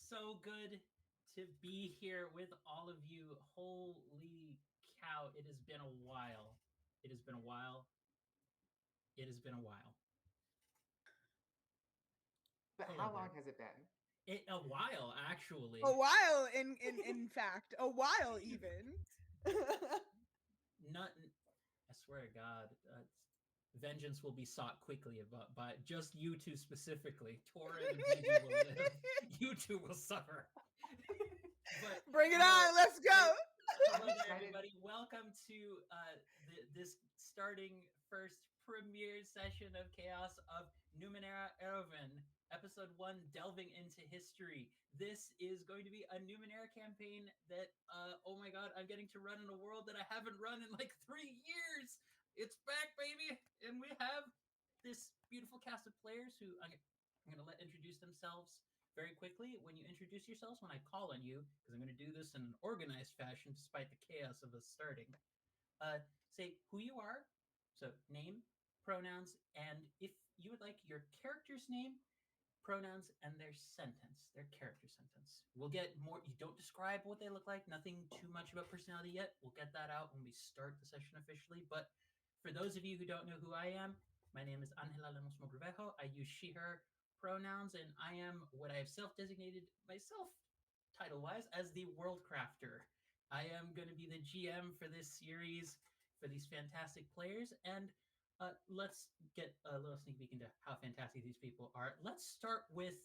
so good to be here with all of you. Holy cow, it has been a while. It has been a while. It has been a while. But Hello how there. long has it been? A while, A actually. while, in fact, a while even. Not, I swear to God, vengeance will be sought quickly by just you two specifically. Torin and Vivi will live. You two will suffer. But Bring it no, on, let's go. hello I'm there, excited. everybody. Welcome to this starting first premiere session of Chaos of Numenera Aerowen, Episode 1, Delving into History. This is going to be a Numenera campaign that, oh my god, I'm getting to run in a world that I haven't run in like 3 years. It's back, baby! And we have this beautiful cast of players who I'm going to let introduce themselves very quickly. When you introduce yourselves, when I call on you, because I'm going to do this in an organized fashion despite the chaos of us starting, say who you are, so name, pronouns, and if you would like your character's name, pronouns, and their character sentence. We'll get more, you don't describe what they look like, nothing too much about personality yet. We'll get that out when we start the session officially, but for those of you who don't know who I am, my name is Angela Lemos Mogrovejo. I use she, her pronouns, and I am what I have self-designated myself, title-wise, as the World Crafter. I am going to be the GM for this series for these fantastic players, and let's get a little sneak peek into how fantastic these people are. Let's start with,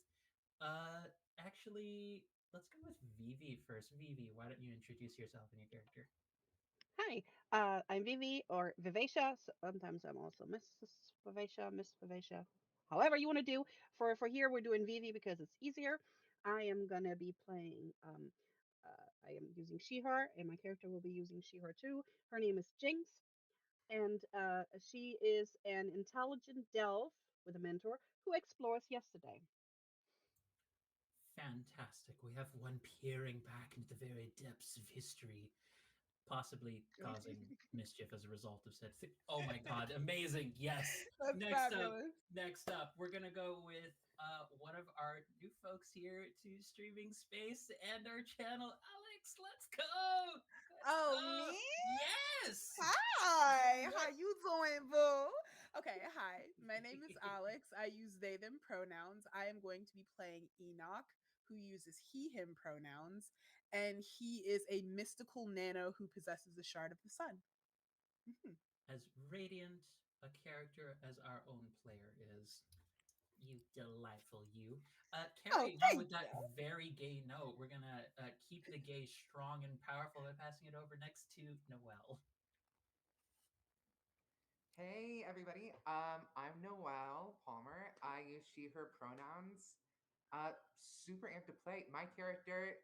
actually, let's go with Vivi first. Vivi, why don't you introduce yourself and your character? Hi, I'm Vivi or Vivacia. Sometimes I'm also Mrs. Vivacia, Miss Vivacia. However you want to do. For here, we're doing Vivi because it's easier. I am gonna be playing. I am using she/her, and my character will be using she/her too. Her name is Jinx, and she is an intelligent delve with a mentor who explores yesterday. Fantastic. We have one peering back into the very depths of history, possibly causing mischief as a result of said thing. Oh my god, amazing. Yes. That's fabulous. Next up, we're gonna go with one of our new folks here to streaming space and our channel. Alex, let's go. Oh, Let's go. me? Yes. Hi, how Yes. you doing, boo? Okay, hi. My name is Alex. I use they them pronouns. I am going to be playing Enoch, who uses he him pronouns, and he is a mystical nano who possesses the shard of the sun. Mhm. As radiant a character as our own player is. You delightful you. Oh, Carrying on thank with that you. very gay note, we're gonna keep the gay strong and powerful by passing it over next to Noelle. Hey, everybody. I'm Noelle Palmer. I use she, her pronouns. Super amped to play. My character's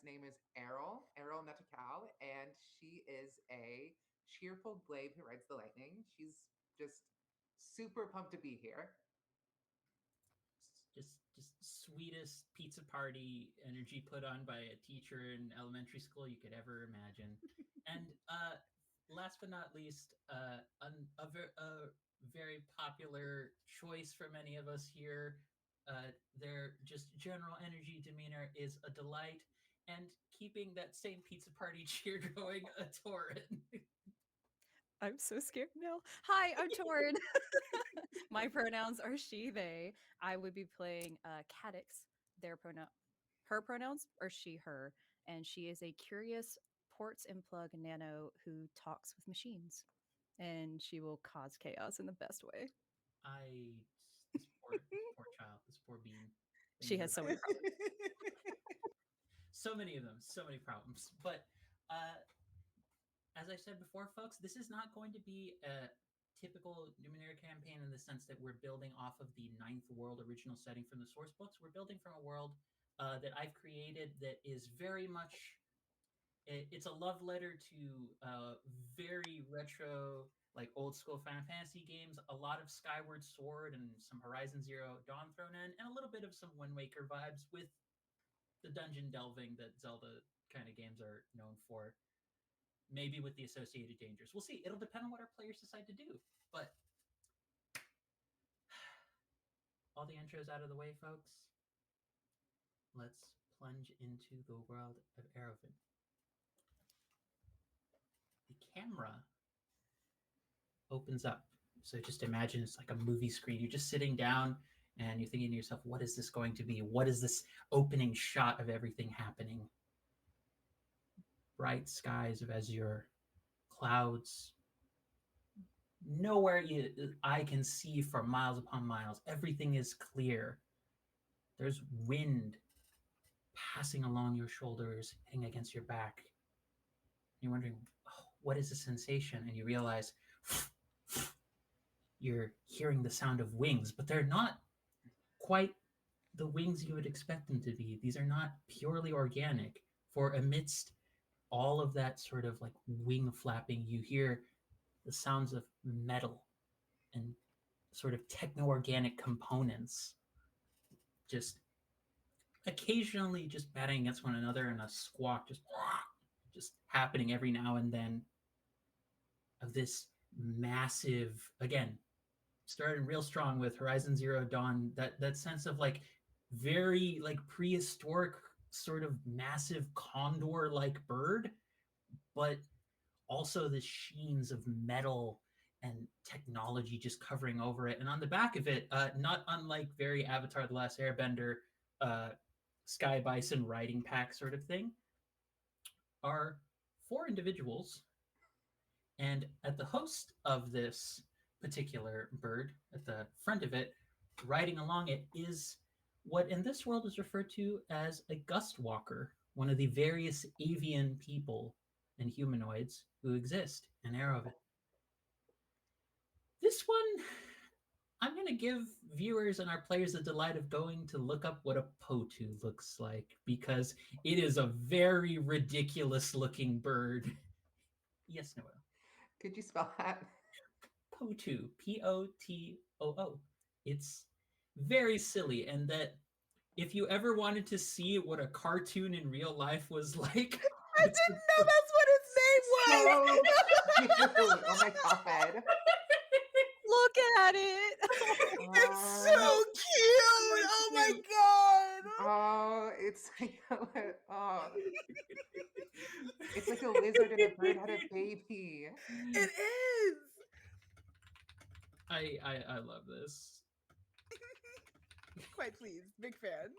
name is Errol Netakal, and she is a cheerful blade who rides the lightning. She's just super pumped to be here. Just sweetest pizza party energy put on by a teacher in elementary school you could ever imagine. And last but not least, a very popular choice for many of us here. Their just general energy demeanor is a delight, and keeping that same pizza party cheer going, a torrent. I'm so scared now. Hi, I'm Torin. My pronouns are she, they. I would be playing Cadix. Her pronouns are she, her, and she is a curious ports and plug nano who talks with machines, and she will cause chaos in the best way. I this poor child, this poor bean. She Things has are so many problems. so many of them, so many problems. But uh, as I said before, folks, this is not going to be a typical Numenera campaign in the sense that we're building off of the ninth world original setting from the source books. We're building from a world that I've created that is very much it's a love letter to very retro, like old school Final Fantasy games. A lot of Skyward Sword and some Horizon Zero Dawn thrown in, and a little bit of some Wind Waker vibes with the dungeon delving that Zelda kind of games are known for. Maybe with the associated dangers. We'll see. It'll depend on what our players decide to do. But all the intros out of the way, folks. Let's plunge into the world of Aerowen. The camera opens up. So just imagine it's like a movie screen. You're just sitting down and you're thinking to yourself, what is this going to be? What is this opening shot of everything happening? Bright skies of azure, clouds, nowhere I can see for miles upon miles. Everything is clear. There's wind passing along your shoulders, hitting against your back. You're wondering, oh, what is the sensation? And you realize you're hearing the sound of wings, but they're not quite the wings you would expect them to be. These are not purely organic. For amidst all of that sort of like wing flapping, you hear the sounds of metal and sort of techno-organic components just occasionally just batting against one another, and a squawk just happening every now and then of this massive, again, starting real strong with Horizon Zero Dawn, that sense of like very like prehistoric sort of massive condor like bird, but also the sheens of metal and technology just covering over it. And on the back of it, not unlike very Avatar The Last Airbender, Sky Bison riding pack sort of thing, are 4 individuals. And at the host of this particular bird, at the front of it, riding along it, is what in this world is referred to as a gust walker, one of the various avian people and humanoids who exist in Aerowen. This one, I'm going to give viewers and our players the delight of going to look up what a potu looks like, because it is a very ridiculous looking bird. Yes, Noel. Could you spell that? Potu, P-O-T-O-O. It's very silly, and that if you ever wanted to see what a cartoon in real life was like, I didn't know that's what its name was. So cute. Oh my god. Look at it. It's so cute. Oh my god. Oh, it's like it's like a lizard and a bird had a baby. It is. I love this. Quite pleased. Big fan.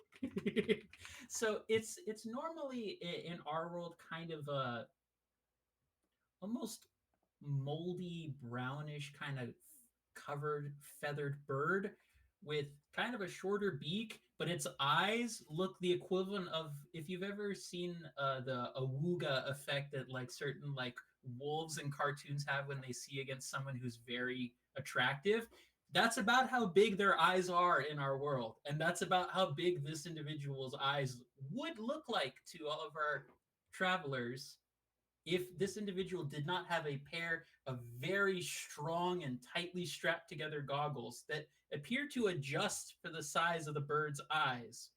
So it's normally in our world kind of a almost moldy brownish kind of covered feathered bird with kind of a shorter beak, but its eyes look the equivalent of, if you've ever seen the awooga effect that like certain like wolves in cartoons have when they see against someone who's very attractive. That's about how big their eyes are in our world, and that's about how big this individual's eyes would look like to all of our travelers if this individual did not have a pair of very strong and tightly strapped together goggles that appear to adjust for the size of the bird's eyes.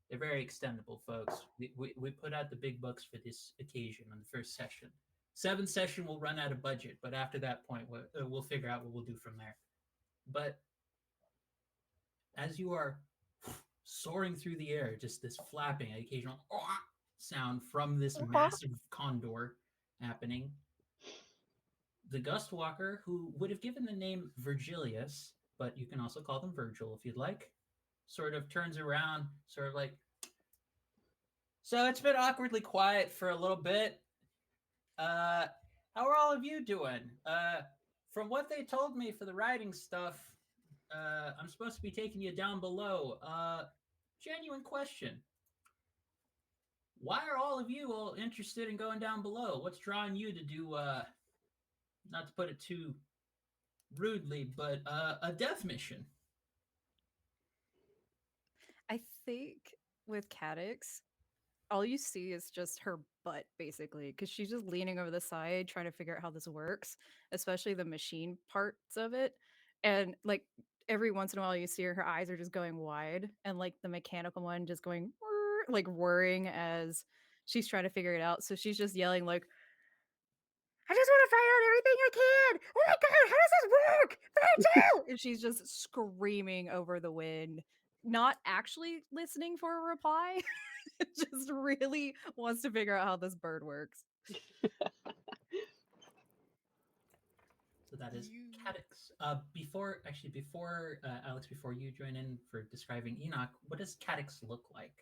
They're very extendable, folks. We put out the big bucks for this occasion on the first session. 7th session, we'll run out of budget, but after that point, we'll figure out what we'll do from there. But as you are soaring through the air, just this flapping, occasional sound from this massive condor happening, the gust walker, who would have given the name Virgilius, but you can also call them Virgil if you'd like, sort of turns around, sort of like, so it's been awkwardly quiet for a little bit. How are all of you doing? From what they told me for the writing stuff, I'm supposed to be taking you down below. Genuine question. Why are all of you all interested in going down below? What's drawing you to do, not to put it too rudely, but a death mission? I think with Cadix, all you see is just her butt, basically, because she's just leaning over the side trying to figure out how this works, especially the machine parts of it. And like every once in a while, you see her eyes are just going wide, and like the mechanical one just going "Whir," like whirring as she's trying to figure it out. So she's just yelling like, I just want to find out everything I can. Oh my god, how does this work? Virgil! And she's just screaming over the wind, not actually listening for a reply. just really wants to figure out how this bird works. So that is You Cadix. Before Alex, before you join in for describing Enoch, what does Cadix look like?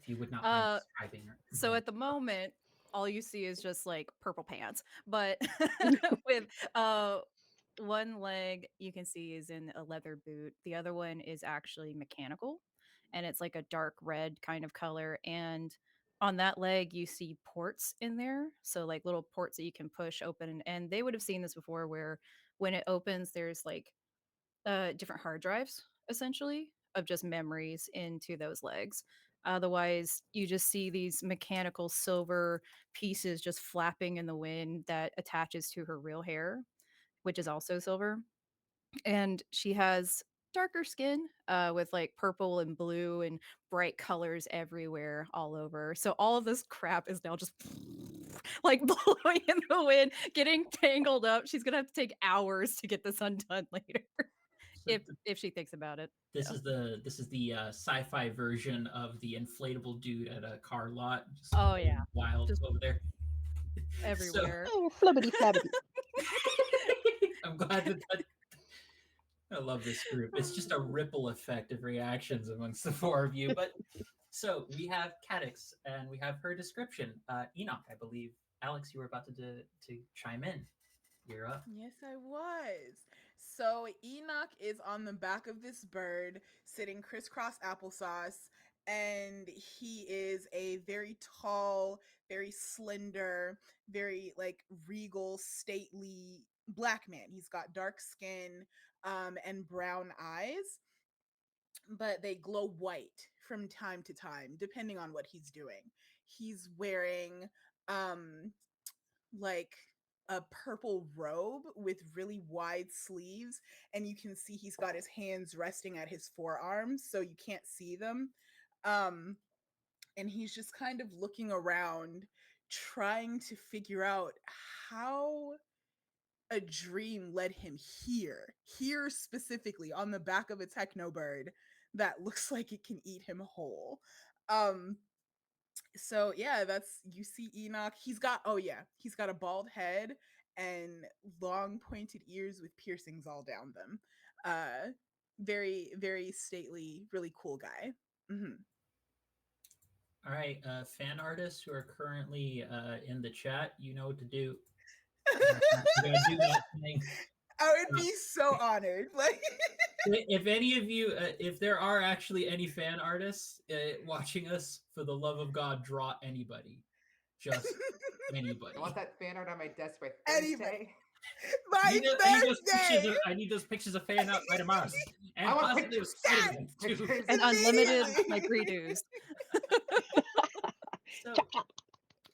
If you would not mind Uh, describing her. so at the moment, all you see is just like purple pants, but with one leg you can see is in a leather boot. The other one is actually mechanical, and it's like a dark red kind of color. And on that leg, you see ports in there, so like little ports that you can push open. And they would have seen this before, where when it opens, there's like different hard drives essentially of just memories into those legs. Otherwise, you just see these mechanical silver pieces just flapping in the wind that attaches to her real hair, which is also silver. And she has darker skin with like purple and blue and bright colors everywhere all over. So all of this crap is now just like blowing in the wind, getting tangled up. She's gonna have to take hours to get this undone later. So If she thinks about it. this Yeah. is the sci-fi version of the inflatable dude at a car lot, just Oh going yeah, wild just over there. So everywhere. Oh, flibbity flabbity. I'm glad that I love this group. It's just a ripple effect of reactions amongst the four of you. But so we have Cadix and we have her description. Enoch, I believe. Alex, you were about to chime in. You're up. Yes, I was. So Enoch is on the back of this bird, sitting crisscross applesauce, and he is a very tall, very slender, very like regal, stately black man. He's got dark skin and brown eyes, but they glow white from time to time, depending on what he's doing. He's wearing um like a purple robe with really wide sleeves, and you can see he's got his hands resting at his forearms so you can't see them. um and he's just kind of looking around, trying to figure out how a dream led him here specifically on the back of a techno bird that looks like it can eat him whole. um so yeah, that's, you see Enoch. He's got, oh yeah, he's got a bald head and long pointed ears with piercings all down them. Very very stately, really cool guy. Hmm. All right, fan artists who are currently in the chat, you know what to do. We're gonna do that thing. I would be so honored. Like, If any of you, if there are actually any fan artists watching us, for the love of God, draw anybody, just anybody. I want that fan art on my desk by Anybody. Thursday. my I need those Thursday. pictures. I need those pictures of fan art by tomorrow, and I want possibly pictures. with citizens too. Pictures. And unlimited Immediately. like redos. So, Chop, chop.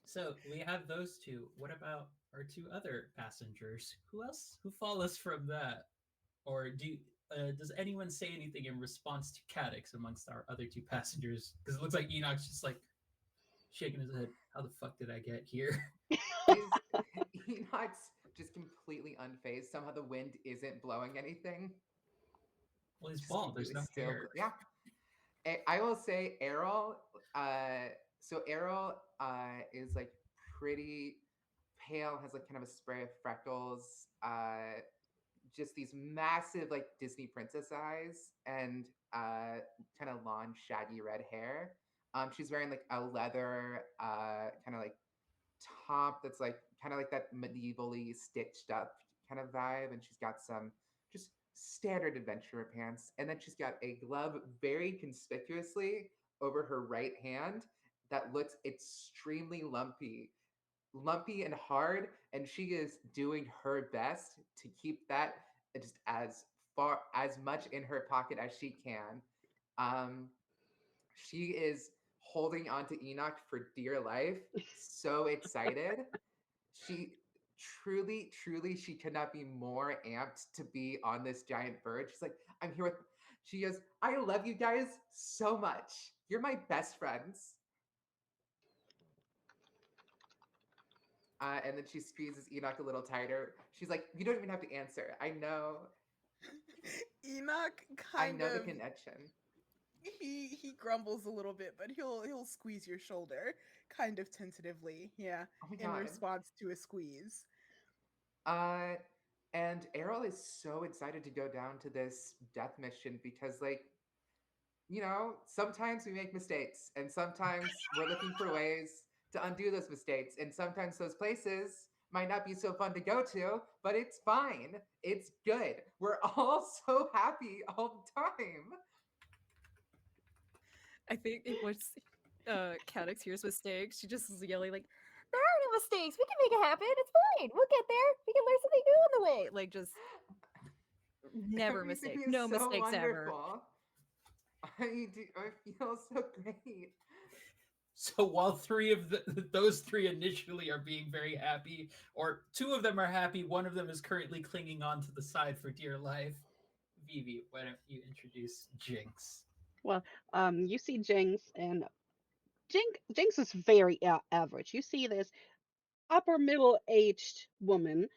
so we have those two. What about our two other passengers? Who else? Who follows from that? Or does anyone say anything in response to Cadix amongst our other two passengers? Because it looks like Enoch's just like shaking his head. How the fuck did I get here? Enoch's just completely unfazed. Somehow the wind isn't blowing anything. Well, he's Just bald. There's no completely hair. Yeah. I will say Errol. So Errol is like pretty pale, has like kind of a spray of freckles, just these massive like Disney princess eyes, and kind of long, shaggy red hair. She's wearing like a leather kind of like top that's like kind of like that medievally stitched up kind of vibe, and she's got some just standard adventurer pants, and then she's got a glove very conspicuously over her right hand that looks extremely lumpy and hard, and she is doing her best to keep that just as much in her pocket as she can. um she is holding on to Enoch for dear life, so excited. She truly, she could not be more amped to be on this giant bird. She's like, I'm here with, she goes, I love you guys so much. You're my best friends. And then she squeezes Enoch a little tighter. She's like, you don't even have to answer. I know Enoch I kind know the of, connection. he grumbles a little bit, but he'll squeeze your shoulder kind of tentatively, yeah, Oh my in god. response to a squeeze. Uh, and Errol is so excited to go down to this death mission because, like, sometimes we make mistakes, and sometimes we're looking for ways to undo those mistakes, and sometimes those places might not be so fun to go to, but it's fine. It's good. We're all so happy all the time. I think it was Cadix hears mistakes. She just is yelling like, "There are no mistakes. We can make it happen. It's fine. We'll get there. We can learn something new on the way." Like just never Everything mistakes. is No so mistakes ever. wonderful. I feel so great. So while those three initially are being very happy, or two of them are happy, one of them is currently clinging on to the side for dear life. Vivi, why don't you introduce Jinx? Well, you see Jinx, and Jinx is very average. You see this upper middle aged woman.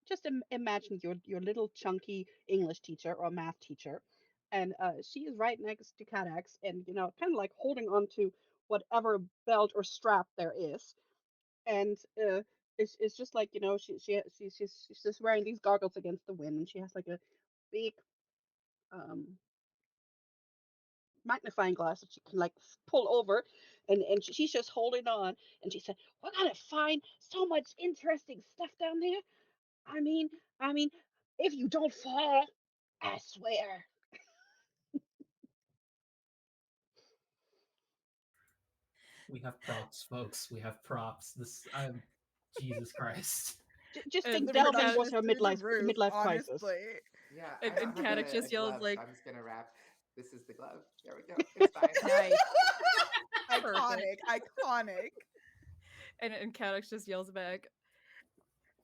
Just imagine your little chunky English teacher or math teacher, and she is right next to Cadax, and kind of like holding on to whatever belt or strap there is, and it's just like she's just wearing these goggles against the wind, and she has like a big um magnifying glass that she can like pull over, and she's just holding on, and she said, "We're gonna find so much interesting stuff down there. I mean, I mean, if you don't fall, I swear." We have props, folks. We have props. Jesus Christ. Just And think The delving Cat was production is her through the midlife roof, midlife crisis. honestly. Yeah, I and don't have Cadix a just yells glove, so like, I'm just gonna wrap. This is the glove. There we go. It's fine. "Nice, Iconic, perfect." iconic. And Cadix just yells back,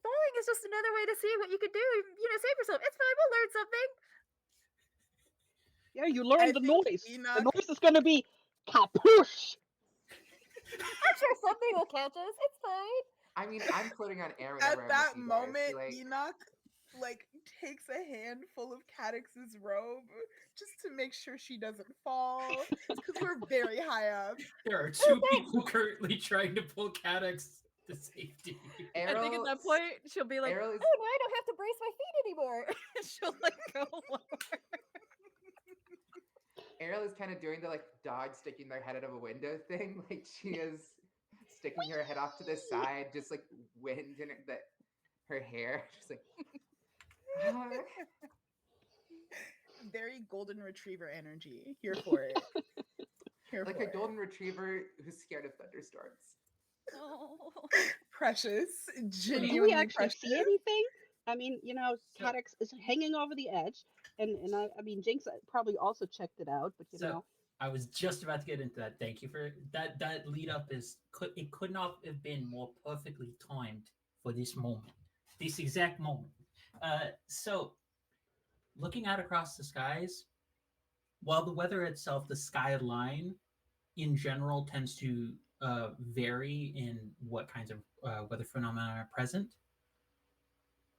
"Falling is just another way to see what you could do. Save yourself. It's fine. We'll learn something." Yeah, you I learn the think noise. The Enoch, noise is gonna be kapoosh. I'm sure something will catch us. It's fine. I mean, I'm floating on air at whenever I'm with that you guys. moment, So, like, Enoch like takes a handful of Cadix's robe just to make sure she doesn't fall. Because we're very high up. There are two people currently trying to pull Cadix to safety. I think at Errol, that point she'll be like, Errol is "Oh, now I don't have to brace my feet anymore." And she'll like go lower. Errol is kind of doing the like dog sticking their head out of a window thing. Like she is sticking her head off to the side, just like wind in her hair. Just like, "Ah." Very golden retriever energy. Here for it. Here Like for a it. golden retriever who's scared of thunderstorms. Oh. Precious. Do we Genuinely actually precious. see anything? I mean, So, Cadix is hanging over the edge, and I mean, Jinx probably also checked it out, but so I was just about to get into that. Thank you for that. That lead up could not have been more perfectly timed for this moment, this exact moment. So looking out across the skies, while the weather itself, the skyline in general tends to vary in what kinds of weather phenomena are present,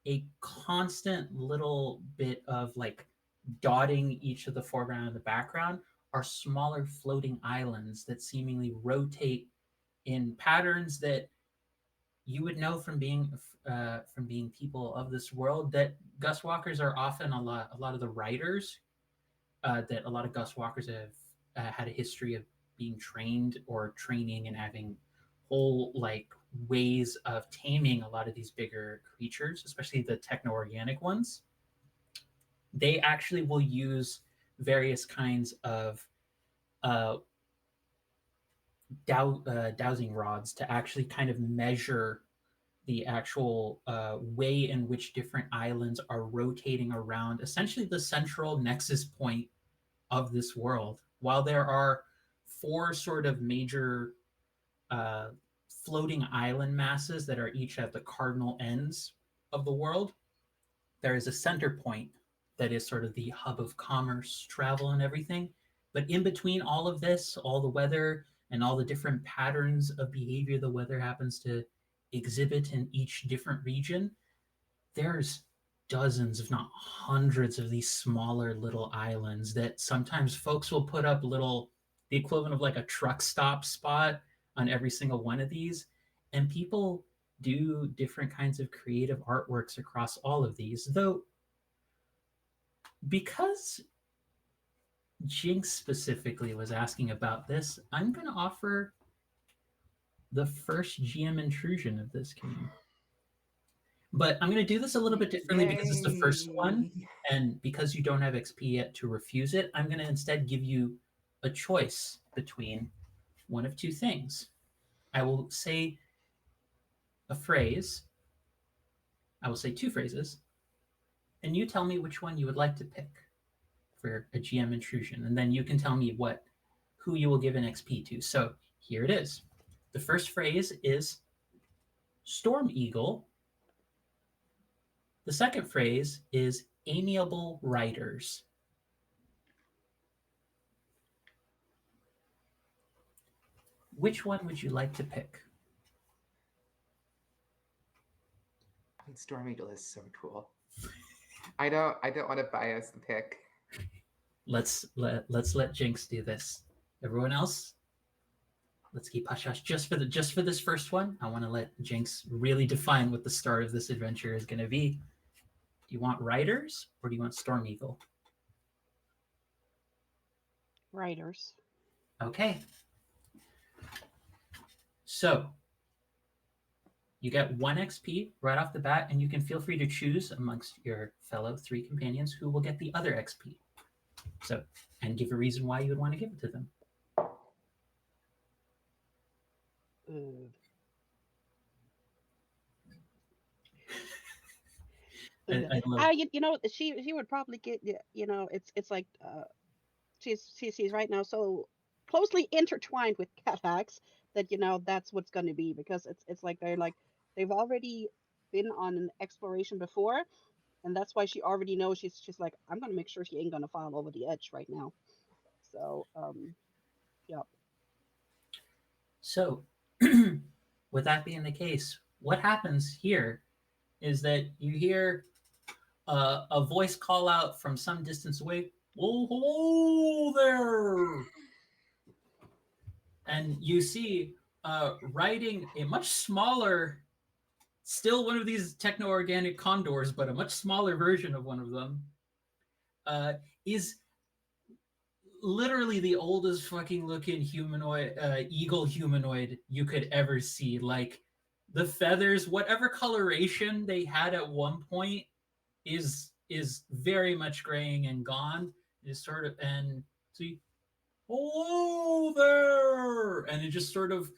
a constant little bit of like dotting each of the foreground and the background are smaller floating islands that seemingly rotate in patterns that you would know from being people of this world, that gust walkers are often a lot of the writers, that a lot of gust walkers have had a history of being trained or training and having whole like ways of taming a lot of these bigger creatures, especially the techno organic ones. They actually will use various kinds of uh, dowsing rods to actually kind of measure the actual way in which different islands are rotating around essentially the central nexus point of this world. While there are four sort of major uh, floating island masses that are each at the cardinal ends of the world, there is a center point that is sort of the hub of commerce, travel, and everything. But in between all of this, all the weather and all the different patterns of behavior the weather happens to exhibit in each different region, there's dozens, if not hundreds, of these smaller little islands that sometimes folks will put up the equivalent of like a truck stop spot on every single one of these. And people do different kinds of creative artworks across all of these. Though, because Jinx specifically was asking about this, I'm going to offer the first GM intrusion of this game. But I'm going to do this a little bit differently because it's the first one. And because you don't have XP yet to refuse it, I'm going to instead give you a choice between one of two things. I will say a phrase. I will say two phrases. And you tell me which one you would like to pick for a GM intrusion. And then you can tell me who you will give an XP to. So here it is. The first phrase is Storm Eagle. The second phrase is amiable riders. Which one would you like to pick? I mean, Storm Eagle is so cool. I don't want to bias the pick. Let's let Jinx do this. Everyone else, let's keep hush hush. Just for this first one, I want to let Jinx really define what the start of this adventure is going to be. Do you want riders or do you want Storm Eagle? Riders. Okay. So you get 1 XP right off the bat, and you can feel free to choose amongst your fellow 3 companions who will get the other XP. So, and give a reason why you would want to give it to them. I love... She would probably get, it's like she's right now so closely intertwined with Catax that that's what's going to be, because it's like they've already been on an exploration before, and that's why she already knows she's like, I'm going to make sure she ain't going to fall over the edge right now. So yeah. So with that being the case, what happens here is that you hear a voice call out from some distance away, "Oh, hello there!" And you see riding a much smaller, still one of these techno-organic condors, but a much smaller version of one of them, is literally the oldest fucking looking humanoid, eagle humanoid you could ever see. Like, the feathers, whatever coloration they had at one point, is very much graying and gone. Is sort of, and so you, hello there, and it just sort of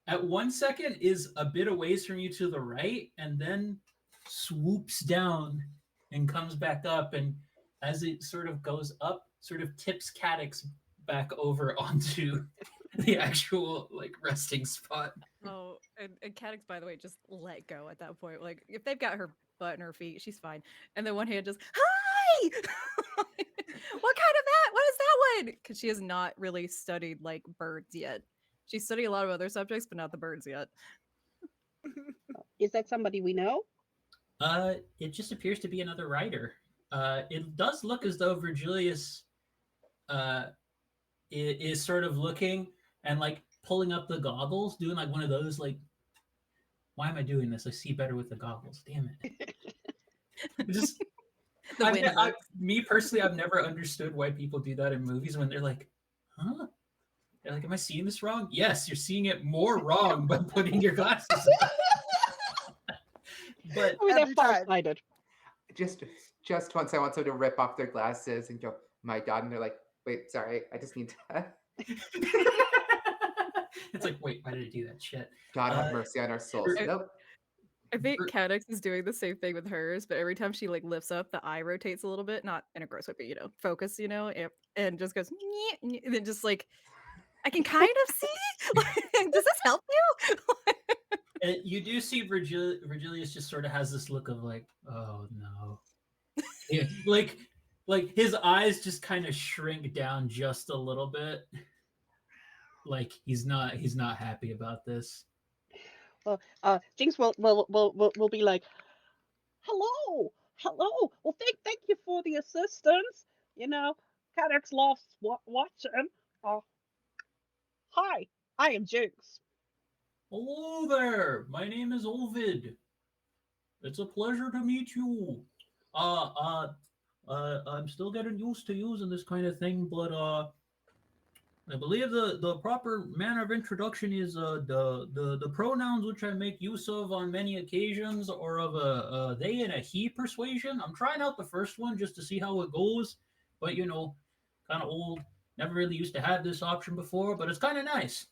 at 1 second is a bit of ways from you to the right, and then swoops down and comes back up, and as it sort of goes up, sort of tips Cadix back over onto the actual like resting spot. Oh, and Cadix, by the way, just let go at that point. Like, if they've got her butt and her feet, she's fine. And then one hand just, hi! What kind of that? What is that one? Because she has not really studied like birds yet. She's studied a lot of other subjects, but not the birds yet. Is that somebody we know? It just appears to be another rider. It does look as though Virgilius is sort of looking and like pulling up the goggles, doing like one of those like, why am I doing this? I see better with the goggles. Damn it. Just me personally, I've never understood why people do that in movies when they're like, huh? They're like, am I seeing this wrong? Yes, you're seeing it more wrong by putting your glasses on. But I mean, they're farsighted. Just once I want someone to rip off their glasses and go, my God, and they're like, wait, sorry, I just need to. It's like, wait, why did I do that shit? God have mercy on our souls. Nope. I think Cadix is doing the same thing with hers, but every time she like lifts up, the eye rotates a little bit, not in a gross way, but focus, and just goes, and then just like, I can kind of see. Like, does this help you? And you do see Virgilius just sort of has this look of like, oh no, yeah, like his eyes just kind of shrink down just a little bit, like he's not happy about this. Well, Jinx will be like, hello, hello. Well, thank you for the assistance. You know, Cadex loves watching. Uh, hi, I am Jinx. Hello there. My name is Ovid. It's a pleasure to meet you. Uh, uh, I'm still getting used to using this kind of thing, but I believe the proper manner of introduction is the pronouns which I make use of on many occasions are of a they and a he persuasion. I'm trying out the first one just to see how it goes, but kind of old. Never really used to have this option before, but it's kind of nice.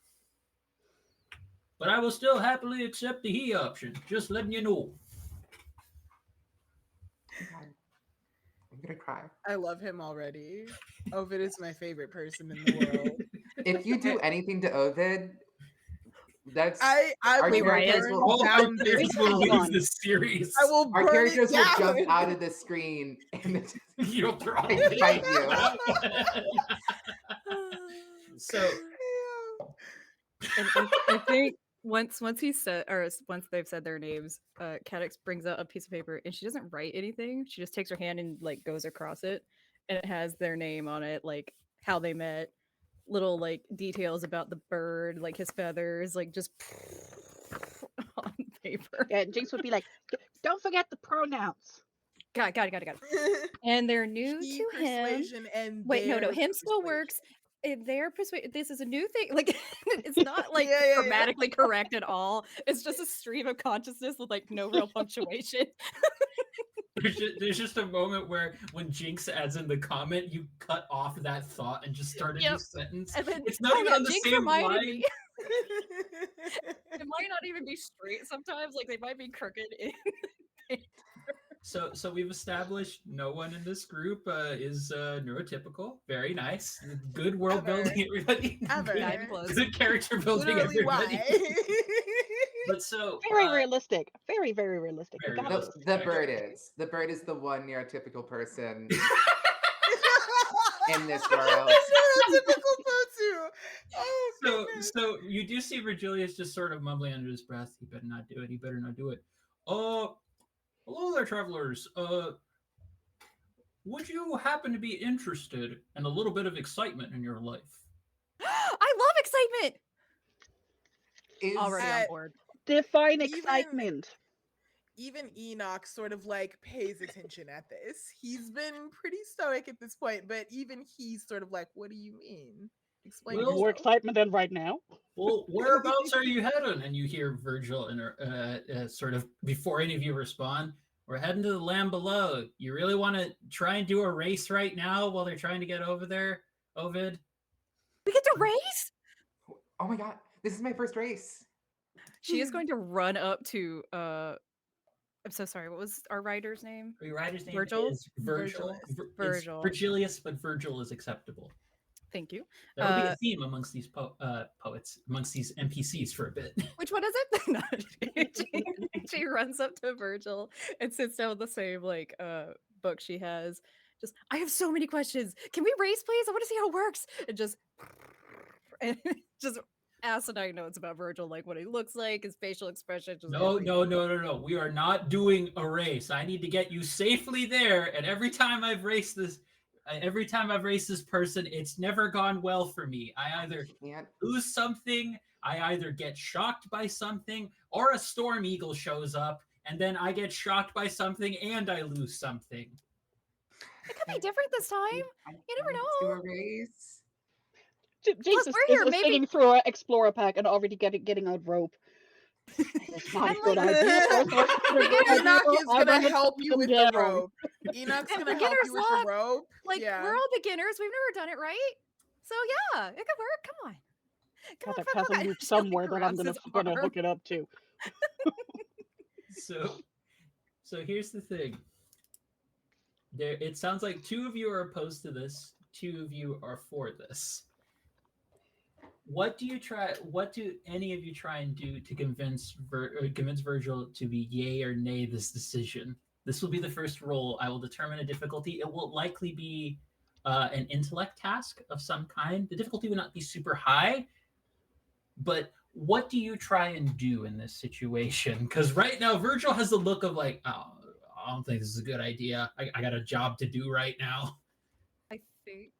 But I will still happily accept the he option. Just letting you know. God, I'm gonna cry. I love him already. Ovid is my favorite person in the world. If you do anything to Ovid, that's I our will characters burn will All down our this characters will Hang leave on. the series. I will our burn characters it will down. jump out of the screen and You'll throw and fight you. So And I think once he said, or once they've said their names, Cadix brings out a piece of paper and she doesn't write anything. She just takes her hand and like goes across it, and it has their name on it, like how they met, little like details about the bird, like his feathers, like just on paper. Yeah, Jinx would be like, don't forget the pronouns. Got it. And they're new He to him. persuasion and Wait, no, their him still persuasion. works. They're persuaded. This is a new thing. Like, it's not like Yeah. grammatically correct at all. It's just a stream of consciousness with like no real punctuation. there's just a moment where when Jinx adds in the comment, you cut off that thought and just start a new Yep. sentence. And then, It's not even on the Jinx same reminded line. me. It might not even be straight sometimes. Like they might be crooked. So we've established no one in this group is neurotypical. Very nice. Good world Ever. building, everybody. Ever. Not even close. Good character building, Literally, everybody. why? But so Very realistic. Very, very realistic. You Very got realistic. this. The bird is the one neurotypical person in this world. Typical Potu. Oh, goodness. So you do see Virgilius just sort of mumbling under his breath. He better not do it. He better not do it. Hello there, travelers. Would you happen to be interested in a little bit of excitement in your life? I love excitement. Is Already on board. Define Even- excitement. Even Enoch sort of like pays attention at this. He's been pretty stoic at this point, but even he's sort of like, what do you mean? Explain Well- More yourself. excitement than right now. Well, whereabouts are you heading? And you hear Virgil and sort of before any of you respond, we're heading to the land below. You really want to try and do a race right now while they're trying to get over there, Ovid? We get to race. oh my god, this is my first race. She is going to run up to. I'm so sorry. What was our writer's name? Your writer's name Virgil? is Virgil. Virgilius. Virgil. It's Virgilius, but Virgil is acceptable. Thank you. That would be a theme amongst these poets, amongst these NPCs for a bit. Which one is it? No, she runs up to Virgil and sits down with the same like book she has. Just, I have so many questions. Can we race, please? I want to see how it works. And just asinine notes about Virgil, like what he looks like, his facial expression. Just No. everything. We are not doing a race. I need to get you safely there. And every time I've raced this person, it's never gone well for me. I either Can't. lose something, I either get shocked by something, or a storm eagle shows up, and then I get shocked by something and I lose something. It could be different this time. You never Do know. a race. Jinx Plus, is, we're here, is maybe- sitting through an Explorer pack and already getting out rope. It's not a And, good like, idea. It's not a good idea. Enoch is I'm gonna gonna help put you them with down. the rope. Enoch's And gonna help beginner's you with luck. the rope. Like Yeah. we're all beginners. We've never done it, right? So yeah, it could work. Come on. God, that fuck, has a fuck. loop She, like, somewhere that I'm grabs his gonna arm. hook it up to. So here's the thing. It sounds like two of you are opposed to this, two of you are for this. What do any of you try and do to convince Virgil to be yay or nay this decision? This will be the first roll. I will determine a difficulty. It will likely be an intellect task of some kind. The difficulty will not be super high, but what do you try and do in this situation? Because right now Virgil has the look of like, oh, I don't think this is a good idea. I got a job to do right now. I think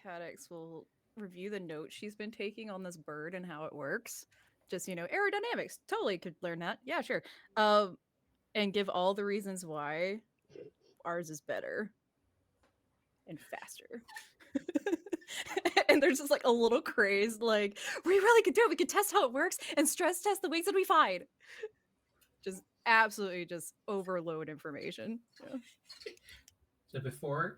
Cadix will review the notes she's been taking on this bird and how it works. Just, aerodynamics. Totally could learn that. Yeah, sure. And give all the reasons why ours is better and faster. And there's just like a little craze, like, we really could do it. We could test how it works and stress test the wings and we fine. Just absolutely just overload information. Yeah. So before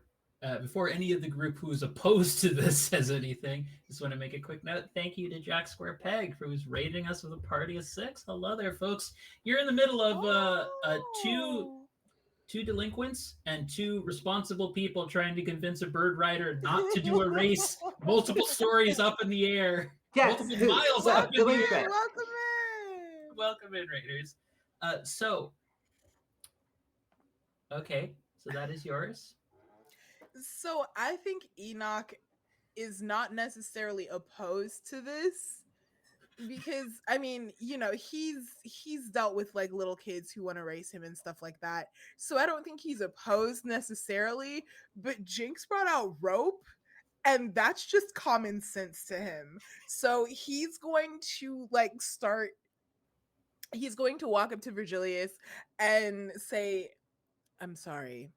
any of the group who's opposed to this says anything, just want to make a quick note. Thank you to Jack Square Peg for who's rating us with a party of 6. Hello there, folks. You're in the middle of two delinquents and 2 responsible people trying to convince a bird rider not to do a race. Multiple stories up in the air. Yes, Multiple miles up in the delinquent. air. Welcome in. Welcome in, Raiders. Okay, so that is yours. So I think Enoch is not necessarily opposed to this because I mean, he's dealt with like little kids who want to race him and stuff like that. So I don't think he's opposed necessarily, but Jinx brought out rope and that's just common sense to him. So he's going to walk up to Virgilius and say, "I'm sorry.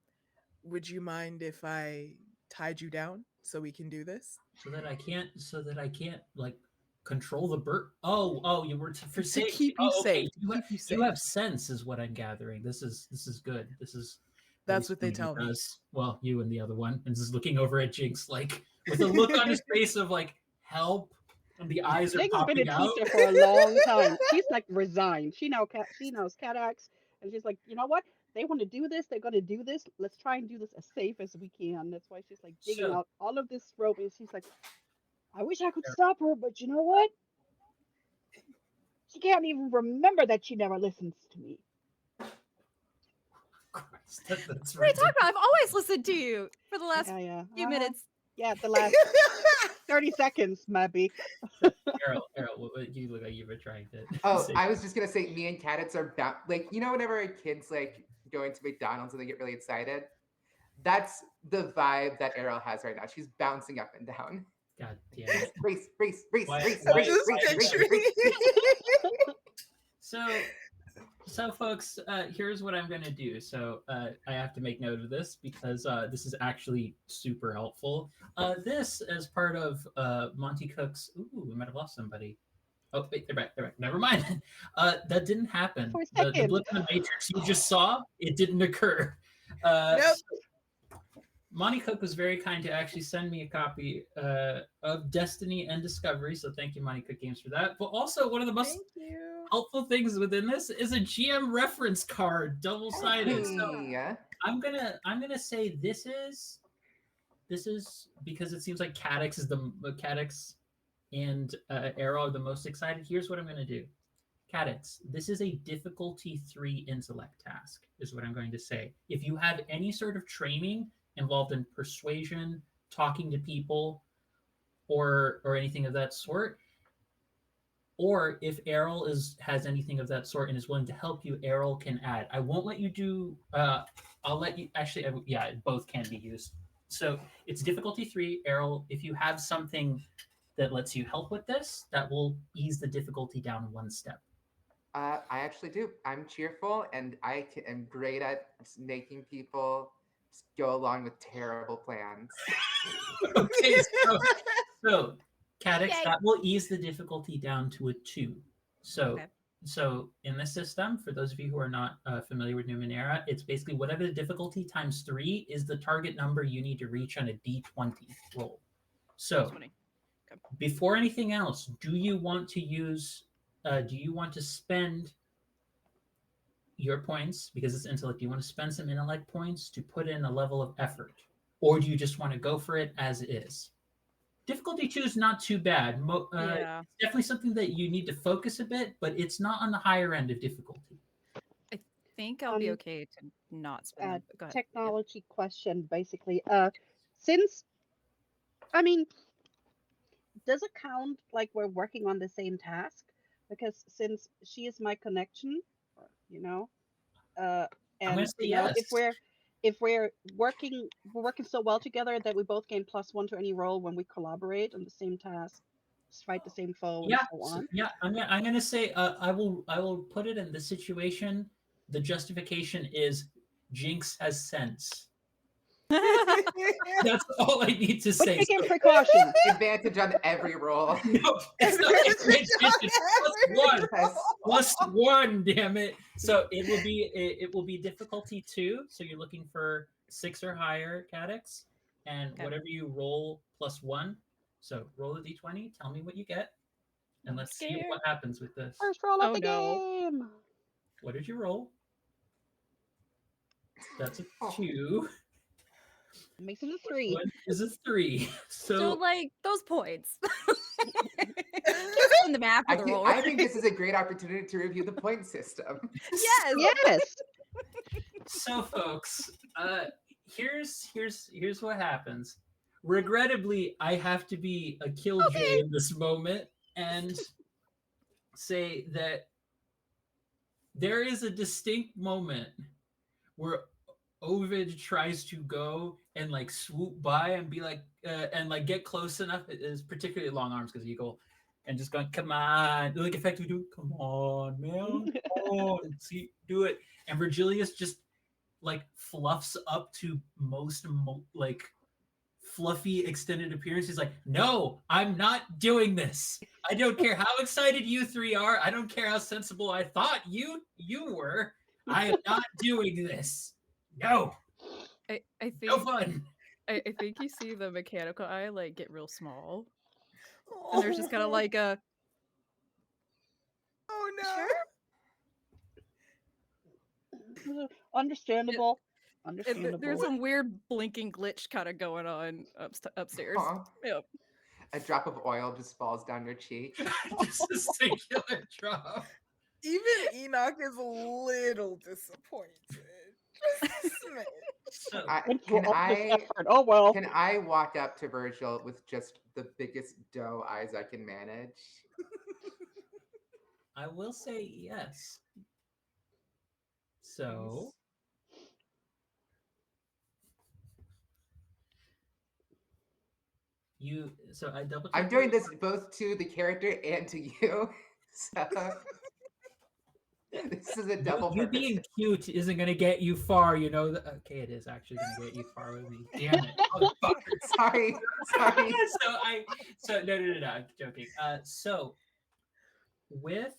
Would you mind if I tied you down so we can do this?" So that I can't like control the bird. Oh, you were for To safety. keep you Okay. safe. Keep you safe. You have sense, is what I'm gathering. This is good. This is That's what they tell me. Well, you and the other one, and just looking over at Jinx like with a look on his face of like help, and the eyes are Jinx has been popping a out. teacher for a long time. She's like resigned. She knows Cadix, and she's like, you know what? They want to do this. They're going to do this. Let's try and do this as safe as we can. That's why she's like digging So- out all of this rope, and she's like, I wish I could stop her, but you know what? She can't even remember that she never listens to me. Christ, that's What are you talking about? I've always listened to you for the last Yeah. few minutes. Yeah, the last 30 seconds, maybe. Errol, you look like you were trying to. Oh, say I was just gonna say, me and Cadix are like, whenever a kid's like going to McDonald's and they get really excited, that's the vibe that Errol has right now. She's bouncing up and down. God damn it. Race. I'm just picturing. So folks, here's what I'm going to do. So I have to make note of this because this is actually super helpful. This as part of Monty Cook's. Ooh, we might have lost somebody. Oh, wait, they're back. Never mind. That didn't happen. For a The second. blip in the matrix you just saw, it didn't occur. Nope. So Monty Cook was very kind to actually send me a copy of Destiny and Discovery. So thank you, Monty Cook Games, for that. But also, one of the most Thank you. helpful things within this is a GM reference card, double-sided. So Yeah. I'm gonna say this is because it seems like Cadix and Arrow are the most excited. Here's what I'm gonna do. Cadix, this is a difficulty 3 intellect task, is what I'm going to say. If you have any sort of training involved in persuasion, talking to people, or anything of that sort, or if Errol has anything of that sort and is willing to help you, Errol can add. I won't let you do. I'll let you actually. Yeah, both can be used. So it's difficulty 3, Errol. If you have something that lets you help with this, that will ease the difficulty down 1 step. I actually do. I'm cheerful, and I am great at making people just go along with terrible plans. Okay, so Cadix, Yay. that will ease the difficulty down to a 2. So, Okay. so in this system, for those of you who are not familiar with Numenera, it's basically whatever the difficulty times 3 is the target number you need to reach on a D20 roll. So, 20. Okay. before anything else, do you want to use? Do you want to spend your points because it's intellect? Do you want to spend some intellect points to put in a level of effort, or do you just want to go for it as is? Difficulty 2 is not too bad. Yeah. It's definitely something that you need to focus a bit, but it's not on the higher end of difficulty. I think I'll be okay to not spend them. But go ahead. Technology question, basically. Since, I mean, does it count like we're working on the same task? Because since she is my connection, I'm gonna And say you know, yes. if we're working so well together that we both gain +1 to any roll when we collaborate on the same task, fight the same foe, and Yeah, so on. yeah. I'm gonna say I will put it in this situation. The justification is Jinx has sense. That's all I need to We're say. taking So, precautions. Advantage on every roll. no, it's not Advantage on advantage. It's +1. every Yes. roll. +1, damn it. So it will be difficulty 2. So you're looking for 6 or higher Cadix, and Okay. whatever you roll +1. So roll a d20. Tell me what you get, and I'm let's see scared. what happens with this. First roll of Oh, the no. game. What did you roll? That's a Oh. 2. Makes it a 3. One is a 3. So, So like, those points. Keep doing the math for the roll. I think this is a great opportunity to review the point system. Yes. Yes. So, folks, here's what happens. Regrettably, I have to be a killjoy in this moment and say that there is a distinct moment where Ovid tries to go and like swoop by and be like and like get close enough. It is particularly long arms because Eagle and just going, come on, like effectively do, come on, man, come on, see, do it. And Virgilius just like fluffs up to like fluffy extended appearance. He's like, no, I'm not doing this. I don't care how excited you three are. I don't care how sensible I thought you were. I am not doing this. No, I no think fun. I think you see the mechanical eye like get real small. And there's just kind of like a Oh no. Understandable. and Understandable. there's some weird blinking glitch kind of going on upstairs. Aw. Yep. A drop of oil just falls down your cheek. Just a singular drop. Even Enoch is a little disappointed. Just a smidge. So Went through Can all this I effort. Oh well. can I walk up to Virgil with just the biggest doe eyes I can manage? I will say yes. So I double. I'm doing this both to the character and to you. So this is a double You purpose. being cute isn't going to get you far, you know. Okay, it is actually going to get you far with me. Damn it, motherfucker. Sorry. So no, I'm joking. So with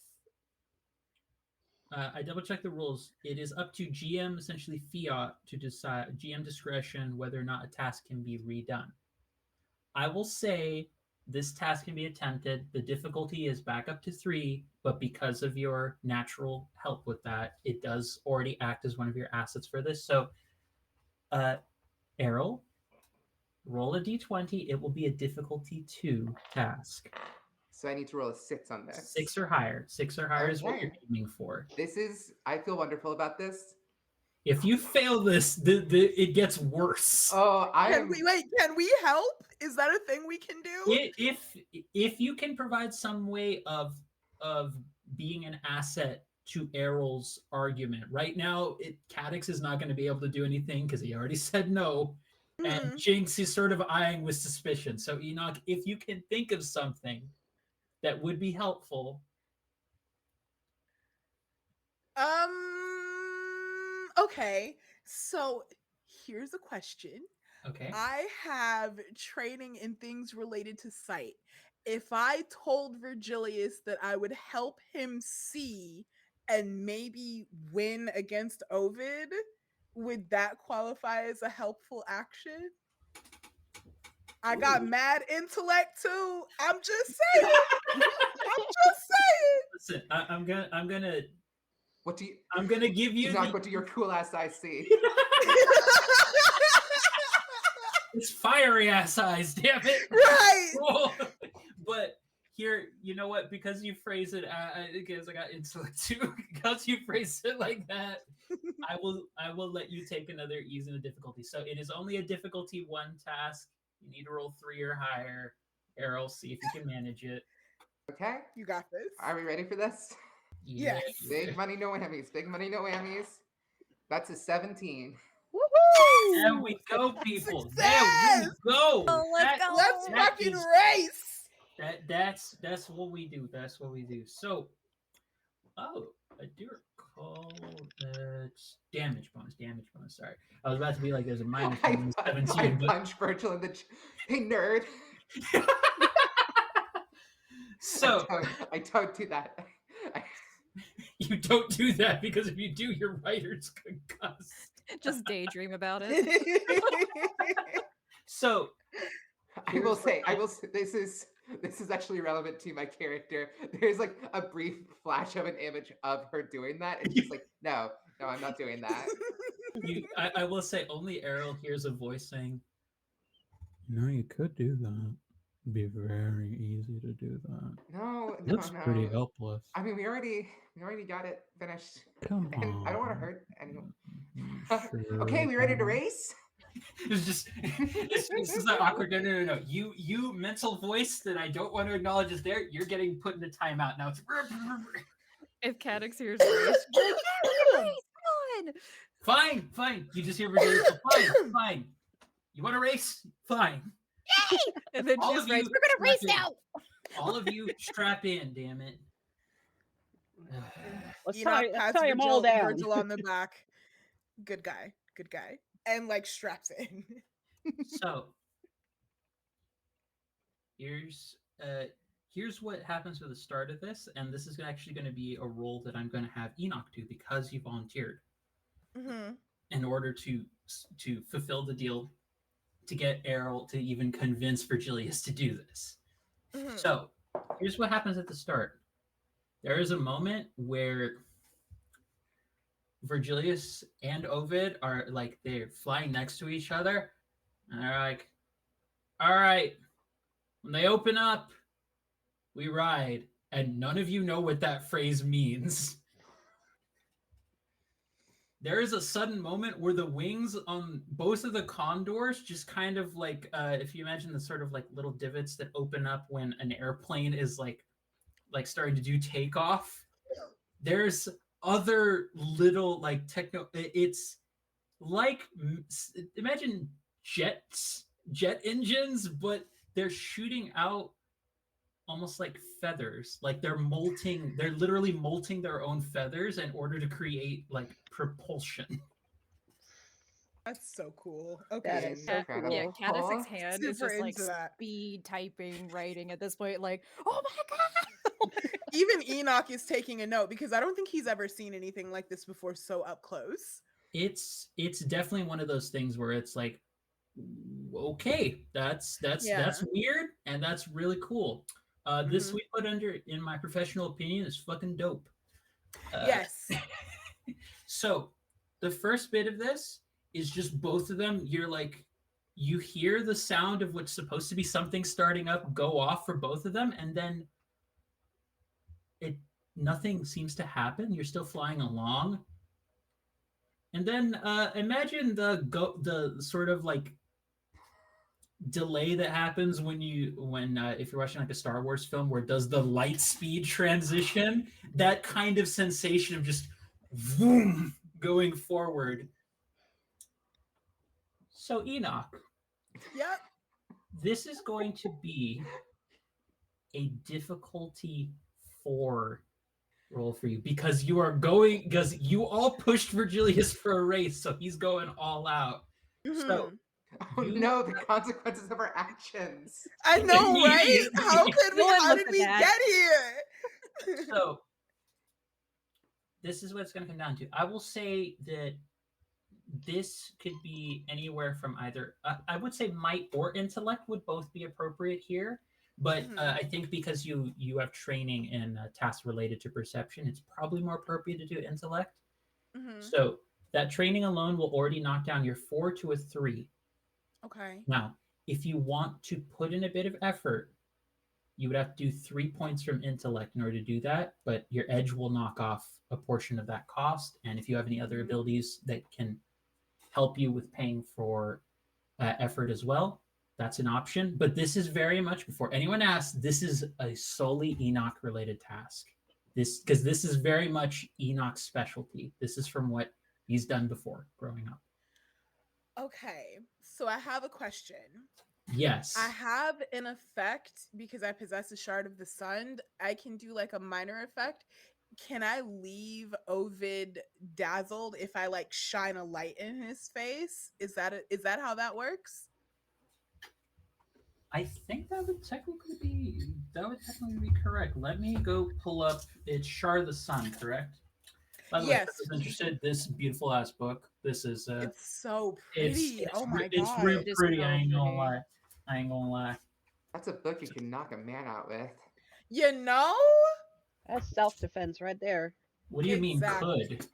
I double checked the rules. It is up to GM, essentially fiat, to decide GM discretion whether or not a task can be redone. I will say this task can be attempted. The difficulty is back up to 3, but because of your natural help with that, it does already act as one of your assets for this. So, Errol, roll a d20. It will be a difficulty 2 task. So I need to roll a 6 on this. 6 or higher. 6 or higher is what you're Okay. aiming for. I feel wonderful about this. If you fail this, it gets worse. Oh, Can we help? Is that a thing we can do? If you can provide some way of being an asset to Errol's argument. Right now, Cadix is not going to be able to do anything because he already said no. And Jinx is sort of eyeing with suspicion. So Enoch, if you can think of something that would be helpful. Okay. So here's a question. Okay. I have training in things related to sight. If I told Virgilius that I would help him see and maybe win against Ovid, would that qualify as a helpful action? I got mad intellect too. I'm just saying. Listen, I'm gonna What do you? I'm gonna give you. Enoch, what do your cool ass eyes see? It's fiery ass eyes, damn it. Right. Cool. But here, you know what? Because you phrase it, because I got intellect too. Because you phrase it like that, I will let you take another ease in the difficulty. So it is only a difficulty 1 task. You need to roll 3 or higher. Errol, see if you can manage it. Okay. You got this. Are we ready for this? Yes. Big money, no whammies. Big money, no whammies. That's a 17. Woohoo! There we go, people. Success! There we go. Oh, let's go. Let's that fucking is- race. That's what we do. That's what we do. So, oh, I do recall damage bonus. Damage bonus. Sorry, I was about to be like, there's a minus I, one, I 17. But punch Virgil in the. Hey, nerd. so I don't do that. you don't do that because if you do, your writer's concussed. Just daydream about it. So I will say, this is actually relevant to my character. There's like a brief flash of an image of her doing that, and she's like, no, I'm not doing that. I will say, only Errol hears a voice saying, "No, you could do that. It'd be very easy to do that. No, Looks no. pretty helpless. I mean, we already got it finished. Come And on. I don't want to hurt anyone. Sure, Okay, we ready to come on." race? It's just this is that awkward. No. You mental voice that I don't want to acknowledge is there. You're getting put in a timeout now. It's If Cadix hears race, fine. You just hear Virginia. Fine. You want to race? Fine. and then All she just of race. you We're gonna race strap in. now. All of you strap in. Damn it. Let's Enoch tie pats them all down. Virgil on the back. Good guy. And like straps in. So here's what happens for the start of this, and this is actually going to be a role that I'm going to have Enoch do because you volunteered Mm-hmm. in order to fulfill the deal to get Errol to even convince Virgilius to do this. Mm-hmm. So here's what happens at the start. There is a moment where Virgilius and Ovid are like, they're flying next to each other, and they're like, all right, when they open up, we ride. And none of you know what that phrase means. There is a sudden moment where the wings on both of the condors just kind of like, if you imagine the sort of like little divots that open up when an airplane is like starting to do takeoff. There's other little like it's like, imagine jet engines, but they're shooting out almost like feathers. Like they're literally molting their own feathers in order to create like propulsion. That's so cool. That Okay. is so cool. Yeah, Cadix's hand is Super just like into that. speed typing, writing at this point. Like, oh my god! Even Enoch is taking a note because I don't think he's ever seen anything like this before so up close. It's definitely one of those things where it's like, okay, that's weird and that's really cool. This we put under, in my professional opinion, is fucking dope. Yes. So the first bit of this is just both of them. You're like, you hear the sound of what's supposed to be something starting up go off for both of them, and then nothing seems to happen. You're still flying along, and then imagine the sort of like delay that happens when if you're watching like a Star Wars film where it does the light speed transition, that kind of sensation of just boom going forward. So Enoch, Yep. this is going to be a difficulty 4 roll for you because you all pushed Virgilius for a race, so he's going all out. So Oh no, the consequences of our actions. I know, right? How did we get here? So this is what it's going to come down to. I will say that this could be anywhere from either, I would say might or intellect would both be appropriate here. But I think because you have training in tasks related to perception, it's probably more appropriate to do intellect. So that training alone will already knock down your 4 to a 3. Okay. Now, if you want to put in a bit of effort, you would have to do 3 points from intellect in order to do that, but your edge will knock off a portion of that cost. And if you have any other abilities that can help you with paying for effort as well, that's an option. But this is very much, before anyone asks, this is a solely Enoch related task. Because this is very much Enoch's specialty. This is from what he's done before growing up. Okay, so I have a question. Yes. I have an effect because I possess a shard of the sun. I can do like a minor effect. Can I leave Ovid dazzled if I like shine a light in his face? Is that how that works? I think that would technically be correct. Let me go pull up. It's Shar the Sun, correct? By the way, Yes. if you're interested, this beautiful ass book. This is It's so it's pretty. Oh my it's god. real It is pretty. so I ain't gonna pretty. lie. I ain't gonna lie. That's a book you can knock a man out with. You know? That's self-defense right there. What do you mean Exactly. could?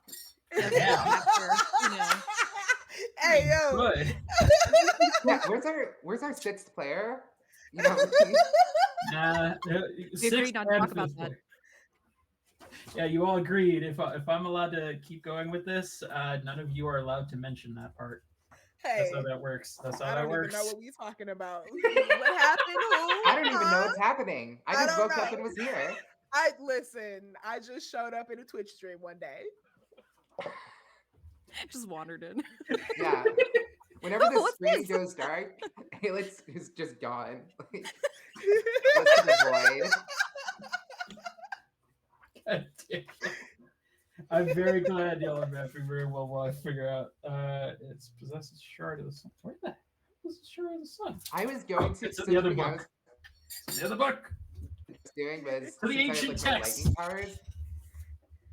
As Yeah. an actor, you know. Hey yo. Could. Yeah, where's our sixth player? You know, We agreed not to talk about that. Yeah, you all agreed. If I'm allowed to keep going with this, none of you are allowed to mention that part. That's Hey. how that works. That's how I that don't even works. know what we talking about. What happened? Who? I don't even know Huh? what's happening. I I just don't woke up know. and was here. I just showed up in a Twitch stream one day. Just wandered in. Yeah. Whenever the What's screen this? goes dark, Alex is just gone. Like, goes to the void. God damn. I'm very glad y'all are mapping very well while I figure out it's possesses shard of the sun. Where the hell is the shard of the sun? I was going to. It's in so the other thing I book. was It's in the other book. doing was To the since I ancient had, like, my text. lightning powers,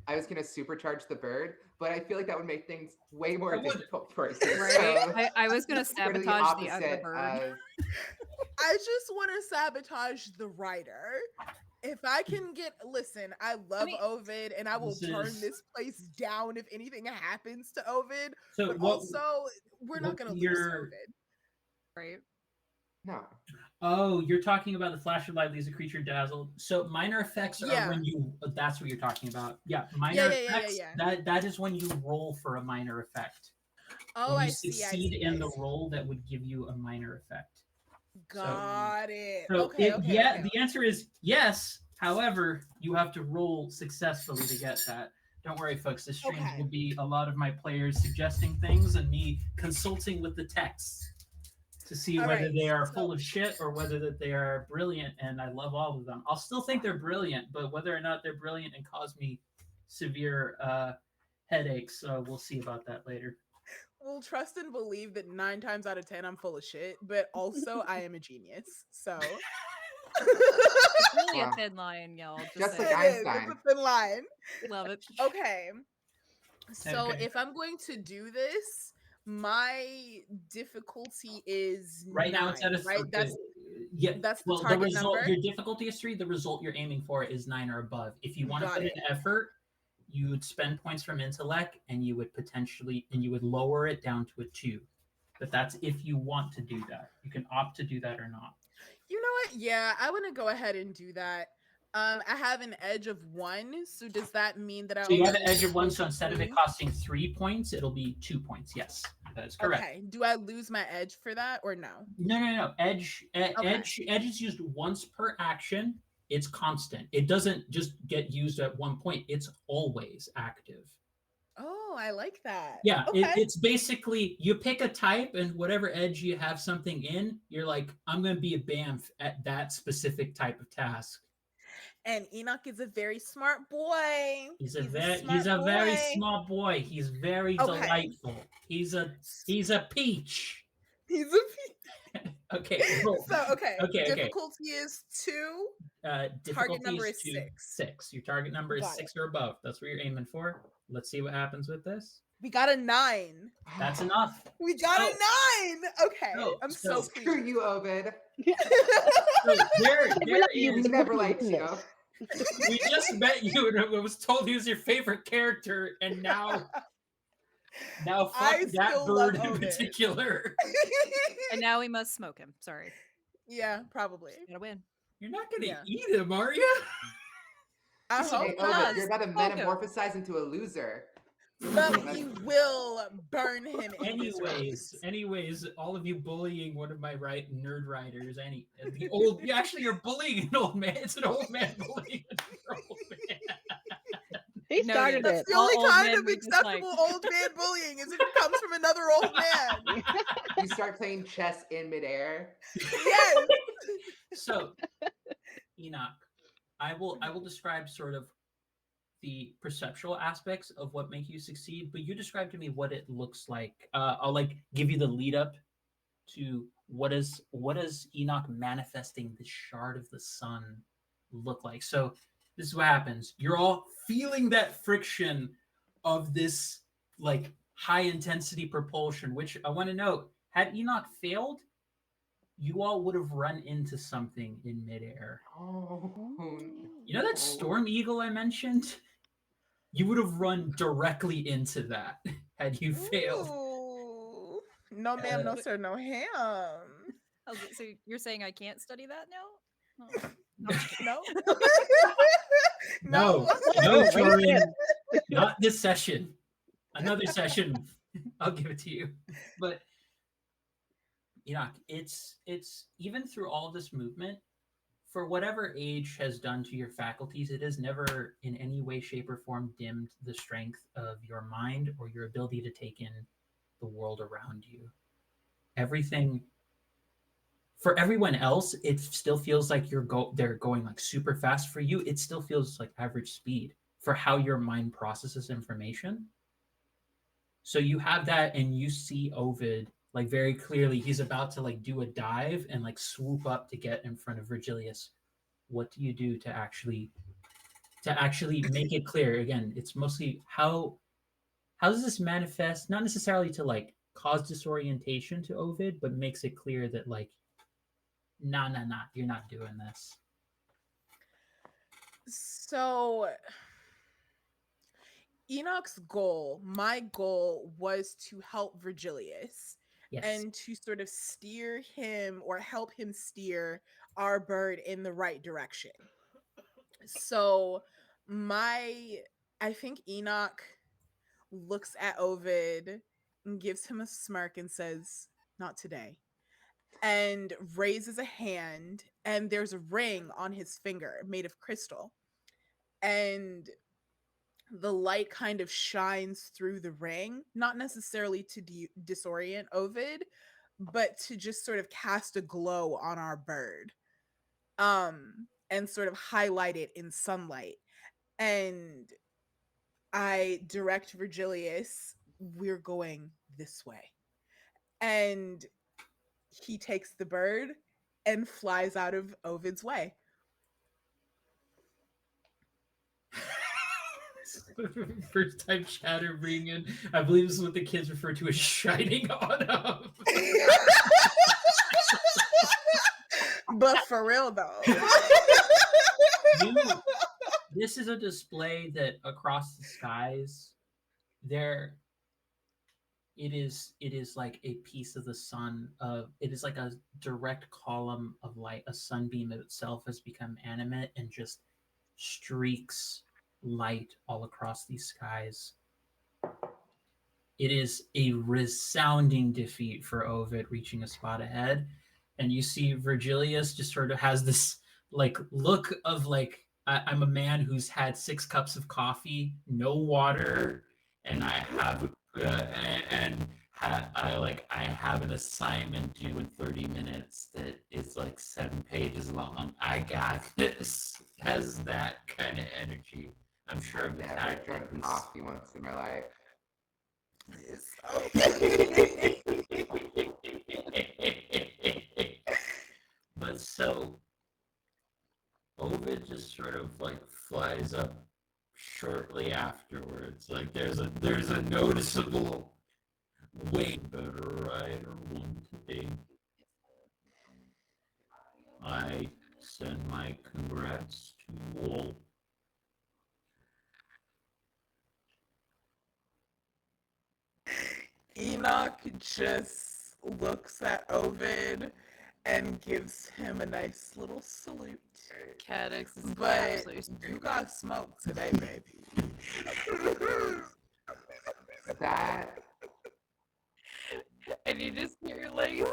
I was gonna supercharge the bird, but I feel like that would make things way more It would. difficult for us. So Right? I was gonna sort of sabotage the opposite bird. I just want to sabotage the writer. If I can listen, I love mean, Ovid and I will this turn is- this place down if anything happens to Ovid. So But what? also, we're not what going to lose your- Ovid. Right? no. Oh, you're talking about the flash of light leaves a creature dazzled. So minor effects Yeah. are when you. That's what you're talking about. Yeah, minor Yeah. effects. That is when you roll for a minor effect. Oh, When you I see. succeed in the roll, that would give you a minor effect. Got it. So Okay. the answer is yes. However, you have to roll successfully to get that. Don't worry, folks. The streams Okay. will be a lot of my players suggesting things and me consulting with the texts to see All whether right, they are so- full of shit or whether that they are brilliant. And I love all of them. I'll still think they're brilliant, but whether or not they're brilliant and cause me severe headaches, we'll see about that later. We'll trust and believe that 9 times out of 10 I'm full of shit, but also I am a genius. So It's really Wow. a thin line, y'all. Just saying. like it is. It's Einstein. a thin line. Love it. Okay. So Okay. if I'm going to do this, my difficulty is Right now, it's 9, at a right. That's the well, target the result. number? Your difficulty is 3. The result you're aiming for is 9 or above. If you want to Got put it. an effort, you would spend points from intellect, and you would lower it down to a 2. But that's if you want to do that. You can opt to do that or not. You know what? Yeah, I want to go ahead and do that. I have an edge of 1, so does that mean that I So you have only an edge of 1. lose So instead of it 2? costing 3 points, it'll be 2 points. Yes, that is correct. Okay. Do I lose my edge for that or no? No. Edge is used once per action. It's constant. It doesn't just get used at one point. It's always active. Oh, I like that. Yeah, Okay. it's basically you pick a type and whatever edge you have something in, you're like, I'm going to be a BAMF at that specific type of task. And Enoch is a very smart boy. He's a smart very boy. smart boy. He's very Okay. delightful. He's a peach. He's a Okay. Cool. So okay. Okay. Difficulty is 2. Difficulty number is 2, 6. Your target number is Got 6 or above. That's what you're aiming for. Let's see what happens with this. We got a 9. That's enough. We got a 9. Okay. So- I'm so- so Screw pleased. you, Ovid. So there We love you. is. We Good never for liked you. goodness. We just met you and it was told he was your favorite character, and now fuck I that still bird love in Ovid. particular. And now we must smoke him. Sorry. Yeah, probably. Gotta win. You're not gonna Yeah. eat him, are you? I So- hope Hey, not. Ovid, you're about to Welcome. metamorphosize into a loser. But we will burn him in this race. Anyways, all of you bullying one of my nerd writers, actually you're bullying an old man. It's an old man bullying an old man. He Noted. started That's it. the All only old kind men of we dislike. acceptable old man bullying is if it comes from another old man. You start playing chess in midair. Yes. So, Enoch, I will describe sort of the perceptual aspects of what make you succeed, but you describe to me what it looks like. I'll like give you the lead up to what does Enoch manifesting the shard of the sun look like. So this is what happens. You're all feeling that friction of this like high intensity propulsion, which I want to note, had Enoch failed, you all would have run into something in midair. Oh, You know that storm eagle I mentioned? You would have run directly into that had you failed. Ooh. No ma'am, no sir, no ham. So you're saying I can't study that now? Oh. I'm just kidding. No. No, Wait, no, wait, Torin, wait. not this session. Another session, I'll give it to you. But Enoch, it's even through all this movement, for whatever age has done to your faculties, it has never in any way, shape, or form dimmed the strength of your mind or your ability to take in the world around you. Everything for everyone else, it still feels like they're going like super fast. For you, it still feels like average speed for how your mind processes information. So you have that, and you see Ovid like very clearly. He's about to like do a dive and like swoop up to get in front of Virgilius. What do you do to actually make it clear? Again, it's mostly how does this manifest? Not necessarily to like cause disorientation to Ovid, but makes it clear that like, nah, you're not doing this. So Enoch's goal, my goal, was to help Virgilius Yes. and to sort of steer him or help him steer our bird in the right direction. So I think Enoch looks at Ovid and gives him a smirk and says, "Not today." And raises a hand, and there's a ring on his finger made of crystal. And the light kind of shines through the ring, not necessarily to disorient Ovid, but to just sort of cast a glow on our bird, and sort of highlight it in sunlight. And I direct Virgilius, we're going this way. And he takes the bird and flies out of Ovid's way. First time chatter bringing in, I believe this is what the kids refer to as shining on up. But for real though. This is a display that across the skies, there it is like a piece of the sun. It is like a direct column of light. A sunbeam itself has become animate and just streaks light all across these skies. It is a resounding defeat for Ovid, reaching a spot ahead. And you see Virgilius just sort of has this like look of like, I'm a man who's had 6 cups of coffee, no water, and I have I have an assignment due in 30 minutes that is like 7 pages long. I got this. Has that kind of energy. I'm sure I've never drunk coffee once in my life. But so Ovid just sort of like flies up shortly afterwards. Like there's a noticeable way better rider one today. I send my congrats to you all. Enoch just looks at Ovid and gives him a nice little salute. Cadix is But absolutely you got smoked today, baby. That and you just hear your legs.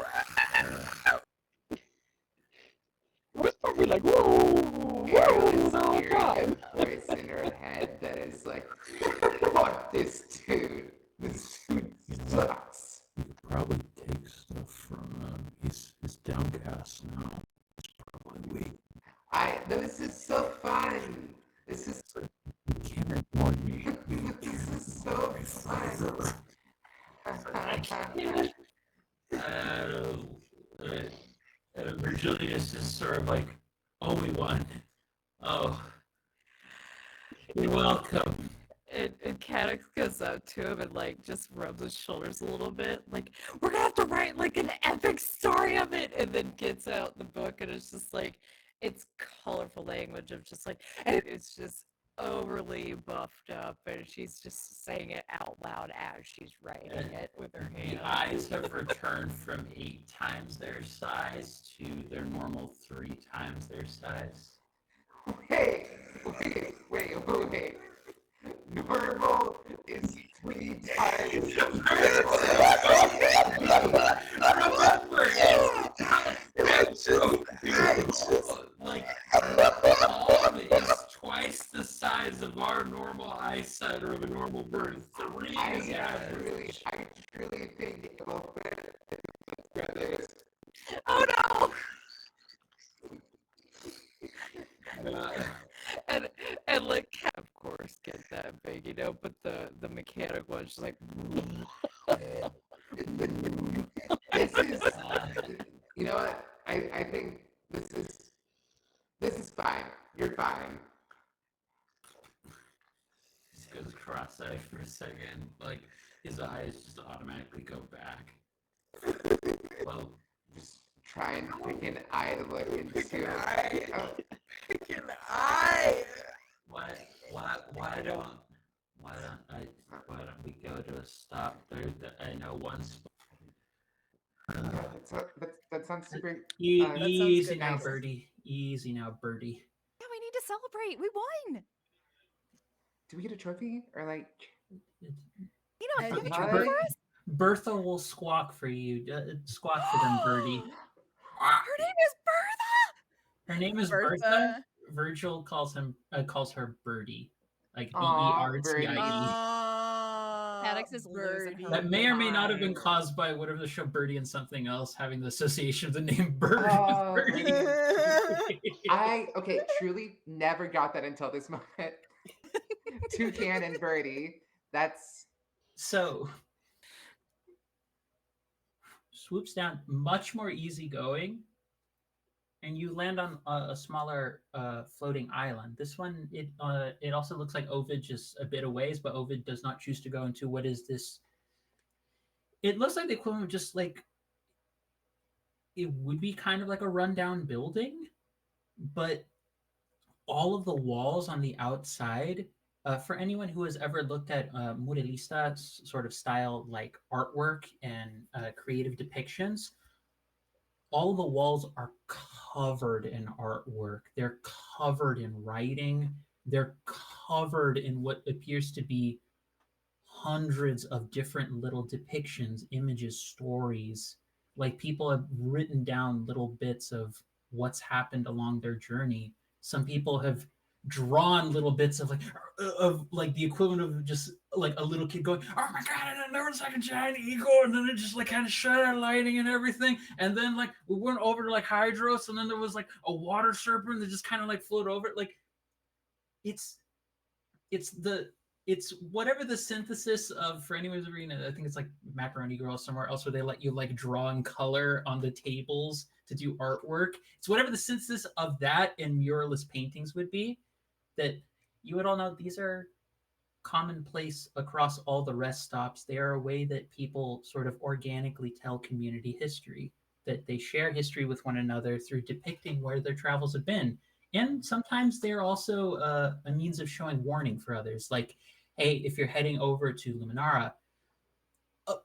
We're probably like, whoa, Ariel is the whole scary time. as voice in her head that is like, fuck this dude. This dude sucks. You could probably take stuff from he's downcast now. He's probably weak. This is so fun. This is You can't ignore me. this is so fun. I can't. Originally, it's just sort of like, oh, we won. Oh, you're welcome. And Cadix goes up to him and like just rubs his shoulders a little bit, like, we're gonna have to write like an epic story of it, and then gets out the book and it's just like, it's colorful language of just like, and it's just overly buffed up, and she's just saying it out loud as she's writing it with her The hand. eyes have returned from 8 times their size to their normal 3 times their size. Wait. Normal is 3 times. Like, Tom is twice the size of our normal eyesight or of a normal bird. 3 is average. I truly think it will fit brothers. Oh no! And like, of course, get that big, you know, but the mechanic one's just like, This is, you know what? I think this is fine. You're fine. Just goes cross-eyed for a second, like his eyes just automatically go back. Well, Just try and pick an eye to look into. Pick an eye. why don't we go to a stop there? I know one spot. That sounds super. Easy good, now, nice. Birdie. Easy now, Birdie. yeah, we need to celebrate. We won. Do we get a trophy or like? You know, And have a hi. trophy for us? Bertha will squawk for you. Squawk for them, Birdie. Her name is Bertha. Her name is Bertha. Bertha. Virgil calls her Birdie, like Aw, Bertie. Cadix is losing her That may or may not have been mind. caused by whatever the show Birdie and something else having the association of the name Bird. Oh, with Birdie. I truly never got that until this moment. Toucan and Birdie. That's So swoops down, much more easygoing, and you land on a smaller floating island. This one, it also looks like Ovid just a bit a ways, but Ovid does not choose to go into what is this. It looks like the equivalent of just like, it would be kind of like a rundown building, but all of the walls on the outside, for anyone who has ever looked at muralista sort of style, like artwork and creative depictions, all the walls are covered in artwork. They're covered in writing. They're covered in what appears to be hundreds of different little depictions, images, stories. Like people have written down little bits of what's happened along their journey. Some people have drawn little bits of like the equivalent of just like a little kid going, "Oh my god, I didn't know it's like a giant eagle," and then it just like kind of shut out lighting and everything. And then like we went over to like Hydros, and then there was like a water serpent that just kind of like floated over it. Like it's whatever the synthesis of, for anyone who's reading it, I think it's like Macaroni Girl somewhere else where they let you like draw in color on the tables to do artwork. It's whatever the synthesis of that and muralist paintings would be, that you would all know these are commonplace across all the rest stops. They are a way that people sort of organically tell community history, that they share history with one another through depicting where their travels have been. And sometimes they're also a means of showing warning for others. Like, hey, if you're heading over to Numenera,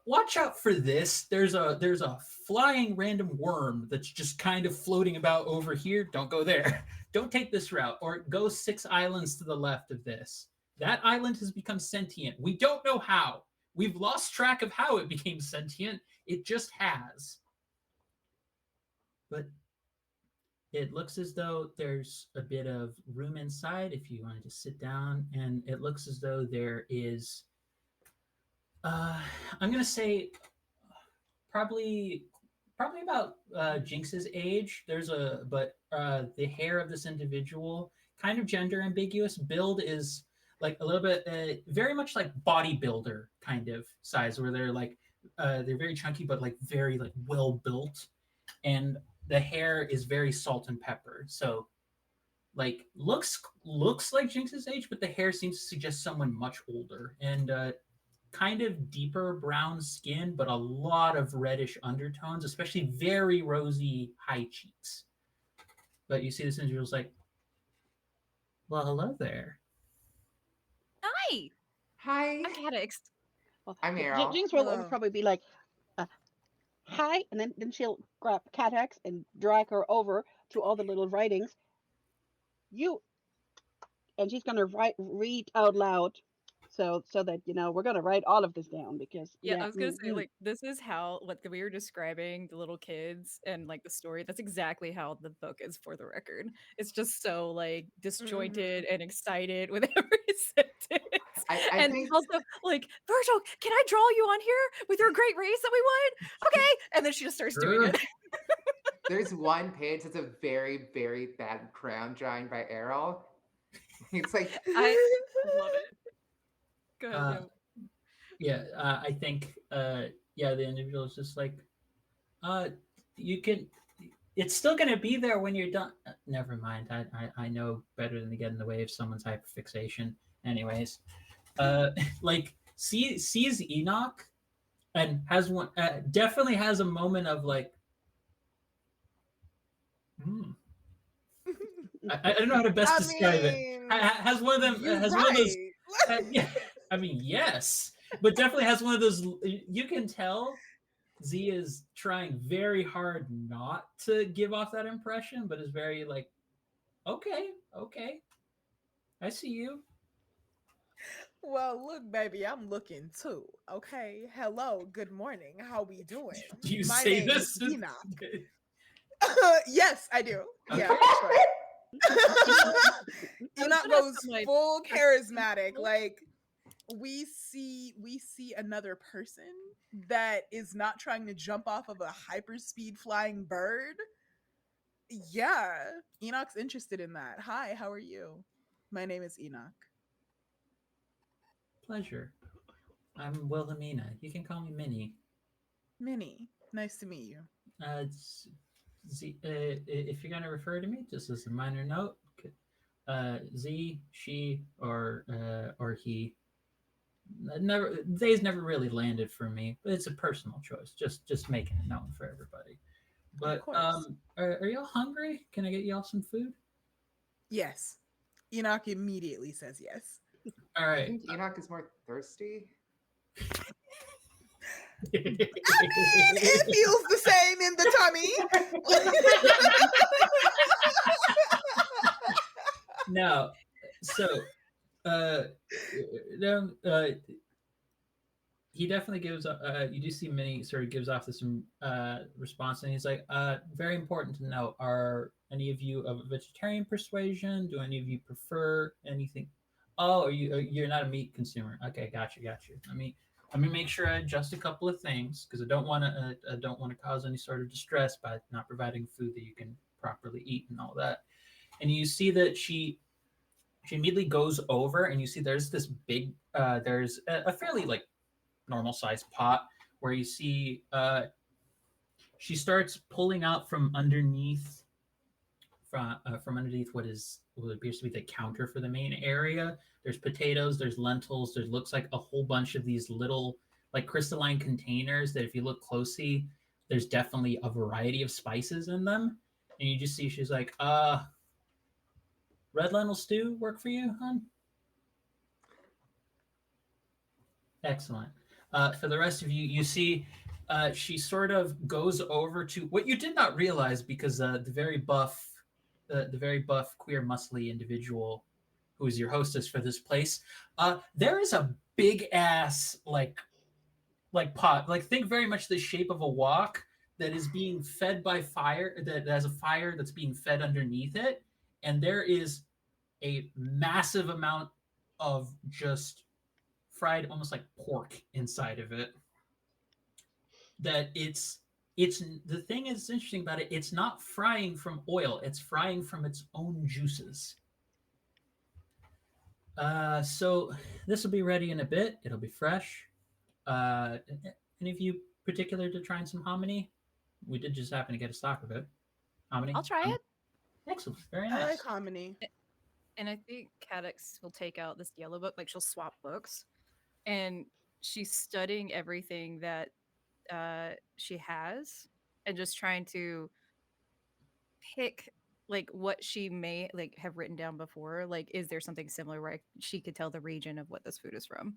watch out for this. There's a flying random worm that's just kind of floating about over here. Don't go there. Don't take this route. Or go 6 islands to the left of this. That island has become sentient. We don't know how. We've lost track of how it became sentient. It just has. But it looks as though there's a bit of room inside if you wanted to sit down, and it looks as though there is. I'm gonna say probably about Jinx's age. There's a but the hair of this individual kind of gender ambiguous. Build is like a little bit very much like bodybuilder kind of size, where they're very chunky but like very like well built, and the hair is very salt and pepper. So like looks like Jinx's age, but the hair seems to suggest someone much older, and kind of deeper brown skin, but a lot of reddish undertones, especially very rosy high cheeks. But you see this individual's like, well, hello there. Hi, Hi, I'm Cadix. Well, I'm Errol. Jinx will Hello. probably be like, hi, and then she'll grab Cat X and drag her over to all the little writings. You, and she's gonna read out loud, so that we're gonna write all of this down because Yeah, yeah. I was gonna say, like, this is how what we were describing the little kids and like the story. That's exactly how the book is for the record. It's just so like disjointed and excited with every sentence. I And think also like, Virgil, can I draw you on here with your great race that we won? Okay. And then she just starts doing Sure. it. there's one page that's a very, very bad crown drawing by Errol. It's like, I love it. Go ahead. Yeah, I think yeah, the individual is just like, you can. It's still going to be there when you're done. Never mind. I know better than to get in the way of someone's hyperfixation. Anyways, like sees Enoch and has one definitely has a moment of like, hmm. I don't know how to best I describe it. mean, Has one of them you has one of those. right. Yeah, I mean, yes, but definitely has one of those. You can tell Z is trying very hard not to give off that impression, but is very like, okay, I see you. Well, look, baby, I'm looking too. Okay. Hello, good morning. How we doing? Do you My say name is this? Enoch. Yes, I do. Yeah, Okay. for sure. I was Enoch gonna ask goes them, like, full charismatic. Like we see another person that is not trying to jump off of a hyperspeed flying bird. Yeah, Enoch's interested in that. Hi, how are you? My name is Enoch. Pleasure. I'm Wilhelmina. You can call me Minnie. Minnie, nice to meet you. Z, if you're gonna refer to me, just as a minor note, Z, she, or he. Never, they's never really landed for me, but it's a personal choice. Just making it known for everybody. Of But course. are y'all hungry? Can I get y'all some food? Yes. Enoch immediately says yes. All I right. think Enoch is more thirsty. I mean, it feels the same in the tummy. Now, so uh, then he definitely gives. You do see Minnie sort of gives off this response, and he's like, "Very important to know. Are any of you of a vegetarian persuasion? Do any of you prefer anything? Oh, you're not a meat consumer? Okay, gotcha. Let me make sure I adjust a couple of things because I don't want to cause any sort of distress by not providing food that you can properly eat and all that." And you see that she immediately goes over, and you see there's this big there's a fairly like normal sized pot where you see she starts pulling out from underneath what appears to be the counter for the main area. There's potatoes, there's lentils, there looks like a whole bunch of these little like crystalline containers that if you look closely, there's definitely a variety of spices in them. And you just see she's like, red lentil stew work for you, hon? Excellent. For the rest of you, you see she sort of goes over to what you did not realize because the very buff, queer, muscly individual who is your hostess for this place, there is a big ass like pot, like think very much the shape of a wok, that is being fed by fire, that has a fire that's being fed underneath it, and there is a massive amount of just fried, almost like pork inside of it. That it's the thing is interesting about it. It's not frying from oil; it's frying from its own juices. So this will be ready in a bit. It'll be fresh. Uh, any of you particular to trying some hominy? We did just happen to get a stock of it. Hominy. I'll try it. Excellent. Very I nice. like hominy. And I think Cadix will take out this yellow book, like she'll swap books, and she's studying everything that she has, and just trying to pick like what she may like have written down before. Like, is there something similar where she could tell the region of what this food is from?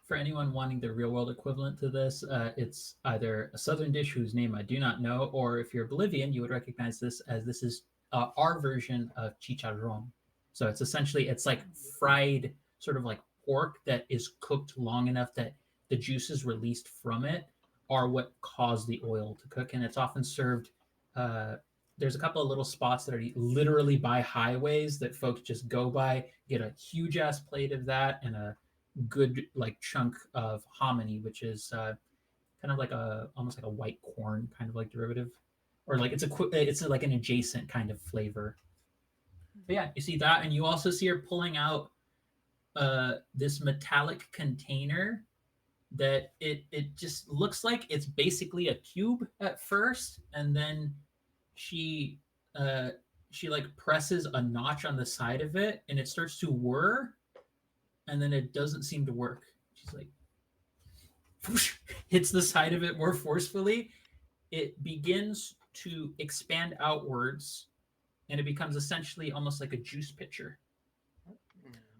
For anyone wanting the real world equivalent to this, it's either a southern dish whose name I do not know, or if you're Bolivian, you would recognize this as this is our version of chicharron. So it's essentially it's like fried sort of like pork that is cooked long enough that the juices released from it are what cause the oil to cook, and it's often served. There's a couple of little spots that are literally by highways that folks just go by, get a huge ass plate of that and a good like chunk of hominy, which is kind of like a almost like a white corn kind of like derivative, or like it's like an adjacent kind of flavor. But yeah, you see that, and you also see her pulling out this metallic container that it just looks like it's basically a cube at first, and then she like presses a notch on the side of it, and it starts to whir, and then it doesn't seem to work. She's like, whoosh, hits the side of it more forcefully. It begins to expand outwards, and it becomes essentially almost like a juice pitcher.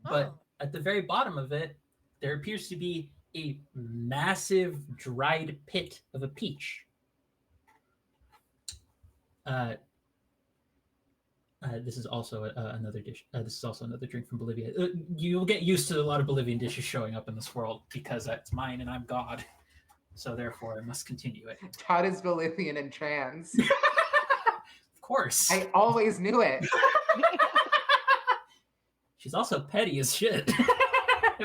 But at the very bottom of it, there appears to be a massive dried pit of a peach. This is also another dish. This is also another drink from Bolivia. You'll get used to a lot of Bolivian dishes showing up in this world because that's mine and I'm God. So therefore, I must continue it. Todd is Bolivian and trans. Of course. I always knew it. She's also petty as shit.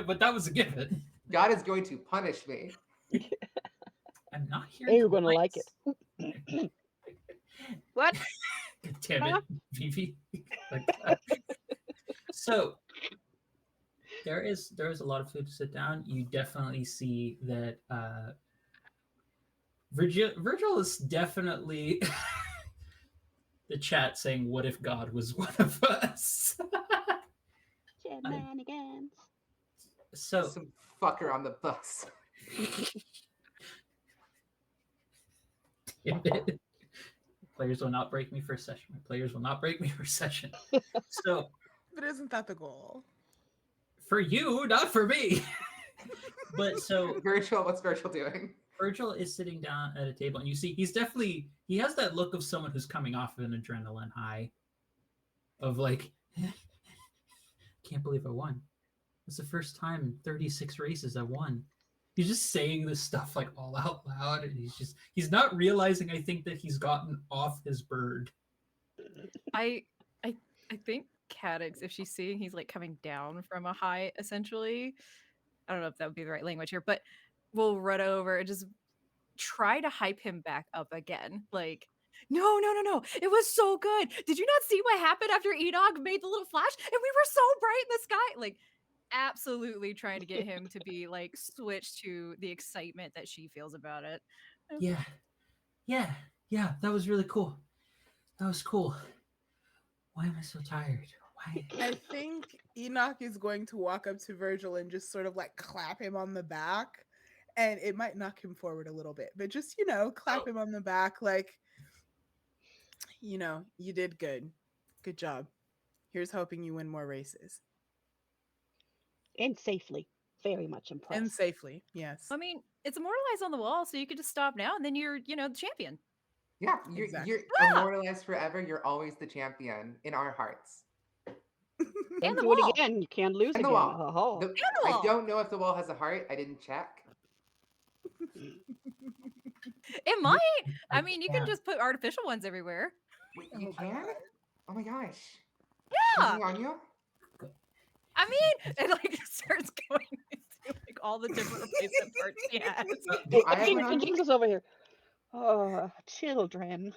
But that was a given. God is going to punish me. I'm not here. You're going to like it. What? Damn it, Vivi. So there is a lot of food to sit down. You definitely see that Virgil is definitely the chat saying, "What if God was one of us?" Shenanigans. So some fucker on the bus. Players will not break me for a session. My players will not break me for a session. So, but isn't that the goal? For you, not for me. But so Virgil, what's Virgil doing? Virgil is sitting down at a table, and you see he has that look of someone who's coming off of an adrenaline high. Of like, can't believe I won. It's the first time in 36 races I won. He's just saying this stuff like all out loud, and he's not realizing, I think, that he's gotten off his bird. I think Cadix, if she's seeing he's like coming down from a high, essentially, I don't know if that would be the right language here, but we'll run over and just try to hype him back up again. Like, no, it was so good. Did you not see what happened after Enoch made the little flash? And we were so bright in the sky. Like, absolutely trying to get him to be like switched to the excitement that she feels about it. Yeah, that was really cool. That was cool. Why am I so tired? Why? I think Enoch is going to walk up to Virgil and just sort of like clap him on the back, and it might knock him forward a little bit, but just, clap him on the back like, you did good. Good job. Here's hoping you win more races. And safely. Very much impressed. And safely, yes. I mean, it's immortalized on the wall, so you could just stop now, and then you're, the champion. Yeah, Exactly. you're immortalized forever. You're always the champion in our hearts. And the do wall. it again. You can't lose And the again. wall. Oh. I don't know if the wall has a heart. I didn't check. It might. I mean, you can can't. just put artificial ones everywhere. Wait, you Oh, can? God. Oh my gosh. Yeah. Something on you? I mean, it like starts going into like all the different replacement parts he has. Do Hey, I have one Jinx, on me? Jinx is over here. Oh, children.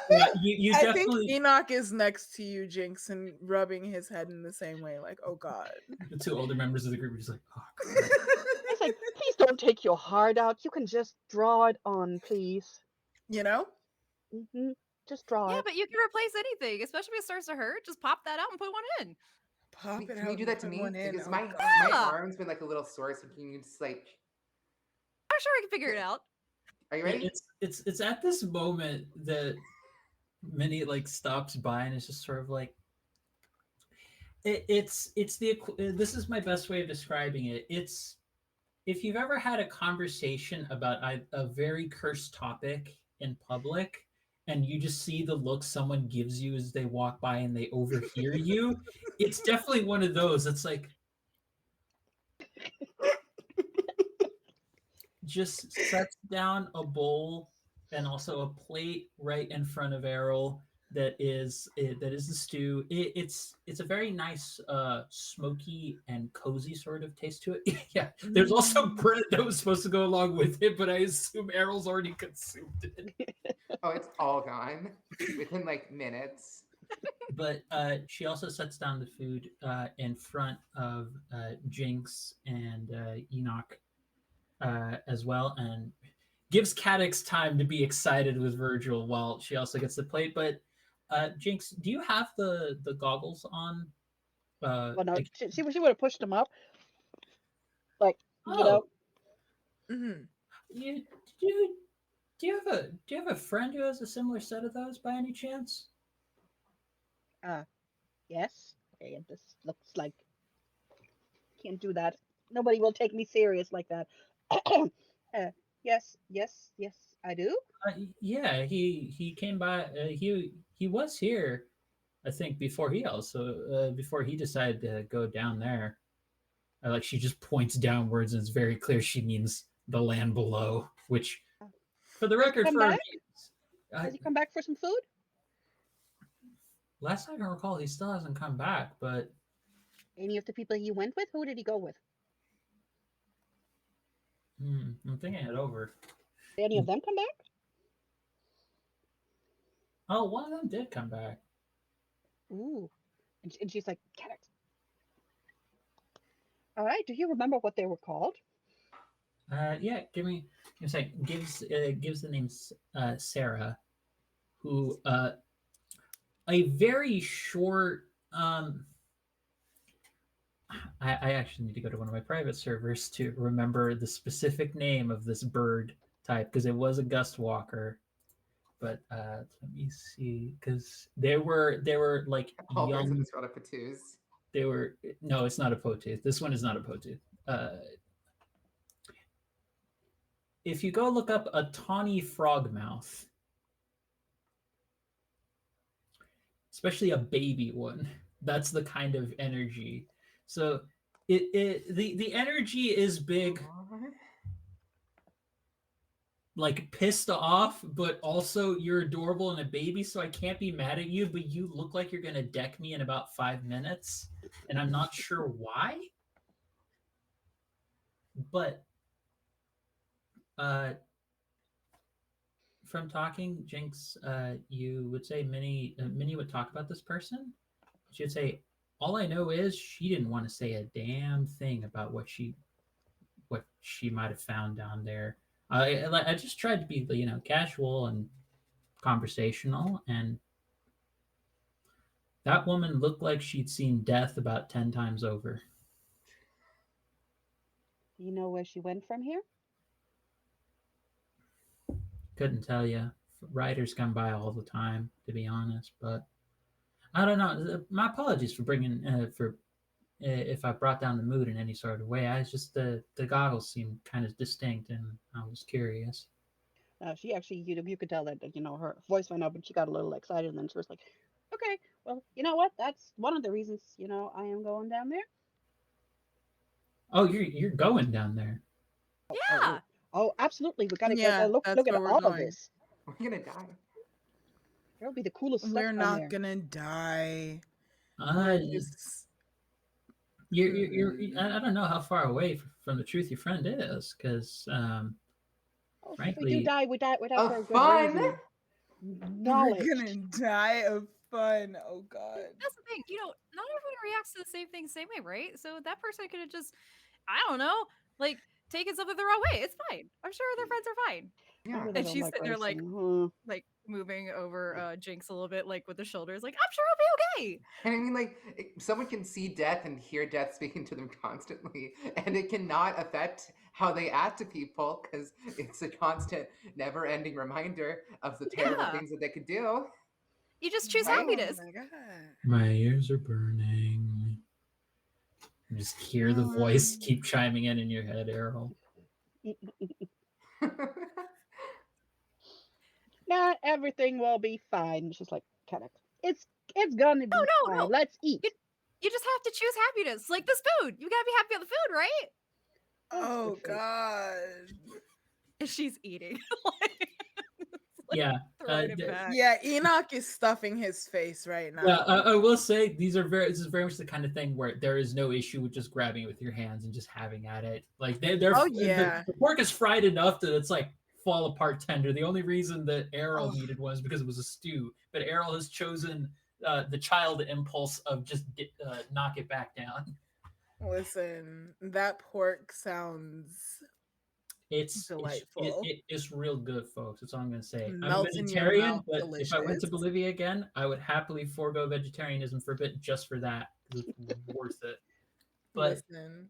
Yeah, you I think definitely. Enoch is next to you, Jinx, and rubbing his head in the same way, like, oh God. The two older members of the group are just like, oh, crap. It's like, please don't take your heart out. You can just draw it on, please. You know? Hmm Just draw Yeah, it. but you can replace anything, especially if it starts to hurt. Just pop that out and put one in. Pop it Can out you do and that to put me? one in. Because Oh my God. Yeah. arm's been like a little sore, so can you just like I'm sure I can figure it out. are you ready? It's at this moment that Minnie like stops by and is just sort of like it's the this is my best way of describing it. It's if you've ever had a conversation about a very cursed topic in public and you just see the look someone gives you as they walk by and they overhear you, it's definitely one of those. It's like just sets down a bowl and also a plate right in front of Errol that is the stew. It's a very nice smoky and cozy sort of taste to it. Yeah, there's also bread that was supposed to go along with it, but I assume Errol's already consumed it. Oh, it's all gone within like minutes. But she also sets down the food in front of Jinx and Enoch as well, and gives Cadix time to be excited with Virgil while she also gets the plate. But Jinx, do you have the goggles on? Well, no, Like, she would have pushed him up. Like, oh, Mm-hmm. you do you do you have a friend who has a similar set of those by any chance? Yes. Okay, this looks like can't do that. Nobody will take me serious like that. Yes, yes, yes, I do. Yeah, he came by. He was here, I think, before he also before he decided to go down there. Like she just points downwards, and it's very clear she means the land below. Which, Uh, for the Has he record, come for back? uh, Has he come back for some food? last I can recall, he still hasn't come back. But Any of the people he went with? Who did he go with? I'm thinking it over. Did any of them come back? Oh, one of them did come back. Ooh. And she's like, Cadix. All right. Do you remember what they were called? Yeah, give me a sec. Gives the name Sarah, who a very short. I actually need to go to one of my private servers to remember the specific name of this bird type because it was a gust walker. But let me see, because they were like All birds of young. this world are patous. They were no, it's not a potooth. This one is not a potooth. If you go look up a tawny frogmouth, especially a baby one, that's the kind of energy. So the energy is big, like pissed off, but also you're adorable and a baby, so I can't be mad at you, but you look like you're gonna deck me in about 5 minutes, and I'm not sure why. But uh from talking, Jinx, you would say Minnie would talk about this person. She would say, "All I know is she didn't want to say a damn thing about what she might have found down there. I just tried to be casual and conversational, and that woman looked like she'd seen death about 10 times over. Do you know where she went from here? Couldn't tell you. Riders come by all the time, to be honest, but I don't know. My apologies for bringing for if I brought down the mood in any sort of way. I just the goggles seemed kind of distinct, and I was curious. She actually, you could tell that her voice went up and she got a little excited, and then she was like, "Okay, well, you know what? That's one of the reasons I am going down there." Oh, you're going down there. Yeah. Oh, absolutely. We gotta Yeah, look that's at where we're all of going. this. We're gonna die. That'll be the coolest stuff We're down not there. gonna die. Uh, We're just I don't know how far away from the truth your friend is, because Oh, if we do frankly, die, we die Of for a good fun. reason. we're Knowledge. gonna die of fun. Oh god. That's the thing. Not everyone reacts to the same thing the same way, right? So that person could have just, I don't know, like taken something the wrong way. It's fine. I'm sure their friends are fine. I Yeah. really And don't she's like sitting there like racing. moving over Jinx a little bit, like with the shoulders, like, I'm sure I'll be okay. And I mean, like, someone can see death and hear death speaking to them constantly, and it cannot affect how they act to people because it's a constant, never-ending reminder of the terrible Yeah. things that they could do. You just choose Right? happiness. Oh my god. My ears are burning. you just hear the voice keep chiming in your head, Errol. Not everything will be fine. It's just like kind of. It's gonna be No, fine. no. Let's eat. You just have to choose happiness. Like this food. You gotta be happy on the food, right? Oh Good food. god. And she's eating. Yeah. Throwing it back. Yeah, Enoch is stuffing his face right now. Yeah, I will say this is very much the kind of thing where there is no issue with just grabbing it with your hands and just having at it. Like Oh, yeah. the pork is fried enough that it's like fall apart tender. The only reason that Errol Oh. needed was because it was a stew, but Errol has chosen the child impulse of just knock it back down. Listen, that pork sounds It's delightful. it's real good, folks. That's all I'm gonna say. I'm a Melts in your vegetarian, mouth, but if I went to delicious. Bolivia again, I would happily forego vegetarianism for a bit just for that because it's worth it. But Listen.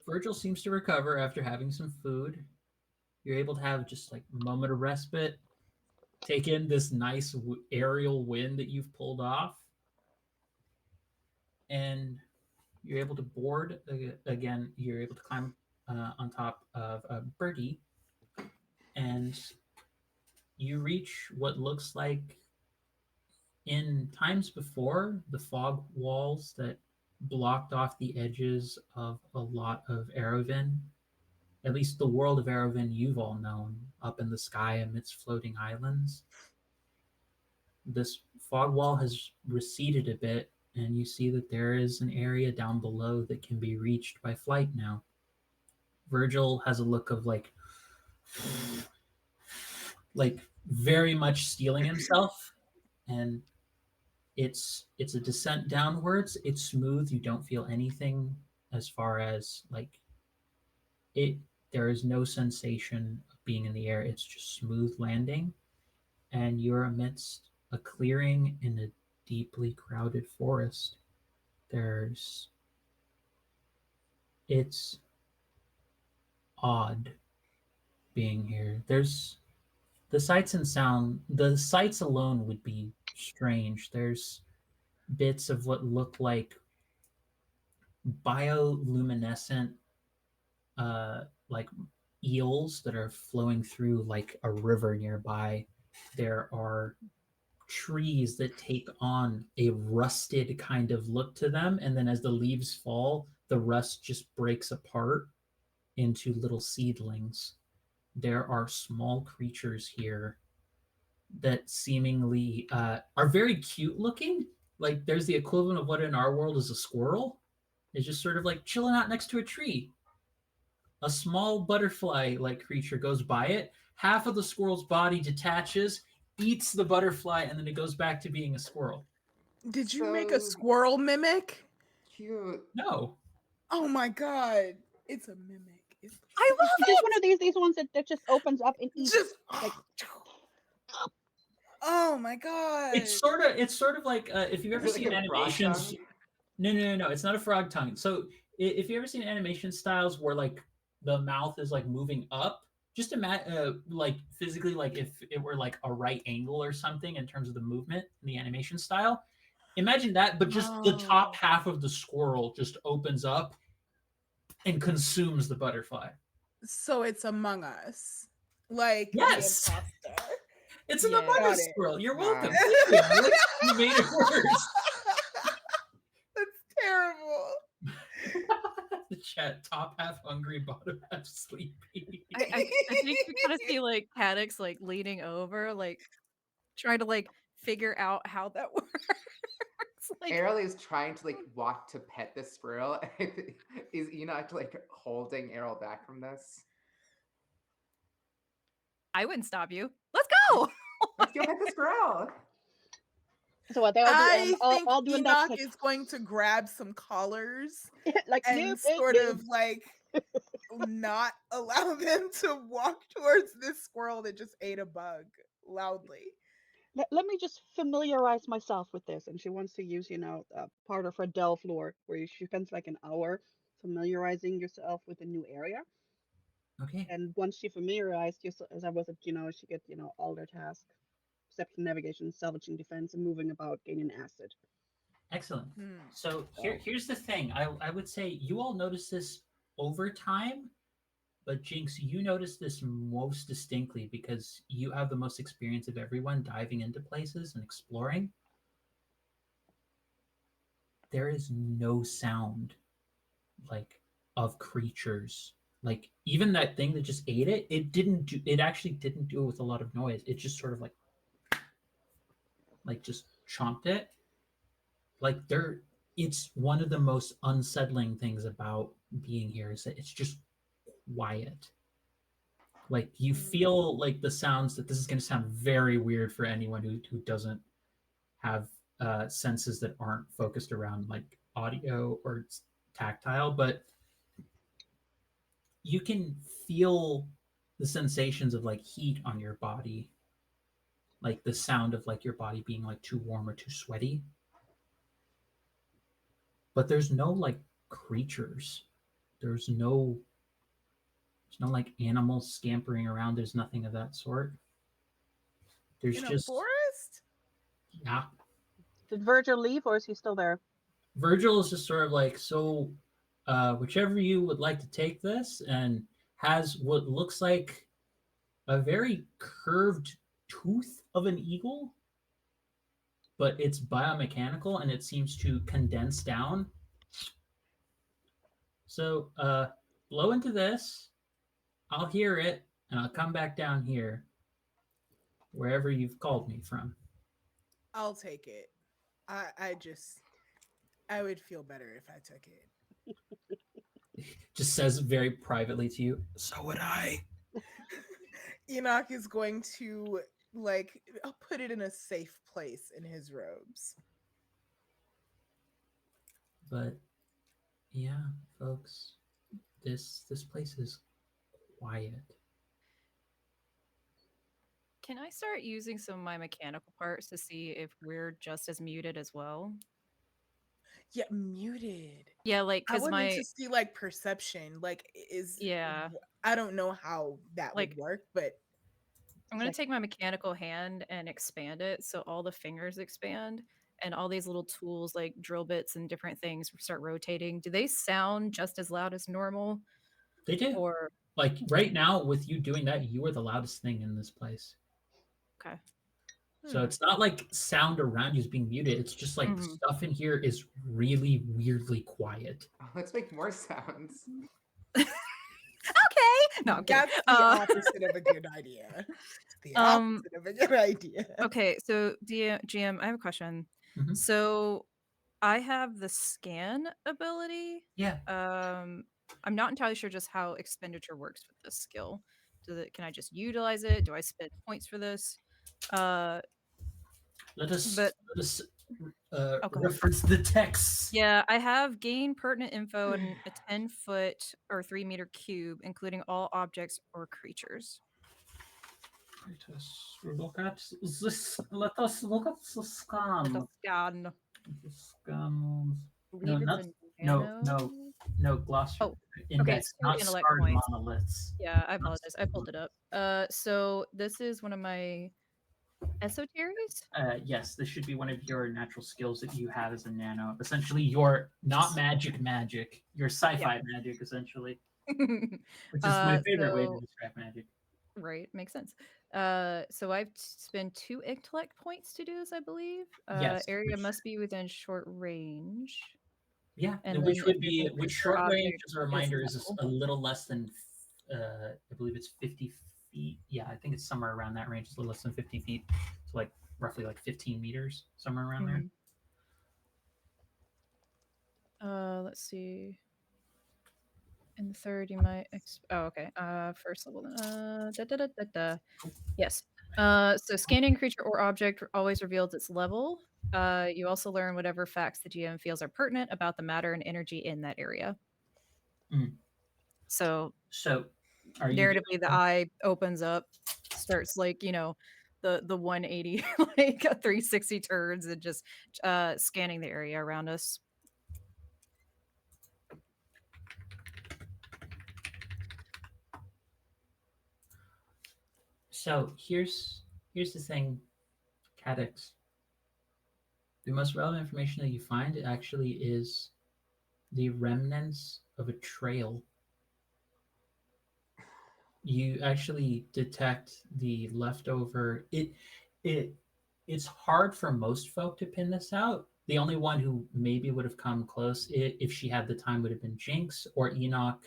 Virgil seems to recover after having some food. You're able to have just like a moment of respite, take in this nice aerial wind that you've pulled off, and you're able to board again. You're able to climb on top of a birdie, and you reach what looks like in times before the fog walls that blocked off the edges of a lot of Aerowen, at least the world of Aerowen you've all known, up in the sky amidst floating islands. This fog wall has receded a bit, and you see that there is an area down below that can be reached by flight now. Virgil has a look of like very much stealing himself, and it's a descent downwards. It's smooth. You don't feel anything as far as like it. There is no sensation of being in the air. It's just smooth landing, and you're amidst a clearing in a deeply crowded forest. It's odd being here. There's the sights and sound. The sights alone would be strange. There's bits of what look like bioluminescent like eels that are flowing through like a river nearby. There are trees that take on a rusted kind of look to them, and then as the leaves fall, the rust just breaks apart into little seedlings. There are small creatures here that seemingly are very cute looking. Like there's the equivalent of what in our world is a squirrel. It's just sort of like chilling out next to a tree. A small butterfly-like creature goes by it. Half of the squirrel's body detaches, eats the butterfly, and then it goes back to being a squirrel. Did you make a So squirrel mimic? cute. No. Oh my god. It's a mimic. I love It's just one of these ones that just opens up and eats. Just like, oh my god. It's sort of like if you've ever Is it seen like a frog animations. tongue? No. It's not a frog tongue. So if you've ever seen animation styles where like the mouth is like moving up, just imagine like physically like if it were like a right angle or something in terms of the movement in the animation style. Imagine that, but just the top half of the squirrel just opens up and consumes the butterfly. So it's Among Us. Like Yes. the imposter. It's an Yeah. Among Got Us it. squirrel. You're Wow. welcome. Thank you, Alex. You made it worse. That's terrible. It's chat. Top half hungry, bottom half sleepy. I think we kind of see like Caddix like leaning over, like trying to like figure out how that works. Like Errol is trying to like walk to pet the squirrel. Is Enoch like holding Errol back from this? I wouldn't stop you. Let's go. Let's go pet the squirrel. So what they all do, I think all doing that. Enoch is going to grab some collars Like and nope, sort nope. of like not allow them to walk towards this squirrel that just ate a bug loudly. Let me just familiarize myself with this. And she wants to use, part of her delve lore where she spends like an hour familiarizing yourself with a new area. Okay. And once she familiarized yourself, as I was, she get, all their tasks, perception, navigation, salvaging, defense, and moving about, gaining acid. Excellent. Hmm. So here's the thing. I would say you all notice this over time, but Jinx, you notice this most distinctly because you have the most experience of everyone diving into places and exploring. There is no sound like of creatures. Like even that thing that just ate it, it actually didn't do it with a lot of noise. It just sort of like just chomped it. Like it's one of the most unsettling things about being here is that it's just quiet. Like you feel like the sounds that this is going to sound very weird for anyone who doesn't have senses that aren't focused around like audio or tactile, but you can feel the sensations of like heat on your body, like the sound of like your body being like too warm or too sweaty. But there's no like creatures. There's no like animals scampering around. There's nothing of that sort. There's In a just forest? yeah. Did Virgil leave or is he still there? Virgil is just sort of like, so whichever you would like to take this, and has what looks like a very curved tooth of an eagle, but it's biomechanical and it seems to condense down. So blow into this, I'll hear it, and I'll come back down here, wherever you've called me from. I'll take it. I would feel better if I took it. Just says very privately to you, so would I. Enoch is going to like put it in a safe place in his robes. But yeah, folks, this place is quiet. Can I start using some of my mechanical parts to see if we're just as muted as well? Yeah, muted. Yeah, like I because wanted my to see like perception. Like yeah, I don't know how that like would work, but I'm gonna Like- take my mechanical hand and expand it so all the fingers expand and all these little tools like drill bits and different things start rotating. Do they sound just as loud as normal? They do. Or Like right now, with you doing that, you are the loudest thing in this place. okay. So it's not like sound around you is being muted. It's just like Mhm. stuff in here is really weirdly quiet. Let's make more sounds. Okay. No, I'm kidding. that's the opposite of a good idea. The opposite of a good idea. Okay, so GM, I have a question. Mhm. So I have the scan ability. Yeah. I'm not entirely sure just how expenditure works with this skill. Can I just utilize it? Do I spend points for this? Let us But go ahead. reference the text. yeah, I have gained pertinent info in a 10-foot or 3-meter cube, including all objects or creatures. Let us look at this. Let us look at the scan. The scan. The scans. Believe No, it's a no, nano. no. Gloss Oh, index, two not intellect scarred points. monoliths. Yeah, I apologize. I pulled it up. So this is one of my esoteries. Yes, this should be one of your natural skills that you have as a nano. Essentially, your not magic, your sci-fi magic, essentially, which is my favorite way to describe magic. Right, makes sense. So I've spent 2 intellect points to do this, I believe. Yes, Area which- must be within short range. Yeah, And which then would if there's be any which creature or short range, object, as a it gets reminder, is level. a little less than I believe it's 50 feet. Yeah, I think it's somewhere around that range. It's a little less than 50 feet. So like roughly like 15 meters, somewhere around there. Let's see. In the third, you might. Oh, okay. First level. Yes. So scanning creature or object always reveals its level. You also learn whatever facts the GM feels are pertinent about the matter and energy in that area. Mm. So So, are you narratively, doing the eye opens up, starts like the 180 like a 360 turns and just scanning the area around us. So here's the thing, Cadix. The most relevant information that you find actually is the remnants of a trail. You actually detect the leftover. It's hard for most folk to pin this out. The only one who maybe would have come close, if she had the time, would have been Jinx or Enoch.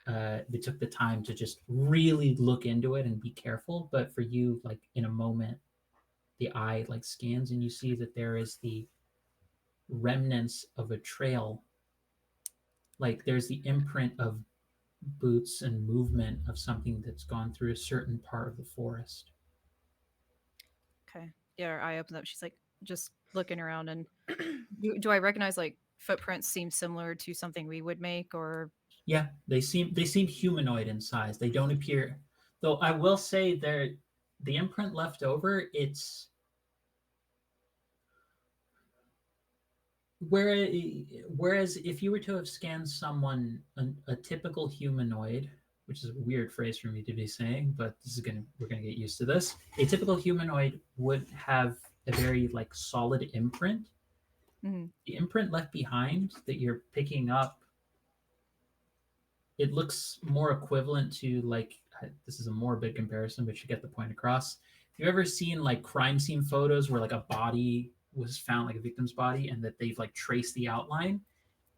They took the time to just really look into it and be careful. But for you, like in a moment, the eye like scans and you see that there is the remnants of a trail. Like there's the imprint of boots and movement of something that's gone through a certain part of the forest. Okay. Yeah, her eye opens up. She's like just looking around, and do I recognize like footprints seem similar to something we would make, or Yeah, they seem humanoid in size. They don't appear, though. I will say the imprint left over. It's whereas if you were to have scanned someone, a typical humanoid, which is a weird phrase for me to be saying, but we're gonna get used to this. A typical humanoid would have a very like solid imprint. Mhm. The imprint left behind that you're picking up, it looks more equivalent to like, this is a morbid comparison, but you get the point across. Have you ever seen like crime scene photos where like a body was found, like a victim's body, and that they've like traced the outline?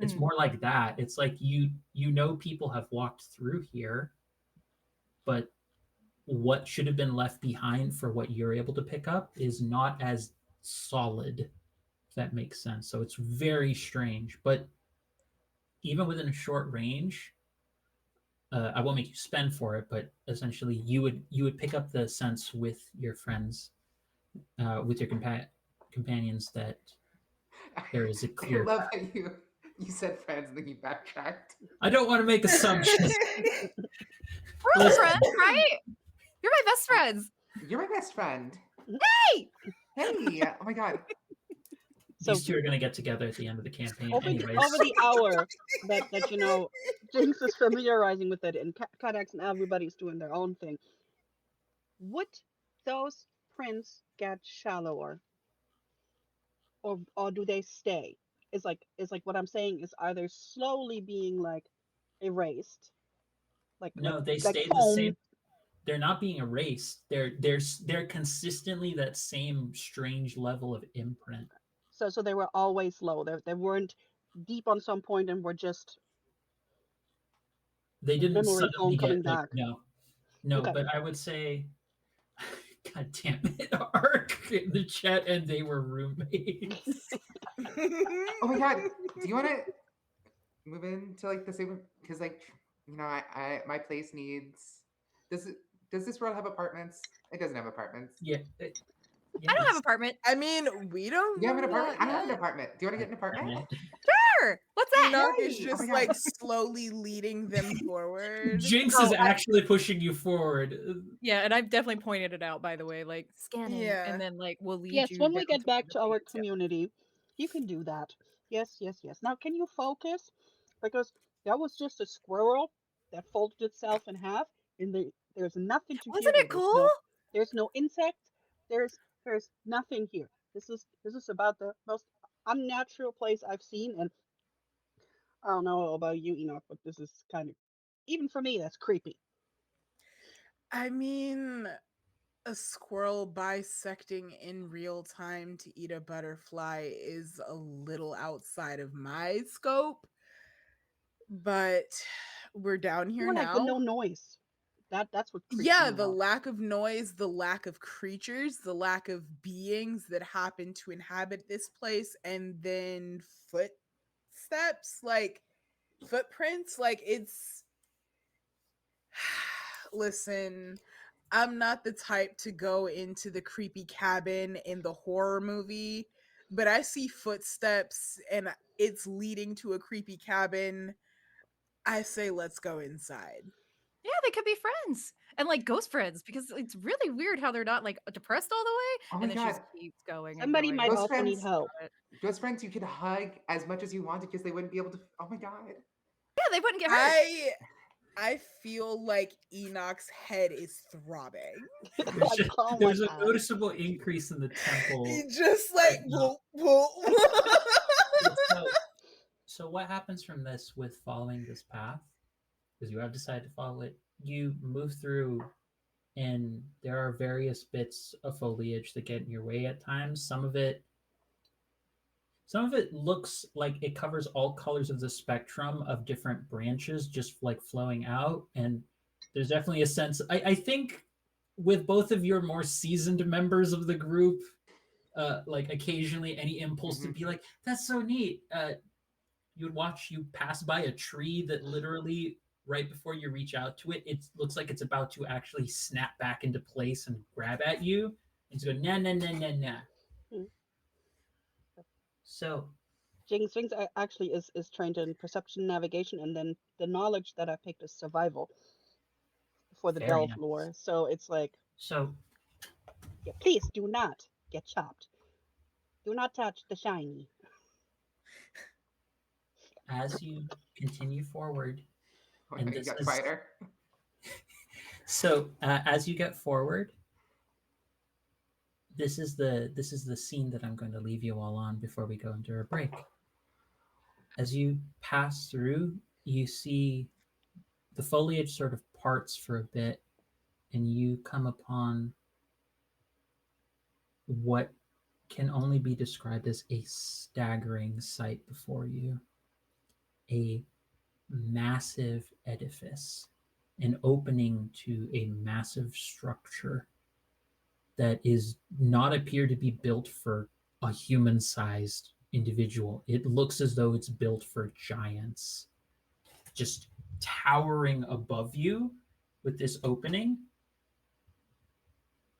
It's Mhm. more like that. It's like people have walked through here, but what should have been left behind for what you're able to pick up is not as solid, if that makes sense. So it's very strange. But even within a short range, I won't make you spend for it, but essentially you would pick up the sense with your friends, with your companions, that there is a I clear love path. that you said friends and then you backtracked. I don't want to make assumptions. we're all Listen, friends, right? You're my best friends. You're my best friend. Hey! Hey, oh my god. So these two are going to get together at the end of the campaign, over anyways. over the hour that Jinx is familiarizing with it, and Kadax and everybody's doing their own thing. Would those prints get shallower, or do they stay? Is like what I'm saying is, are they slowly being like erased, No, they like stay the foam? same. They're not being erased. They're consistently that same strange level of imprint. So they were always low. They weren't deep on some point and were just They a didn't memory foam suddenly coming get like, back. no. Okay. But I would say, God damn it, Ark in the chat, and they were roommates. Oh my god. Do you want to move into like the same? Because like I my place needs. Does this world have apartments? It doesn't have apartments. Yeah, I don't have an apartment. I mean, we don't You have know an apartment? that I have an yet. apartment. Do you want to get an apartment? Sure. What's that? Enoch is Yay! Oh my just God. like slowly leading them forward. Jinx is actually pushing you forward. Yeah, and I've definitely pointed it out, by the way, like scanning, Yeah. and then like we'll lead Yes, you when down we get to back the to our gates, yeah. community, you can do that. Yes, yes, yes. Now, can you focus? Because that was just a squirrel that folded itself in half, and there's nothing to here. Wasn't it cool? There's no insect. There's nothing here. This is about the most unnatural place I've seen, and I don't know about you, Enoch, but this is kind of, even for me, that's creepy. I mean, A squirrel bisecting in real time to eat a butterfly is a little outside of my scope, but we're down here More like the now. no noise. That's what creeps Yeah, me the out. lack of noise, the lack of creatures, the lack of beings that happen to inhabit this place, and then footsteps, like footprints, like it's. Listen, I'm not the type to go into the creepy cabin in the horror movie, but I see footsteps and it's leading to a creepy cabin. I say let's go inside. Yeah, they could be friends and like ghost friends because it's really weird how they're not like depressed all the way. Oh my And then she god. just keeps going and Somebody going. might Ghost also need friends. help. Ghost friends you could hug as much as you wanted because they wouldn't be able to. Oh my god. Yeah, they wouldn't get hurt. I feel like Enoch's head is throbbing. Oh my There's a god. noticeable increase in the tempo. He just right like now. whoop, whoop. So what happens from this with following this path? Because you have decided to follow it. You move through, and there are various bits of foliage that get in your way at times. Some of it looks like it covers all colors of the spectrum of different branches, just like flowing out. And there's definitely a sense. I think with both of your more seasoned members of the group, like occasionally any impulse to be like, "That's so neat." You would watch you pass by a tree that literally right before you reach out to it, it looks like it's about to actually snap back into place and grab at you. And you go, nah, nah, nah, nah, nah. Hmm. So Jinx actually is trained in perception, navigation, and then the knowledge that I picked is survival for the very delve nice. lore. So it's like, So yeah, please do not get chopped. Do not touch the shiny. as you continue forward, Oh, and you this got is quieter. so as you get forward, this is the scene that I'm going to leave you all on before we go into a break. As you pass through, you see the foliage sort of parts for a bit, and you come upon what can only be described as a staggering sight before you. A massive edifice, an opening to a massive structure that is not appear to be built for a human-sized individual. It looks as though it's built for giants. Just towering above you with this opening,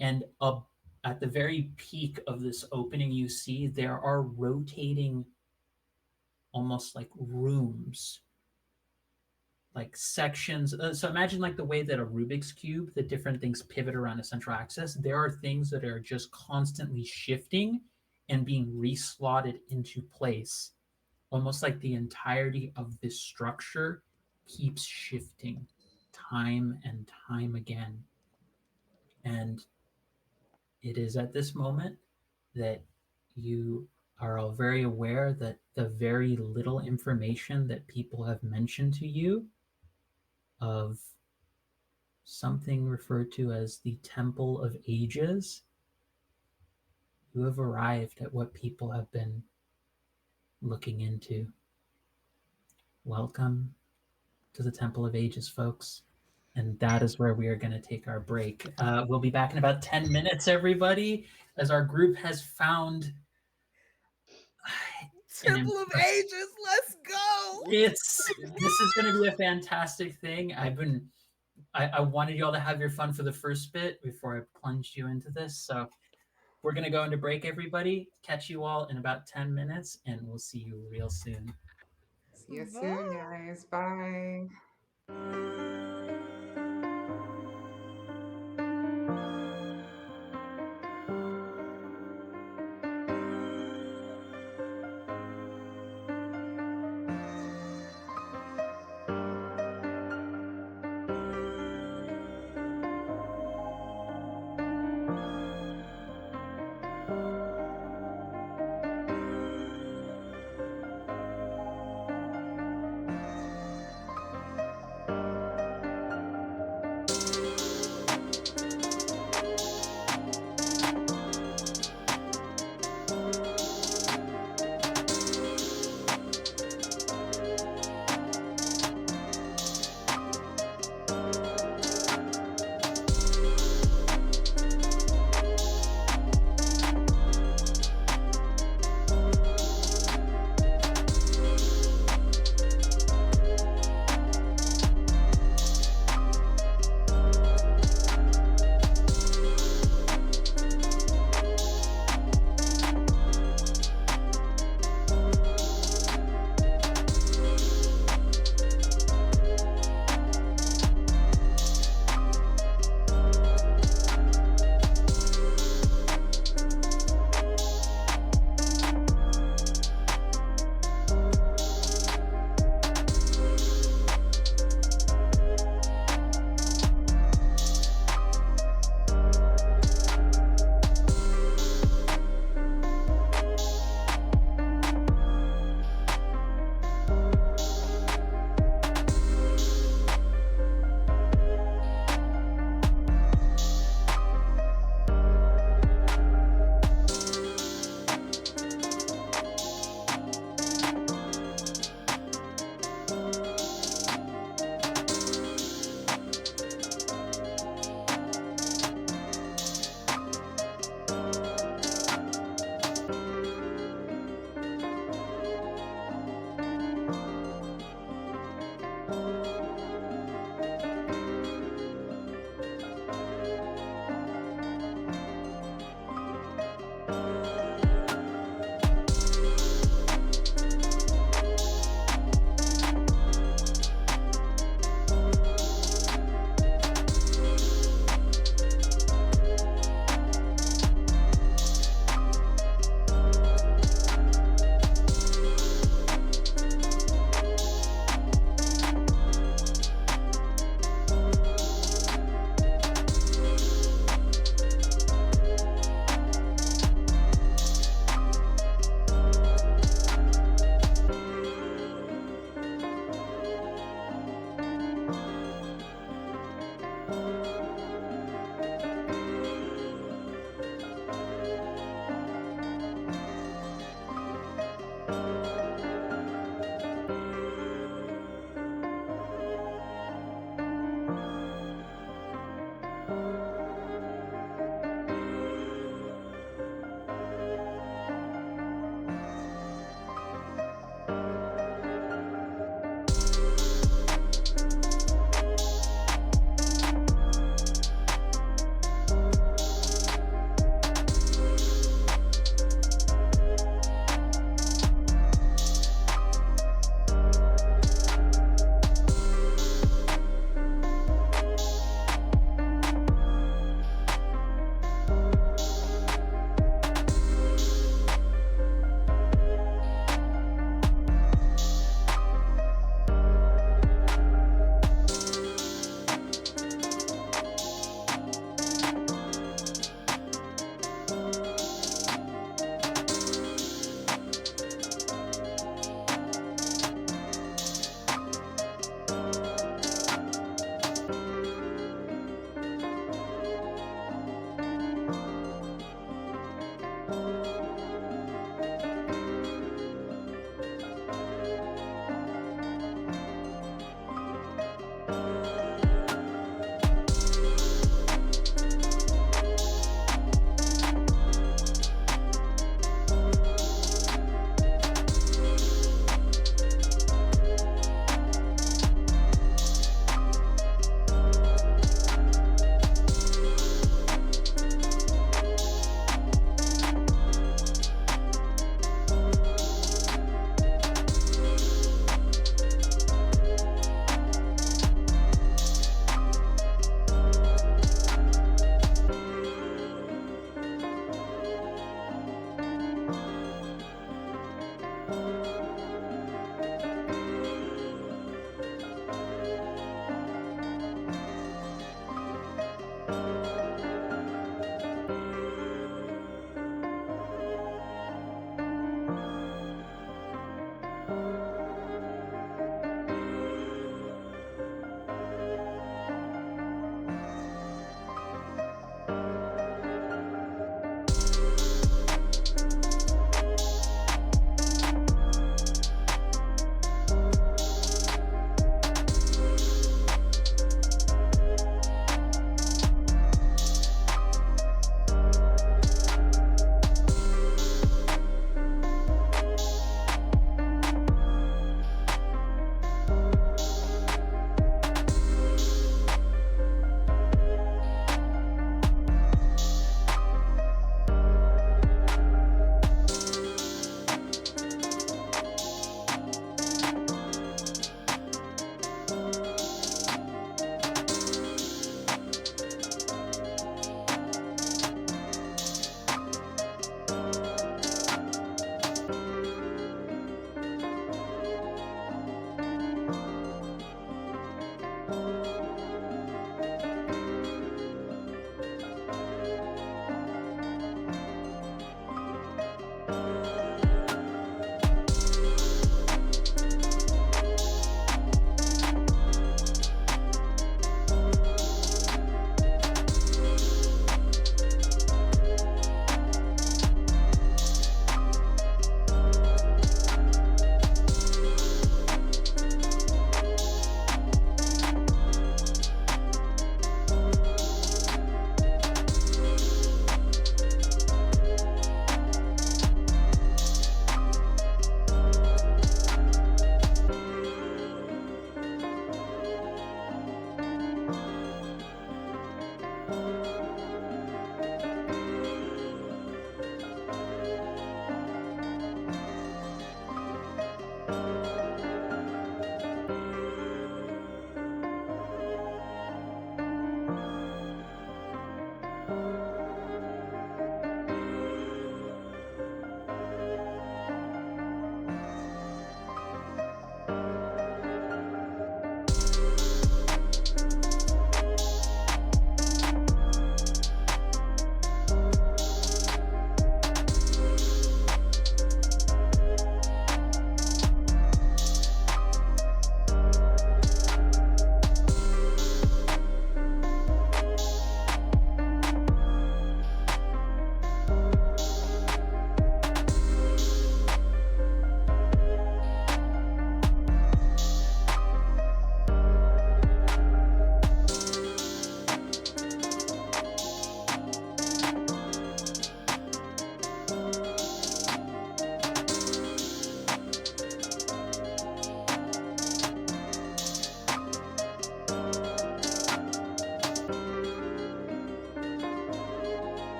and up at the very peak of this opening, you see there are rotating, almost like rooms, like sections. So imagine like the way that a Rubik's cube, that different things pivot around a central axis. There are things that are just constantly shifting and being reslotted into place, almost like the entirety of this structure keeps shifting time and time again. And it is at this moment that you are all very aware that the very little information that people have mentioned to you of something referred to as the Temple of Ages, you have arrived at what people have been looking into. Welcome to the Temple of Ages, folks. And that is where we are going to take our break. We'll be back in about 10 minutes, everybody, as our group has found Temple of Ages, let's go. This is going to be a fantastic thing. I wanted you all to have your fun for the first bit before I plunged you into this. So we're going to go into break, everybody. Catch you all in about 10 minutes, and we'll see you real soon. See you soon, guys. Bye.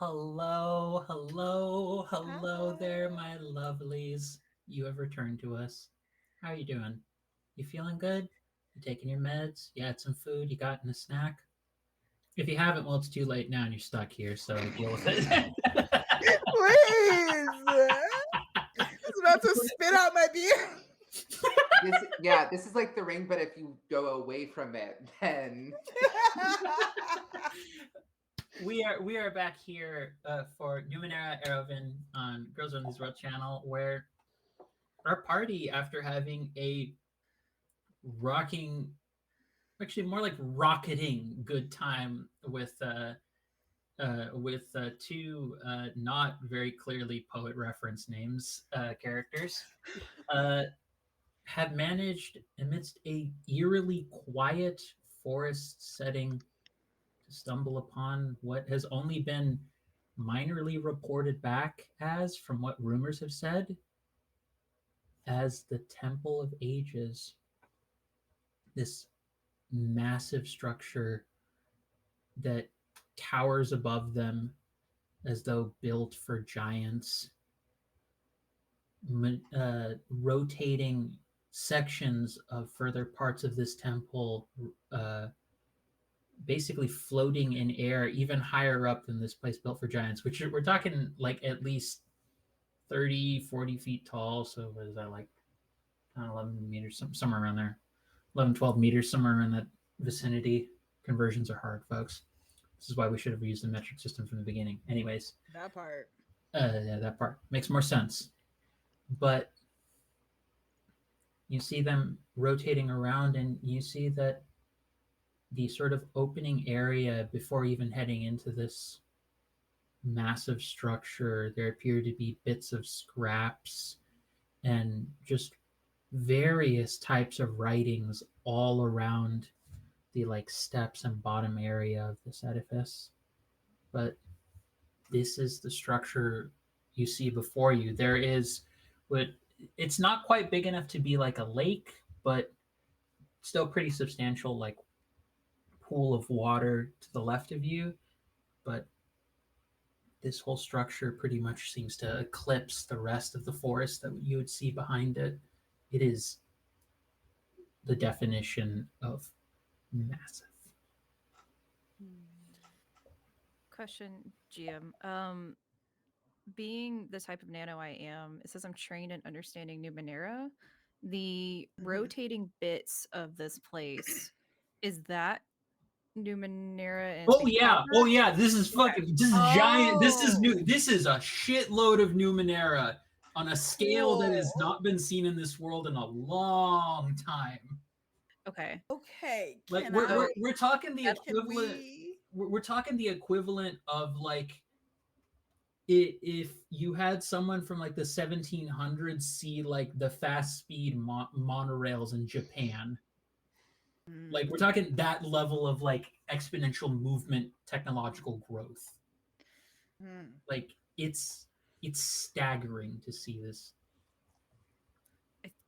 Hello there, Hi. my lovelies. You have returned to us. How are you doing? You feeling good? You taking your meds? You had some food? You gotten a snack? If you haven't, well, it's too late now and you're stuck here, so deal with it. Please. He's about to spit out my beer. This is like the ring, but if you go away from it, then we are back here for Numenera Aerowen on Girls Run This World channel, where our party, after having a rocking, actually more like rocketing good time with two not very clearly poet reference names characters, have managed amidst a eerily quiet forest setting to stumble upon what has only been minorly reported back as, from what rumors have said, as the Temple of Ages. This massive structure that towers above them as though built for giants, rotating sections of further parts of this temple, basically floating in air even higher up than this place built for giants, which we're talking like at least 30-40 feet tall. So what is that, like 11 meters, somewhere around there, 11, 12 meters, somewhere in that vicinity. Conversions are hard, folks. This is why we should have used the metric system from the beginning. Anyways, That part. yeah, that part makes more sense. But you see them rotating around, and you see that the sort of opening area before even heading into this massive structure, there appear to be bits of scraps and just various types of writings all around the like steps and bottom area of this edifice. But this is the structure you see before you. There is what, it's not quite big enough to be like a lake, but still pretty substantial, like pool of water to the left of you. But this whole structure pretty much seems to eclipse the rest of the forest that you would see behind it. It is the definition of massive. Question, GM. Being the type of nano I am, it says I'm trained in understanding Numenera. The rotating bits of this place, is that Numenera and Oh the yeah, copper? oh yeah. This is fucking. This is giant. This is new. Oh. This is a shitload of Numenera on a scale that has Cool. not been seen in this world in a long time. Okay. Okay. Like Can we're talking the can equivalent. we? We're talking the equivalent of like if you had someone from like the 1700s see like the fast speed monorails in Japan. Like we're talking that level of like exponential movement, technological growth. Like it's staggering to see this.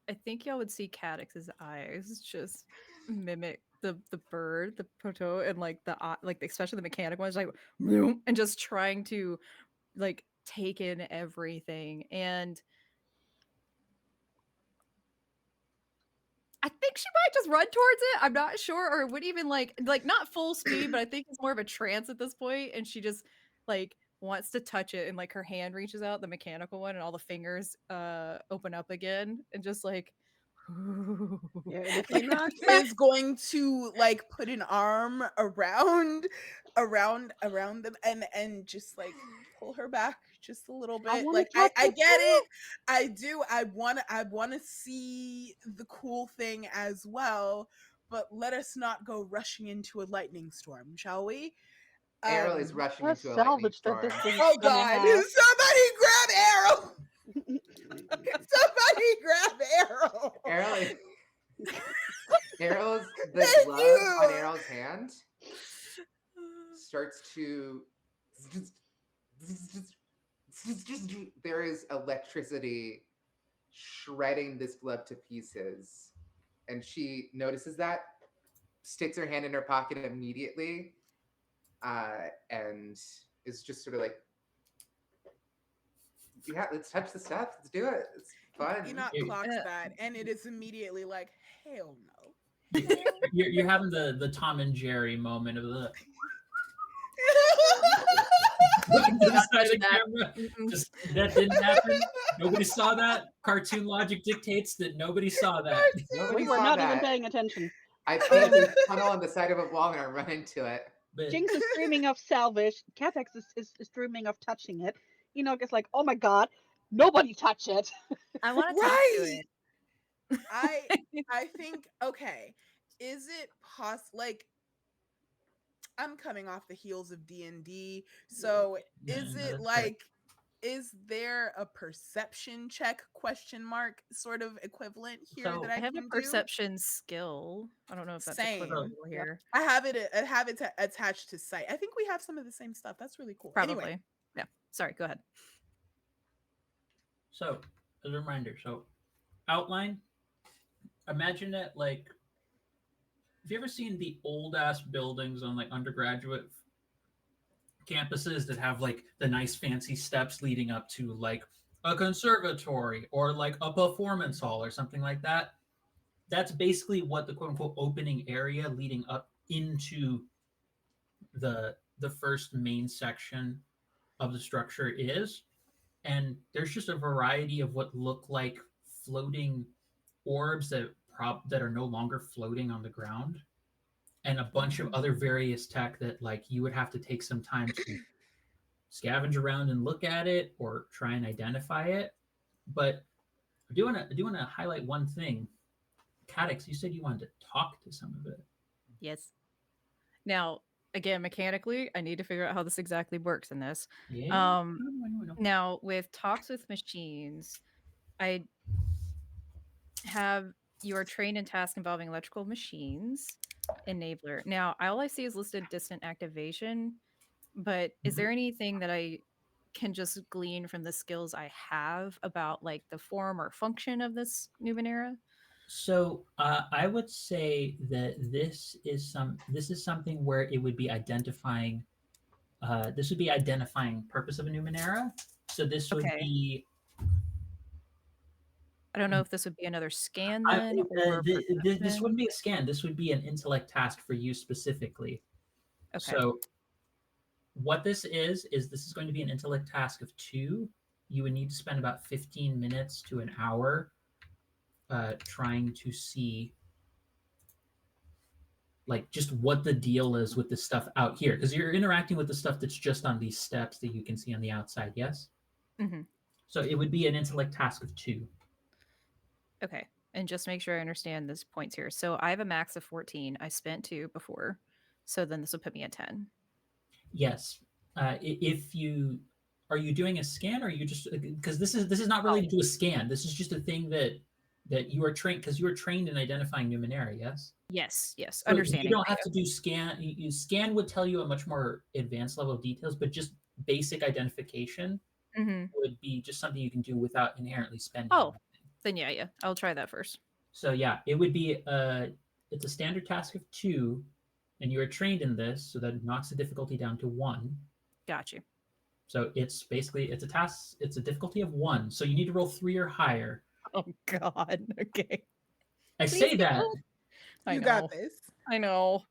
I think y'all would see Cadix's eyes just mimic the bird, the proto, and like the like especially the mechanic ones, like and just trying to like take in everything. And I think she might just run towards it. I'm not sure, or would even like not full speed, but I think it's more of a trance at this point, and she just like wants to touch it, and like her hand reaches out, the mechanical one, and all the fingers open up again, and just like Yeah, it looks like Enoch is going to like put an arm around them and just like pull her back just a little I bit. want Like to touch I it get too. it. I do. I wanna see the cool thing as well, but let us not go rushing into a lightning storm, shall we? Errol is rushing Let's into a lightning salvage that storm. this thing's Oh gonna god. have. Somebody grab Arrow! Somebody grab Arrow! Errol, Errol's the Thank glove you! on Errol's hand starts to. There is electricity shredding this glove to pieces, and she notices that, sticks her hand in her pocket immediately, and is just sort of like Yeah, let's touch the stuff. Let's do it. It's fun. Enoch You- clocks uh, that, and it is immediately like, hell no. You're having the Tom and Jerry moment of the looking to the Not side of the touching that. camera. Mm-mm. Just that didn't happen. Nobody saw that. Cartoon logic dictates that nobody saw that. Nobody We were saw not that. even paying attention. I peeked a tunnel on the side of a wall and I run into it. But Jinx is dreaming of salvage. Catex is dreaming of touching it. Enoch is like, oh my god, nobody touch it. I want to talk to Right. it. I think, okay, is it like, I'm coming off the heels of D&D, so Yeah, is no, it that's like, is there a perception check question mark sort of equivalent here So, that I I have a can do? perception skill. I don't know if that's Same. equivalent Yep. here. I have it attached to sight. I think we have some of the same stuff. That's really cool. Probably. Anyway, Yeah. Sorry. Go ahead. So, as a reminder, outline. Imagine it like, have you ever seen the old ass buildings on like undergraduate campuses that have like the nice fancy steps leading up to like a conservatory or like a performance hall or something like that? That's basically what the quote unquote opening area leading up into the first main section of the structure is. And there's just a variety of what look like floating orbs that are no longer floating on the ground, and a bunch of other various tech that like you would have to take some time to scavenge around and look at it or try and identify it. But I do want to highlight one thing. Cadix, you said you wanted to talk to some of it. Yes. Now, again, mechanically, I need to figure out how this exactly works in this. Yeah. I know. Now, with talks with machines, I have you are trained in tasks involving electrical machines, enabler. Now, all I see is listed distant activation, but is there anything that I can just glean from the skills I have about like the form or function of this Numenera? So I would say that this is something where it would be identifying. This would be identifying purpose of a Numenera. So this would Okay. be. I don't know if this would be another scan I, then, or this perception. wouldn't be a scan. This would be an intellect task for you specifically. Okay. So what this is this is going to be an intellect task of 2. You would need to spend about 15 minutes to an hour trying to see like just what the deal is with the stuff out here, because you're interacting with the stuff that's just on these steps that you can see on the outside. Yes. Mm-hmm. So it would be an intellect task of 2. Okay. And just make sure I understand this points here. So I have a max of 14. I spent 2 before. So then this will put me at 10. Yes. If you are you doing a scan, or are you just, because this is not related to a scan. This is just a thing that you are trained, because you are trained in identifying Numenera. Yes. Yes. Yes. So Understanding. you don't have to do scan. Scan would tell you a much more advanced level of details, but just basic identification Mm-hmm. would be just something you can do without inherently spending. Oh. anything. Then yeah. I'll try that first. So yeah, it would be it's a standard task of 2, and you are trained in this, so that it knocks the difficulty down to 1. Got you. So it's a task. It's a difficulty of 1. So you need to roll 3 or higher. Oh God. Okay. I Please say get that. rolled. I you know. got this. I know.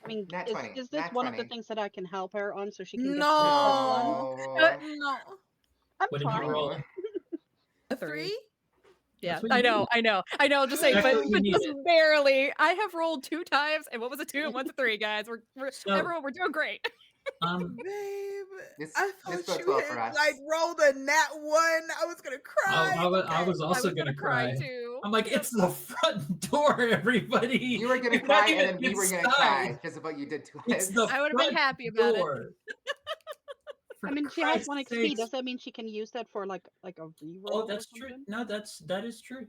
I mean, Nat 20, is this nat one of the 20. things that I can help her on so she can get No. No. No. I'm What did you trying. roll? A 3. 3? Yeah, That's what I you know, need. I know, I know. Just saying, That's but, what you but just needed. barely. I have rolled 2 times, and what was a 2 and what's a 3, guys? We're So- everyone, we're doing great. Babe, This- I this thought bodes you well had for us. like rolled a nat 1. I was gonna cry. I was I also was gonna cry. too. I'm like, it's the front door, everybody. You were gonna You're not cry, even and then we were gonna inside. cry because of what you did to us. It's the I would've been front happy about it. door. For I mean, she has Christ's 1 XP. sakes. Does that mean she can use that for like a reroll? Oh, or that's true. something? No, that is true.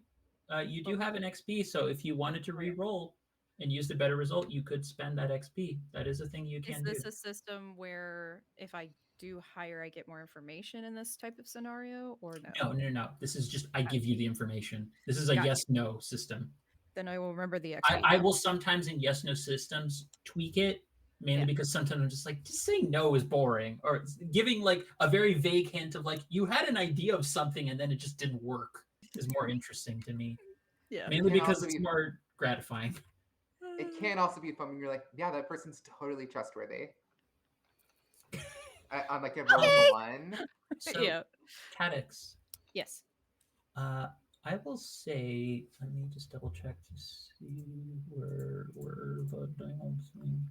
You do have an XP, so if you wanted to re-roll and used a better result, you could spend that XP. That is a thing you Is can this do. a system where if I do higher, I get more information in this type of scenario, or no? No. This is just I give you the information. This is a Gotcha. yes/no system. Then I will remember the XP. I will sometimes in yes/no systems tweak it mainly Yeah. because sometimes I'm just like, just saying no is boring, or giving like a very vague hint of like you had an idea of something and then it just didn't work is more interesting to me. Yeah. Mainly can because also it's be- more gratifying. It can also be fun when you're like, yeah, that person's totally trustworthy. On like a roll of a 1. So, Yeah. Cadix, Yes. I will say, let me just double check to see where the dial thing.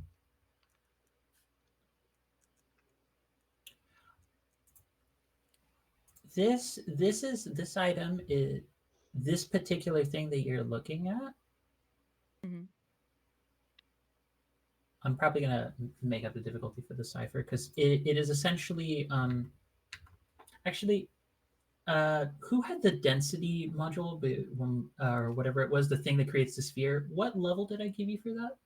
This item is this particular thing that you're looking at. Mhm. I'm probably gonna make up the difficulty for the cipher because it is essentially actually who had the density module or whatever it was, the thing that creates the sphere. What level did I give you for that?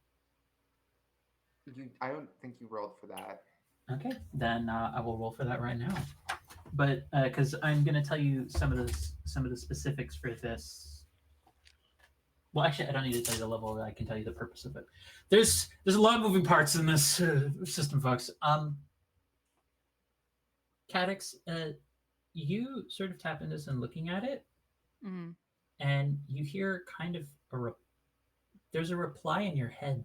I don't think you rolled for that. Okay, then I will roll for that right now. But because I'm going to tell you some of the specifics for this. Well, actually, I don't need to tell you the level. I can tell you the purpose of it. There's a lot of moving parts in this system, folks. Cadix, you sort of tap into this and looking at it, Mhm. and you hear kind of there's a reply in your head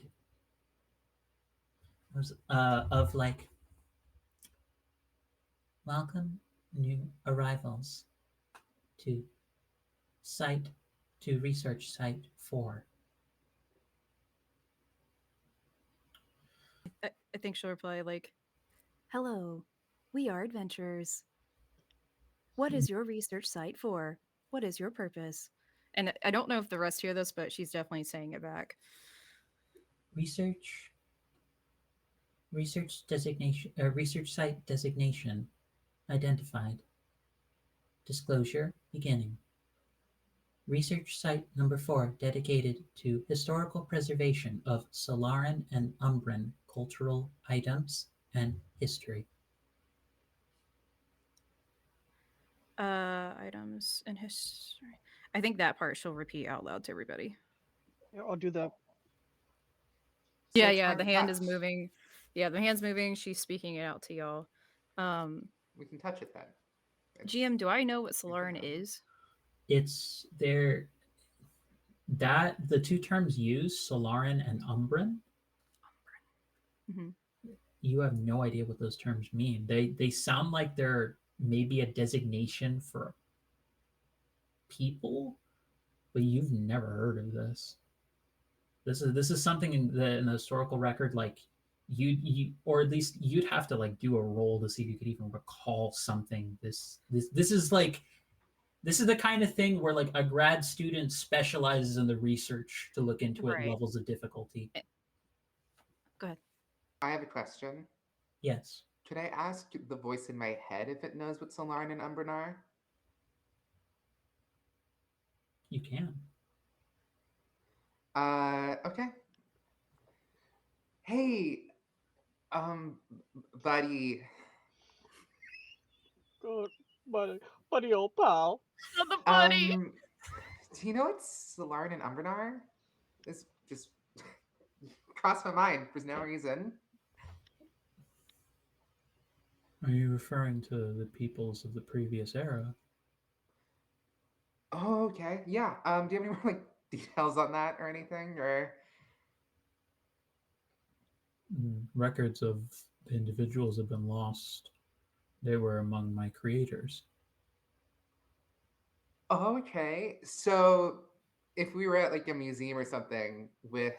of like, welcome new arrivals to research site 4. I think she'll reply like, "Hello, we are adventurers. What is your research site for? What is your purpose?" And I don't know if the rest hear this, but she's definitely saying it back. Research research site designation identified. Disclosure beginning. Research site number 4 dedicated to historical preservation of Solaran and Umbran cultural items and history. Items and history. I think that part she'll repeat out loud to everybody. Yeah, I'll do the. So Yeah, it's yeah. fine The to hand is touch. moving. Yeah, the hand's moving. She's speaking it out to y'all. We can touch it then. GM, do I know what can Solaran have- is? It's there that the two terms used, Solaran and Umbran, Mhm. you have no idea what those terms mean. They sound like they're maybe a designation for people, but you've never heard of this. This is something in the historical record, like you or at least you'd have to like do a roll to see if you could even recall something. This is like this is the kind of thing where like a grad student specializes in the research to look into it Right. levels of difficulty. Go ahead. I have a question. Yes. Could I ask the voice in my head if it knows what Solaran and Umbran are? You can. Okay. Hey, buddy. Good, buddy, old pal. Oh, the buddy. Do you know what Solaran and Umbran are? This just crossed my mind for no reason. Are you referring to the peoples of the previous era? Oh, okay. Yeah. Do you have any more like details on that or anything? Or Records of the individuals have been lost. They were among my creators. oh, okay. So if we were at like a museum or something with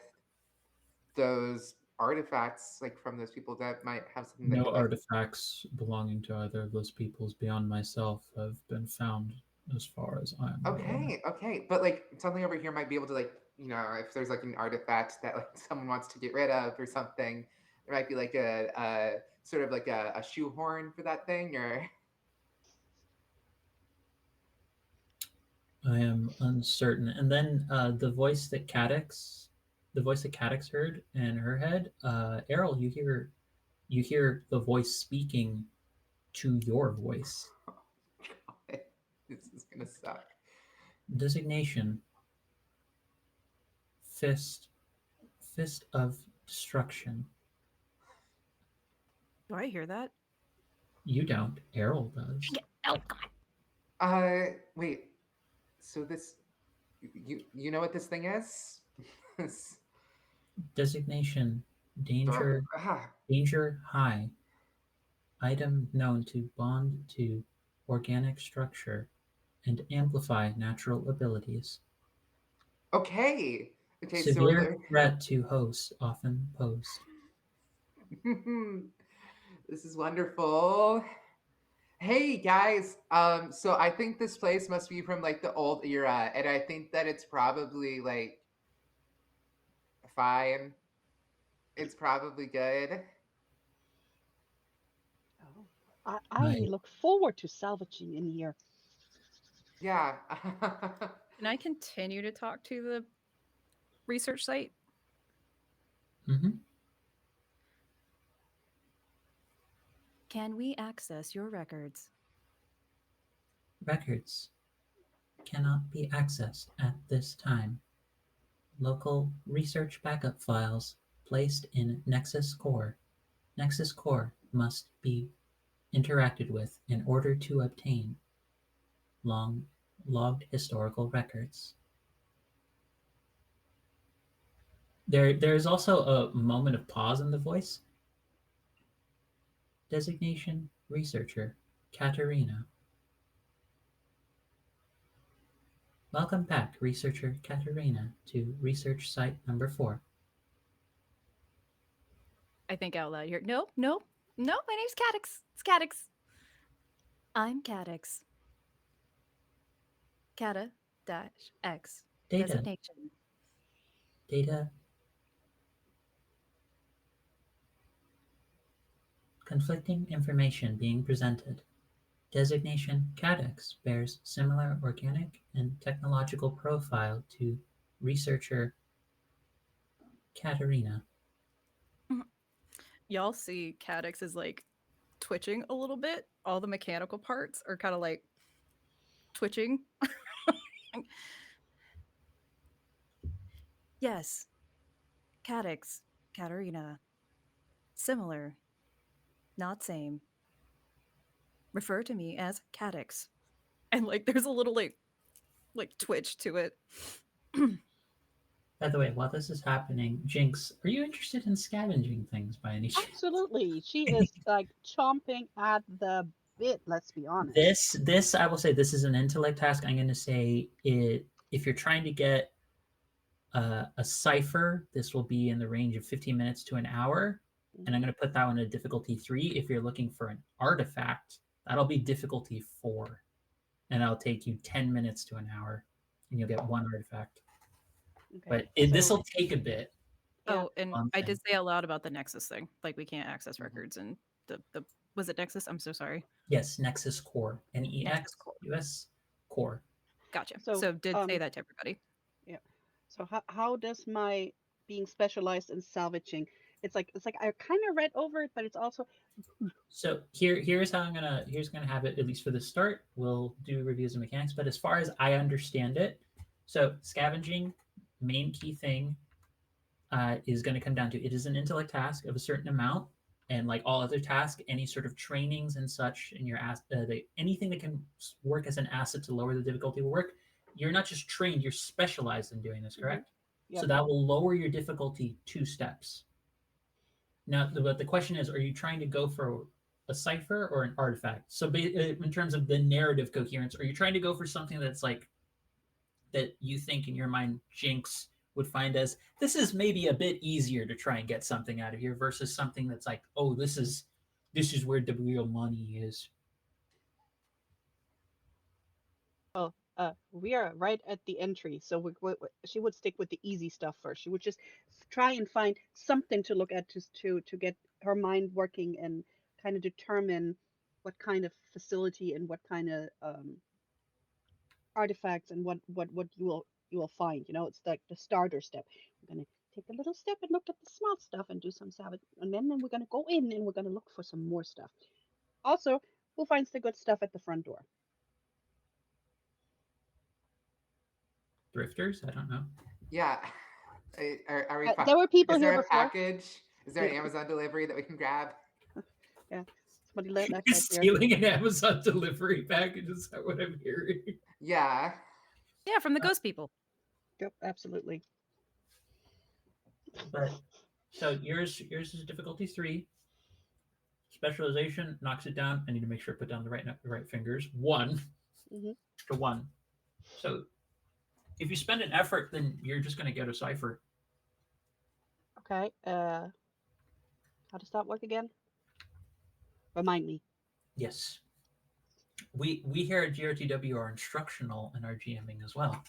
those artifacts like from those people, that might have something that No could like artifacts belonging to either of those peoples beyond myself have been found, as far as I'm aware. okay, but like something over here might be able to like if there's like an artifact that like someone wants to get rid of or something, there might be like a sort of like a shoehorn for that thing or I am uncertain. And then the voice that Cadix heard in her head, Errol, you hear the voice speaking to your voice. this is gonna suck. Designation: Fist of Destruction. Do I hear that? You don't. Errol does. Oh God. Wait. So this, you know what this thing is? Designation: danger. Ah, Danger high. Item known to bond to organic structure and amplify natural abilities. okay. Okay. So are Severe there? threat to hosts often posed. This is wonderful. Hey guys, so I think this place must be from like the old era, and I think that it's probably like fine. It's probably good. Oh, I My look forward to salvaging in here. Yeah. Can I continue to talk to the research site? mhm. Can we access your records? Records cannot be accessed at this time. Local research backup files placed in Nexus Core. Nexus Core must be interacted with in order to obtain long logged historical records. There is also a moment of pause in the voice. Designation: researcher Katerina. Welcome back, researcher Katerina, to research site number 4. I think out loud here. No, no, no. My name's Cadix. It's Cadix. I'm Cadix. Cata dash X. Data. Designation. Data. Conflicting information being presented. Designation: Cadex bears similar organic and technological profile to researcher Katerina. Y'all see Cadix is like twitching a little bit. All the mechanical parts are kind of like twitching. Yes, Cadix, Katerina. Similar, not same. Refer to me as Cadix. And like there's a little like twitch to it. By the way, while this is happening, Jinx, are you interested in scavenging things by any chance? Absolutely. She is like chomping at the bit, let's be honest. This I will say, this is an intellect task. I'm going to say it if you're trying to get a cipher, this will be in the range of 15 minutes to an hour. And I'm going to put that one at difficulty 3. If you're looking for an artifact, that'll be difficulty 4. And it'll take you 10 minutes to an hour, and you'll get one artifact. Okay. But this will take a bit. Yeah. Oh, and I did say out loud about the Nexus thing. Like we can't access records and the was it Nexus? I'm so sorry. Yes, Nexus Core. NEX Nexus Core. US Core. Gotcha. So, So did say that to everybody. Yeah. So how does my being specialized in salvaging? It's like I kind of read over it, but it's also So here's how here's gonna have it, at least for the start. We'll do reviews of mechanics, but as far as I understand it, so scavenging, main key thing is going to come down to it is an intellect task of a certain amount, and like all other tasks, any sort of trainings and such, and anything that can work as an asset to lower the difficulty will work. You're not just trained; you're specialized in doing this, correct? Yep. So that will lower your difficulty 2 steps. Now, but the question is, are you trying to go for a cipher or an artifact? So in terms of the narrative coherence, are you trying to go for something that's like that you think in your mind Jinx would find as this is maybe a bit easier to try and get something out of here versus something that's like, oh, this is where the real money is. we are right at the entry, so she would stick with the easy stuff first. She would just try and find something to look at just to get her mind working and kind of determine what kind of facility and what kind of artifacts and what you will find. You know, it's like the starter step. We're gonna take a little step and look at the small stuff and do some salvage, and then we're gonna go in and we're gonna look for some more stuff. Also, who finds the good stuff at the front door? Thrifters? I don't know. Yeah. Are we There were people is here there a before. package? Is there an Amazon delivery that we can grab? Yeah. Somebody let You're that right here. stealing an Amazon delivery package. Is that what I'm hearing? Yeah. Yeah, from the ghost people. Yep, absolutely. But so yours is difficulty 3. Specialization knocks it down. I need to make sure I put down the right fingers. 1 Mhm. to 1. So if you spend an effort, then you're just going to get a cipher. Okay. How does that work again? Remind me. Yes. We here at GRTW are instructional in our GMing as well.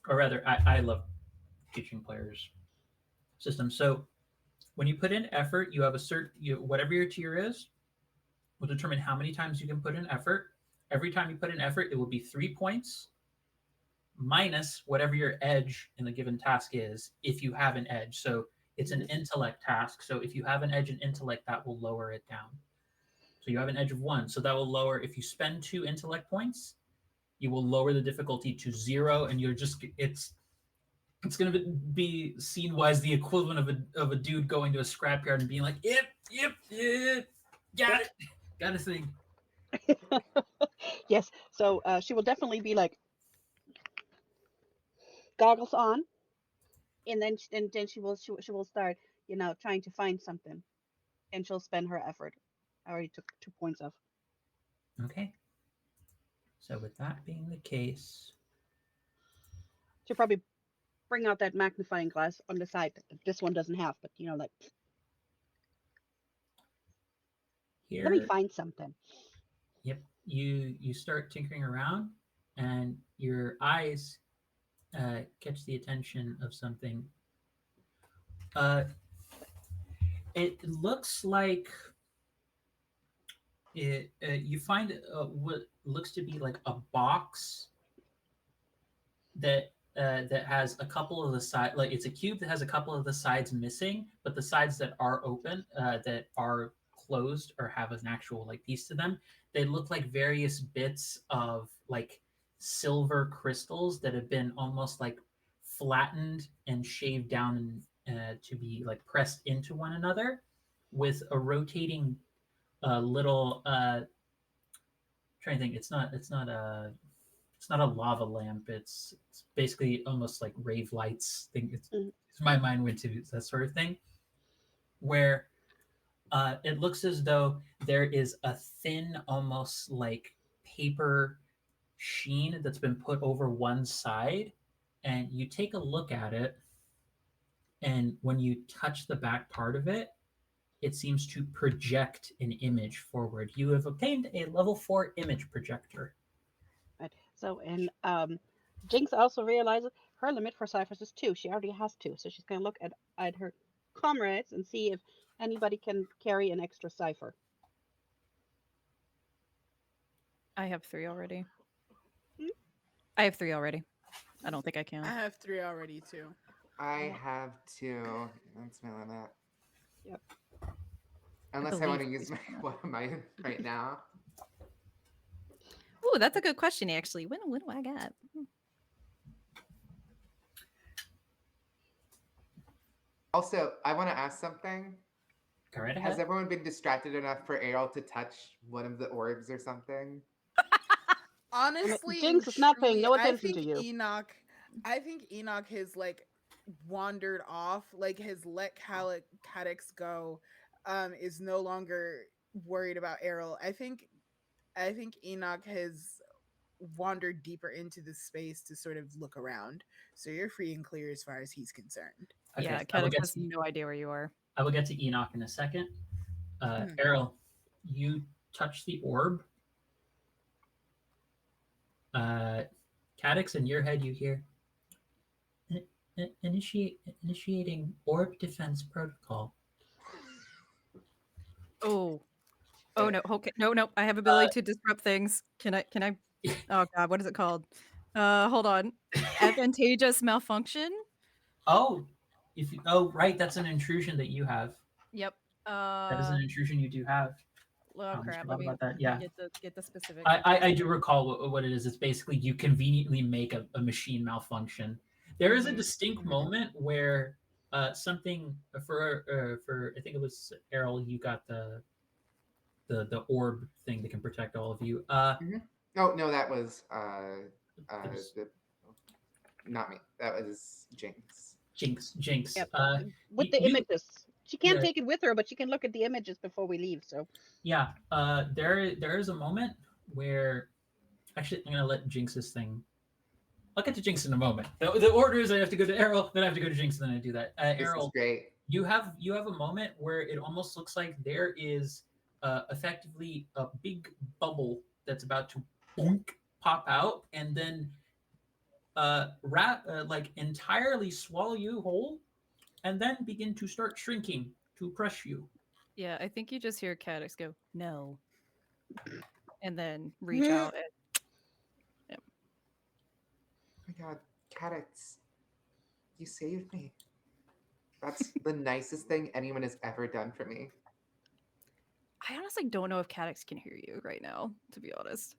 Or rather, I love teaching players systems. So when you put in effort, you have whatever your tier is will determine how many times you can put in effort. Every time you put in effort, it will be 3 points minus whatever your edge in the given task is, if you have an edge. So it's an intellect task. So if you have an edge in intellect, that will lower it down. So you have an edge of 1. So that will lower, if you spend 2 intellect points, you will lower the difficulty to 0, and you're just, it's going to be scene-wise the equivalent of a dude going to a scrapyard and being like, yep, got it, got a thing. Yes. So she will definitely be like goggles on, and then she will start, trying to find something, and she'll spend her effort. I already took 2 points off. Okay. So with that being the case, She'll probably bring out that magnifying glass on the side that this one doesn't have, but like, here, let me find something. yep, you start tinkering around, and your eyes catch the attention of something. It looks like you find what looks to be like a box that has a couple of the sides, like it's a cube that has a couple of the sides missing, but the sides that are open, that are closed or have an actual like piece to them, they look like various bits of like silver crystals that have been almost like flattened and shaved down to be like pressed into one another with a rotating little trying to think, it's not a lava lamp. It's basically almost like rave lights thing. My mind went to that sort of thing, where it looks as though there is a thin, almost like paper sheen that's been put over one side, and you take a look at it, and when you touch the back part of it, it seems to project an image forward. You have obtained a level 4 image projector. Right. So, and Jinx also realizes her limit for ciphers is 2. She already has 2, so she's going to look at her comrades and see if anybody can carry an extra cipher. I have 3 already. Hmm? I have 3 already. I don't think I can. I have 3 already too. I have 2. That's my limit. Yep. Unless I want to use what am I right now? Ooh, that's a good question, actually. What do I got? Also, I want to ask something. Go right ahead. Has everyone been distracted enough for Errol to touch one of the orbs or something? Honestly, Jinx is not paying no attention to you. I think Enoch has like wandered off, like has let Cadix go, is no longer worried about Errol. I think Enoch has wandered deeper into the space to sort of look around. So you're free and clear as far as he's concerned. Okay, Yeah, so Cadix has no idea where you are. I will get to Enoch in a second. Errol, you touch the orb. Cadix, in your head, you hear initiating orb defense protocol. Oh no. Okay, no. I have ability to disrupt things. Can I? Oh God, what is it called? Hold on. Advantageous malfunction. Oh, right, that's an intrusion that you have. Yep. That is an intrusion you do have. Oh crap! Let me about that. Yeah, get the specific. I do recall what it is. It's basically you conveniently make a machine malfunction. There is a distinct moment where something for I think it was Errol. You got the orb thing that can protect all of you. Oh no, that was There's the not me. That was Jinx. Jinx. Yep. With the You images. She can't yeah take it with her, but she can look at the images before we leave. So yeah. There is a moment where actually I'm gonna let Jinx's thing. I'll get to Jinx in a moment. The order is I have to go to Errol, then I have to go to Jinx, and then I do that. This is Errol, great. you have a moment where it almost looks like there is effectively a big bubble that's about to boink, pop out, and then like entirely swallow you whole, and then begin to start shrinking to crush you. Yeah, I think you just hear Cadix go, no. And then reach out and Oh my god, Cadix, you saved me. That's the nicest thing anyone has ever done for me. I honestly don't know if Cadix can hear you right now, to be honest.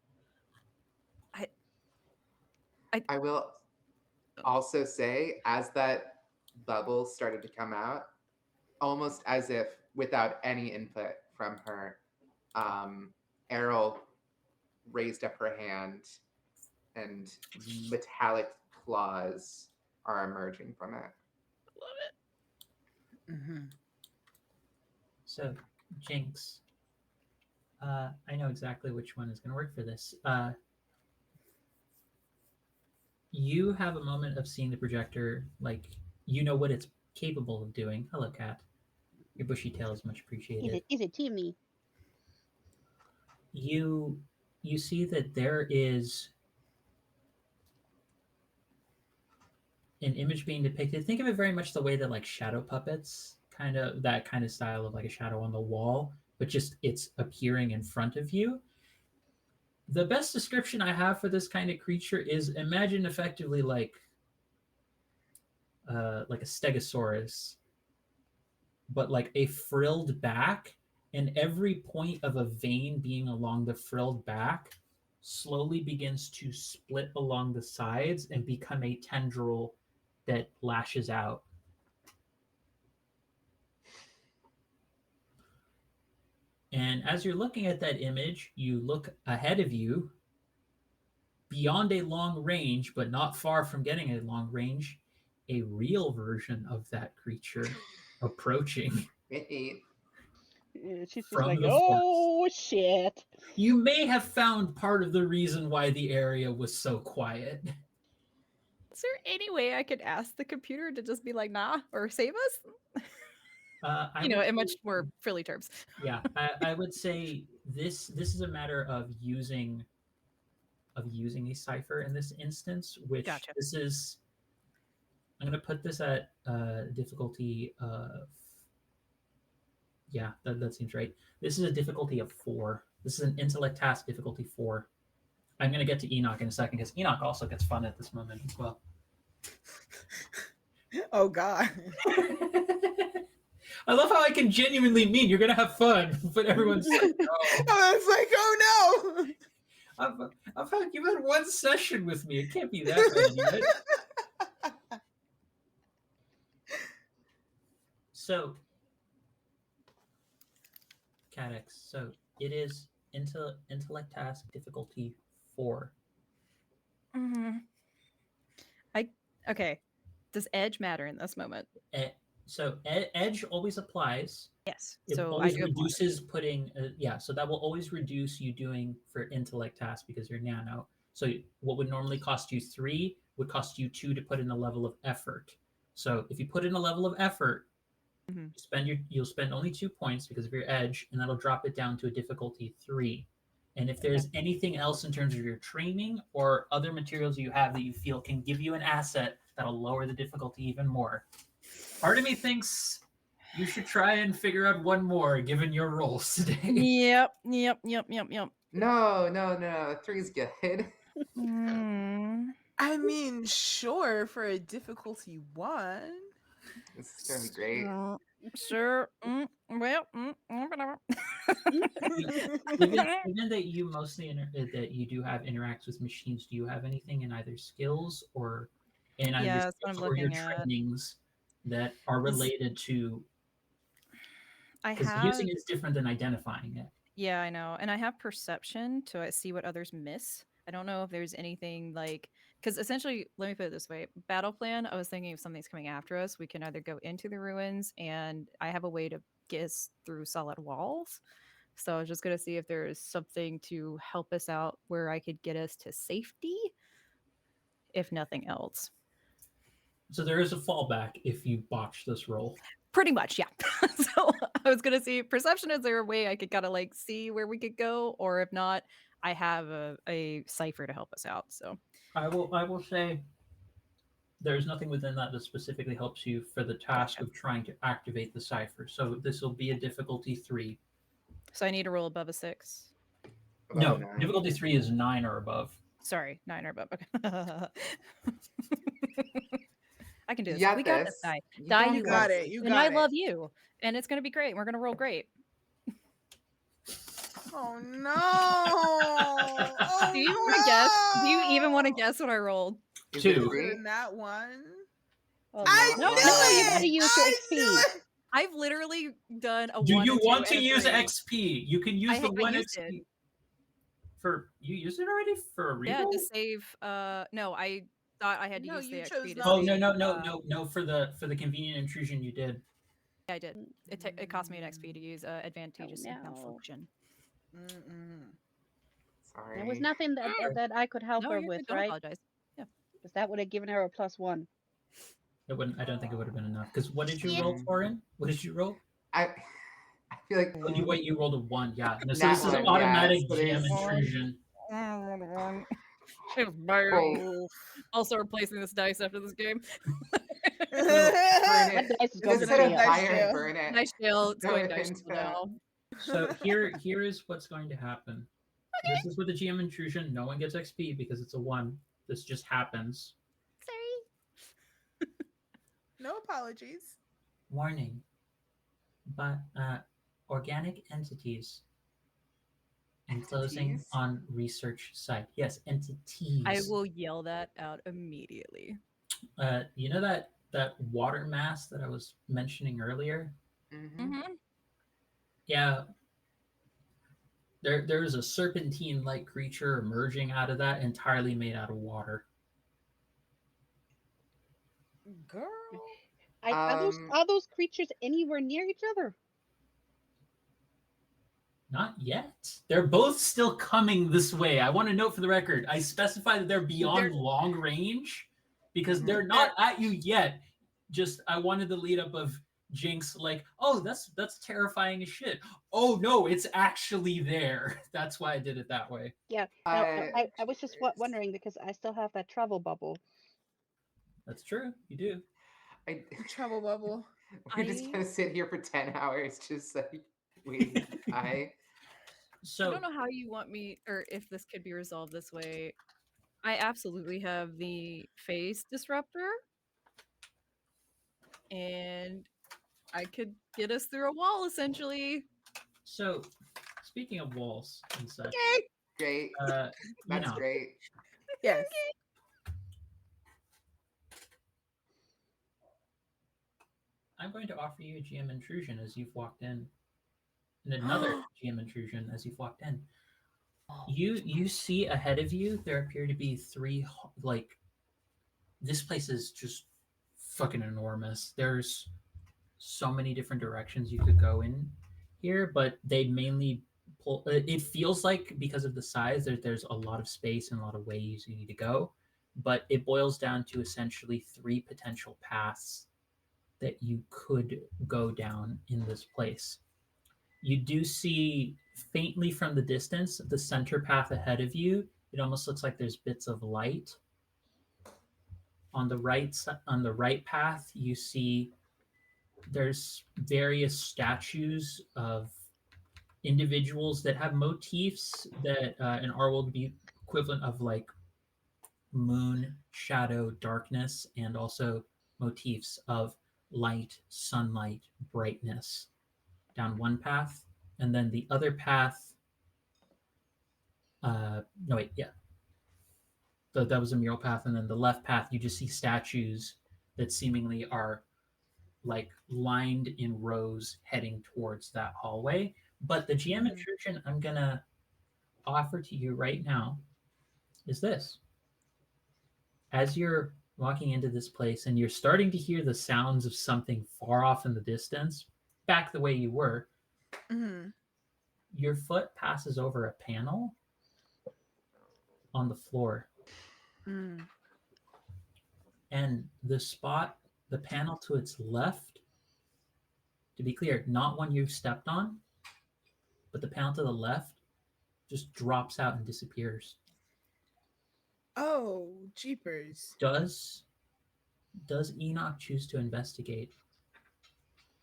I will also say, as that bubble started to come out, almost as if without any input from her, Errol raised up her hand and metallic claws are emerging from it. Love it. Mm-hmm. So, Jinx, I know exactly which one is going to work for this. You have a moment of seeing the projector, like you know what it's capable of doing. Hello, cat. Your bushy tail is much appreciated. is it Timmy? You see that there is an image being depicted. Think of it very much the way that like shadow puppets, kind of that kind of style of like a shadow on the wall, but just it's appearing in front of you. The best description I have for this kind of creature is imagine effectively like a stegosaurus, but like a frilled back, and every point of a vein being along the frilled back slowly begins to split along the sides and become a tendril that lashes out. And as you're looking at that image, you look ahead of you, beyond a long range, but not far from getting a long range, a real version of that creature approaching She's just from like, the forest. oh shit. You may have found part of the reason why the area was so quiet. Is there any way I could ask the computer to just be like, nah, or save us? In much more frilly terms. Yeah, I would say this is a matter of using a cipher in this instance, which Gotcha. this is. I'm going to put this at difficulty. Yeah, that seems right. This is a difficulty of 4. This is an intellect task difficulty 4. I'm going to get to Enoch in a second because Enoch also gets fun at this moment as well. Oh God. I love how I can genuinely mean you're going to have fun, but everyone's like, no. I was like, oh no. You've had one session with me. It can't be that bad yet. So, Cadix, so it is intellect task difficulty 4. Mm-hmm. Okay. Does edge matter in this moment? So edge always applies. Yes. It So always I do reduces putting. So that will always reduce you doing for intellect tasks because you're nano. So what would normally cost you 3 would cost you 2 to put in a level of effort. So if you put in a level of effort, you'll spend only 2 points because of your edge, and that'll drop it down to a difficulty 3. And if there's anything else in terms of your training or other materials you have that you feel can give you an asset that'll lower the difficulty even more. Part of me thinks you should try and figure out one more given your rolls today. Yep. No. 3's good. I mean, sure, for a difficulty 1. This is gonna be great. Sure. Whatever. Given that you mostly that you do have interacts with machines, do you have anything in either skills or in either Yeah, that's what I'm skills or your looking at. trainings that are related to, I because have, using it is different than identifying it. yeah, I know, and I have perception to see what others miss. I don't know if there's anything like, because essentially, let me put it this way: battle plan. I was thinking if something's coming after us, we can either go into the ruins, and I have a way to get us through solid walls. So I was just gonna see if there is something to help us out where I could get us to safety, if nothing else. So there is a fallback if you botch this roll. Pretty much, yeah. So I was gonna see perception. Is there a way I could kind of like see where we could go, or if not, I have a cipher to help us out. So I will say there's nothing within that that specifically helps you for the task gotcha. of trying to activate the cipher. So this will be a difficulty 3. So I need to roll above a 6. Above a No, 9. difficulty 3 is 9 or above. Sorry, 9 or above. Okay. I can do this. You got We got this. this, Di. You Di, got you got got it. this. You And I got it. love you. And it's gonna be great. We're gonna roll great. Oh no! Oh, Do you want to guess? Do you even want to no! guess what I rolled? Is it 2. Is three? it in that one? Oh, I no, knew no, you it! gotta use your I XP. knew it! I've literally done a Do 1, you a 2, want to and a use 3. XP? You can use the I 1 used XP. it. For you used it already for a Yeah, reroll? to save. No, I thought I had to No, use the you XP chose to not Oh save. no! For the convenient intrusion, you did. Yeah, I did. It cost me an XP to use advantageous no. malfunction. Mm-mm. There was Sorry. nothing that I could help No, her you're with, good. Don't right? apologize. Yeah. Because that would have given her a +1. It wouldn't. I don't think it would have been enough. Because what did you Yeah. roll, Torin? What did you roll? I feel like Oh, you rolled a 1. Yeah. No, so Nat this is 1, automatic yeah, so GM there's- intrusion. Oh, Also replacing this dice after this game. burn That it. dice is going to Instead of jail. Dice fire, jail. burn it. Dice jail. It's Throw going it dice into- jail now. So here is what's going to happen. This is with the GM intrusion. No one gets XP because it's a 1. This just happens. Sorry. No apologies. Warning. But organic entities enclosing Entities? on research site. Yes, entities. I will yell that out immediately. You know that water mass that I was mentioning earlier? Mhm. Yeah. There's a serpentine-like creature emerging out of that, entirely made out of water. Girl. Are those creatures anywhere near each other? Not yet. They're both still coming this way. I want to note for the record, I specify that they're beyond long range because they're not at you yet. Just I wanted the lead up of Jinx like, oh, that's terrifying as shit. Oh no, it's actually there. That's why I did it that way. Yeah. No, I was just wondering because I still have that travel bubble. That's true. You do. Trouble bubble. We're just gonna sit here for 10 hours, just like waiting to die. So I don't know how you want me, or if this could be resolved this way. I absolutely have the phase disruptor, and I could get us through a wall essentially. So, speaking of walls and such, Great. you That's know, great. Yes. I'm going to offer you a GM intrusion as you've walked in, and another GM intrusion as you've walked in. You see ahead of you there appear to be 3 like this place is just fucking enormous. There's so many different directions you could go in here, but they mainly pull. It feels like because of the size, there's a lot of space and a lot of ways you need to go, but it boils down to essentially 3 potential paths that you could go down in this place. You do see faintly from the distance the center path ahead of you. It almost looks like there's bits of light. On the right path, you see there's various statues of individuals that have motifs that in our world would be equivalent of like moon, shadow, darkness, and also motifs of light, sunlight, brightness down one path, and then the other path. No, wait, yeah. That was a mural path, and then the left path, you just see statues that seemingly are like lined in rows heading towards that hallway. But the GM Mhm. intrusion I'm gonna offer to you right now is this. As you're walking into this place and you're starting to hear the sounds of something far off in the distance, back the way you were, Mhm. your foot passes over a panel on the floor. Mm. And the panel to its left, to be clear, not one you've stepped on, but the panel to the left just drops out and disappears. Oh, jeepers. Does Enoch choose to investigate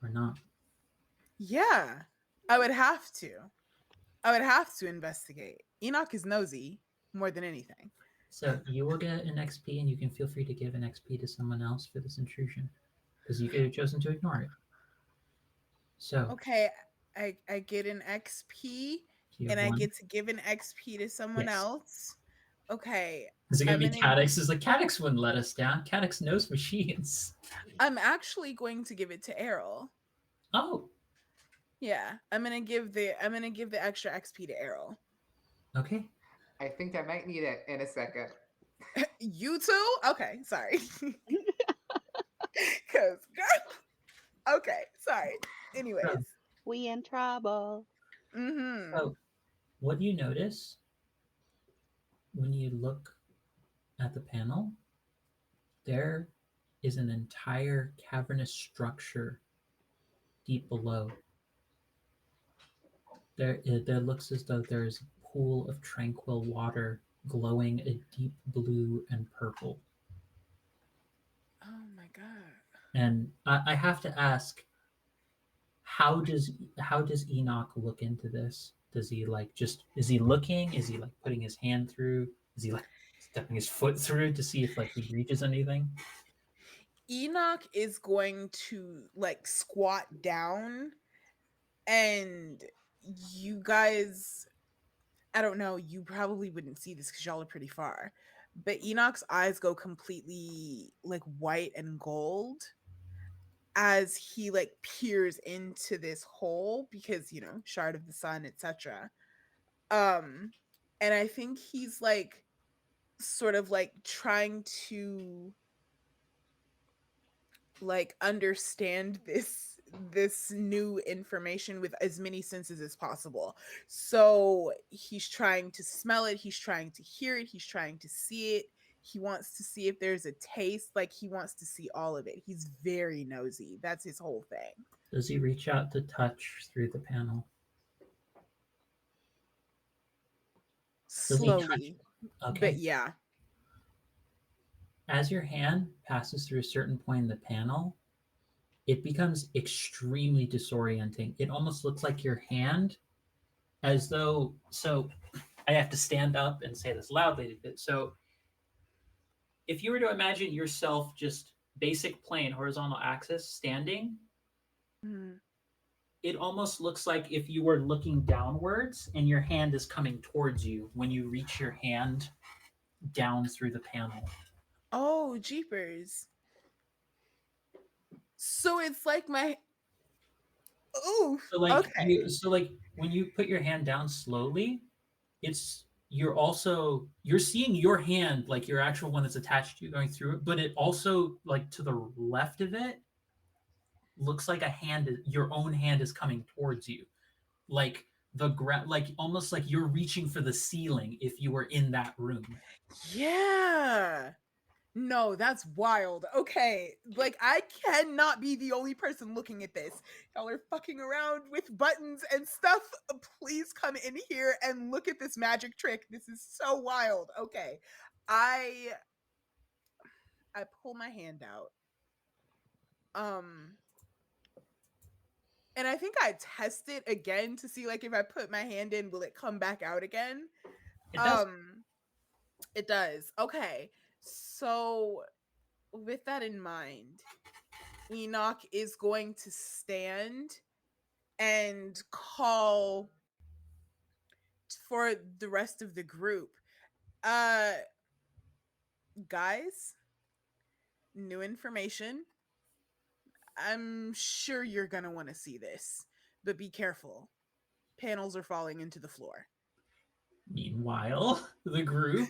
or not? Yeah, I would have to. I would have to investigate. Enoch is nosy more than anything. So you will get an XP, and you can feel free to give an XP to someone else for this intrusion, because you could have chosen to ignore it. So Okay, I get an XP you have and I one. get to give an XP to someone Yes. else. Okay. Is it gonna I'm be gonna Cadix? Is like Cadix wouldn't let us down. Cadix knows machines. I'm actually going to give it to Errol. Oh, Yeah, I'm gonna give the extra XP to Errol. okay. I think I might need it in a second. You too? Okay, sorry. Cause girl. Okay, sorry. Anyways. We in trouble. Mm-hmm. So what do you notice when you look at the panel? There is an entire cavernous structure deep below. There looks as though there is a pool of tranquil water glowing a deep blue and purple. Oh my god. And I have to ask, how does Enoch look into this? Does he like just is he looking? Is he like putting his hand through? Is he like stepping his foot through to see if like he reaches anything? Enoch is going to like squat down, and you guys, I don't know, you probably wouldn't see this because y'all are pretty far, but Enoch's eyes go completely like white and gold as he like peers into this hole because, shard of the sun, etc. um and I think he's like sort of like trying to like understand this new information with as many senses as possible. So he's trying to smell it, he's trying to hear it, he's trying to see it. He wants to see if there's a taste, like he wants to see all of it. He's very nosy. That's his whole thing. Does he reach out to touch through the panel? Does he touch? Slowly. Okay. But yeah. As your hand passes through a certain point in the panel, it becomes extremely disorienting. It almost looks like your hand, as though. So, I have to stand up and say this loudly. So, if you were to imagine yourself just basic plane, horizontal axis, standing, Mm. it almost looks like if you were looking downwards and your hand is coming towards you when you reach your hand down through the panel. Oh, jeepers. So it's like my oh, So like okay. so like when you put your hand down slowly, you're seeing your hand, like your actual one that's attached to you going through it, but it also like to the left of it looks like your own hand is coming towards you. Like like almost like you're reaching for the ceiling if you were in that room. Yeah. No, that's wild. Okay. Like, I cannot be the only person looking at this. Y'all are fucking around with buttons and stuff. Please come in here and look at this magic trick. This is so wild. Okay. I pull my hand out. And I think I test it again to see like if I put my hand in, will it come back out again? It does. It does. Okay. So with that in mind, Enoch is going to stand and call for the rest of the group. Uh Guys, new information. I'm sure you're going to want to see this, but be careful. Panels are falling into the floor. Meanwhile, the group.